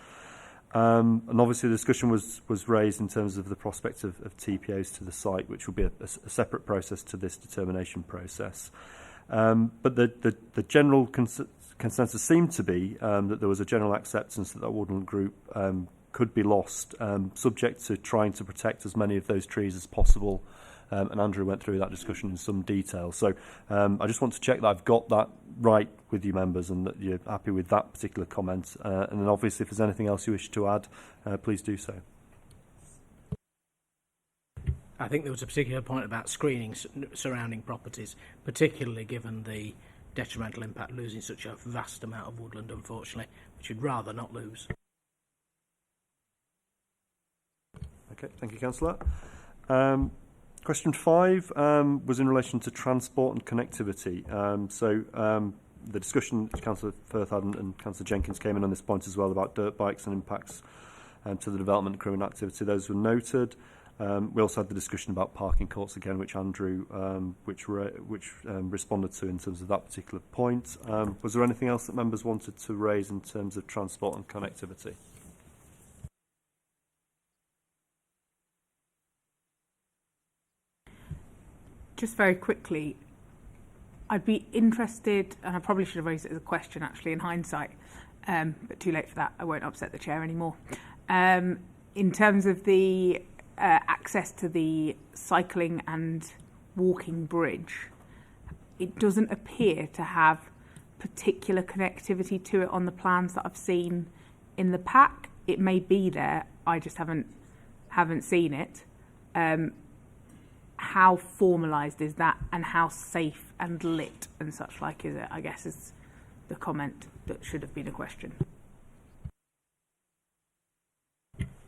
And obviously the discussion was raised in terms of the prospect of TPOs to the site, which will be a separate process to this determination process. But the general consensus seemed to be that there was a general acceptance that woodland group could be lost, subject to trying to protect as many of those trees as possible. And Andrew went through that discussion in some detail. So I just want to check that I've got that right with you members and that you're happy with that particular comment. And then obviously if there's anything else you wish to add, please do so. I think there was a particular point about screening surrounding properties, particularly given the detrimental impact losing such a vast amount of woodland, unfortunately, which you'd rather not lose. Okay, thank you, Councillor. Question 5 was in relation to transport and connectivity. The discussion Councillor Firth had and Councillor Jenkins came in on this point as well about dirt bikes and impacts to the development and crewing activity. Those were noted. We also had the discussion about parking courts again, which Andrew responded to in terms of that particular point. Was there anything else that members wanted to raise in terms of transport and connectivity? Just very quickly, I'd be interested, and I probably should have raised it as a question actually in hindsight, but too late for that. I won't upset the chair anymore. In terms of the access to the cycling and walking bridge, it doesn't appear to have particular connectivity to it on the plans that I've seen in the pack. It may be there, I just haven't seen it. How formalised is that, and how safe and lit and such like is it, I guess, is the comment that should have been a question.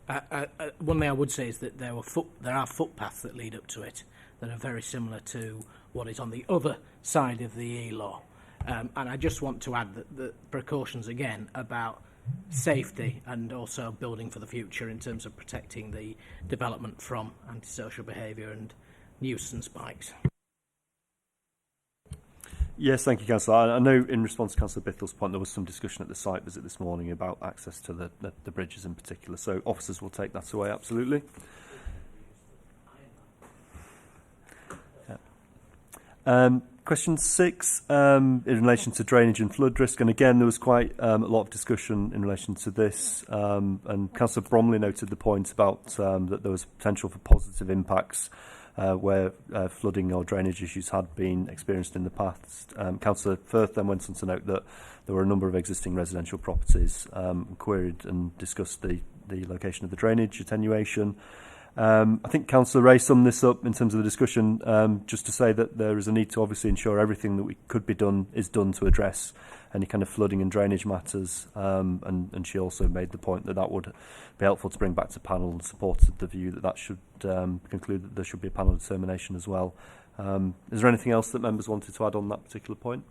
One thing I would say is that there are footpaths that lead up to it that are very similar to what is on the other side of the E-law. And I just want to add that the precautions again about safety and also building for the future in terms of protecting the development from antisocial behaviour and nuisance bikes. Yes, thank you, Councillor. I know in response to Councillor Bitthel's point, there was some discussion at the site visit this morning about access to the bridges in particular, so officers will take that away, absolutely. Yeah. Question 6, in relation to drainage and flood risk, and again there was quite a lot of discussion in relation to this, and Councillor Bromley noted the point about that there was potential for positive impacts where flooding or drainage issues had been experienced in the past. Councillor Firth then went on to note that there were a number of existing residential properties, queried and discussed the location of the drainage, attenuation. I think Councillor Ray summed this up in terms of the discussion, just to say that there is a need to obviously ensure everything that we could be done is done to address any kind of flooding and drainage matters, and she also made the point that that would be helpful to bring back to panel and supported the view that that should conclude that there should be a panel determination as well. Is there anything else that members wanted to add on that particular point?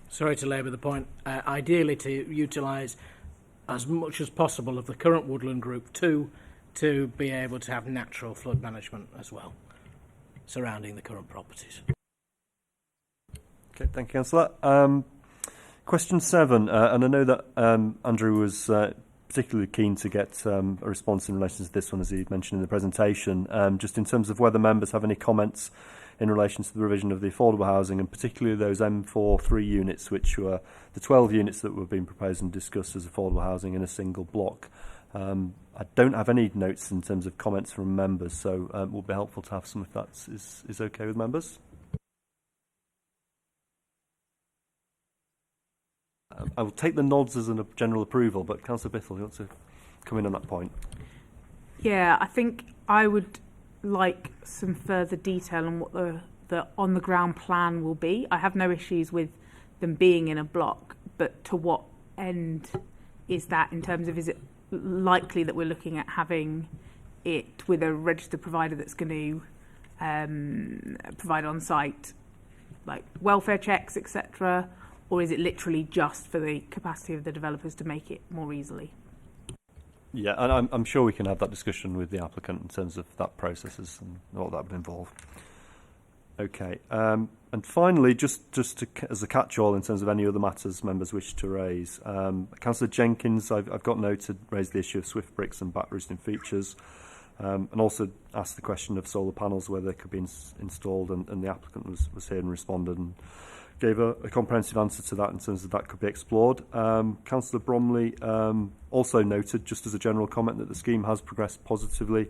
Sorry to labour the point. Ideally to utilise as much as possible of the current woodland group to be able to have natural flood management as well surrounding the current properties. Okay, thank you, Councillor. Question 7, and I know that Andrew was particularly keen to get a response in relation to this one, as he mentioned in the presentation, just in terms of whether members have any comments in relation to the revision of the affordable housing, and particularly those M4-3 units, which were the 12 units that were being proposed and discussed as affordable housing in a single block. I don't have any notes in terms of comments from members, so it will be helpful to have some if that is okay with members. I will take the nods as a general approval, but Councillor Bithell, you want to come in on that point? Yeah, I think I would like some further detail on what the on-the-ground plan will be. I have no issues with them being in a block, but to what end is that in terms of, is it likely that we're looking at having it with a registered provider that's going to provide on-site like welfare checks, etc., or is it literally just for the capacity of the developers to make it more easily? Yeah, and I'm sure we can have that discussion with the applicant in terms of that processes and what that would involve. Okay, and finally, just as a catch-all in terms of any other matters members wish to raise, Councillor Jenkins, I've got noted, raised the issue of swift bricks and back roosting features, and also asked the question of solar panels, whether they could be installed, and the applicant was here and responded and gave a comprehensive answer to that in terms of that could be explored. Councillor Bromley also noted, just as a general comment, that the scheme has progressed positively,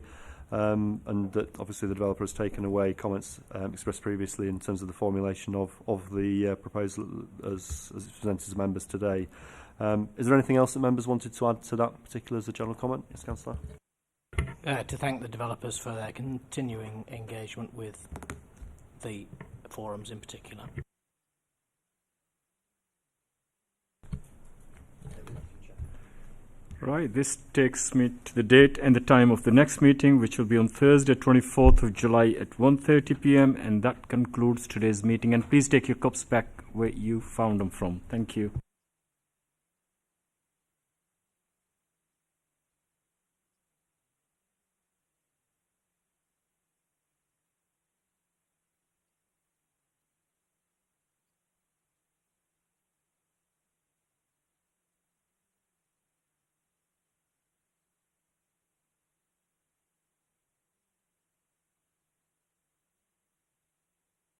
and that obviously the developer has taken away comments expressed previously in terms of the formulation of the proposal as presented to members today. Is there anything else that members wanted to add to that particular as a general comment? Yes, Councillor. To thank the developers for their continuing engagement with the forums in particular. Right, this takes me to the date and the time of the next meeting, which will be on Thursday, 24th of July at 1:30 p.m. And that concludes today's meeting. And please take your cups back where you found them from. Thank you.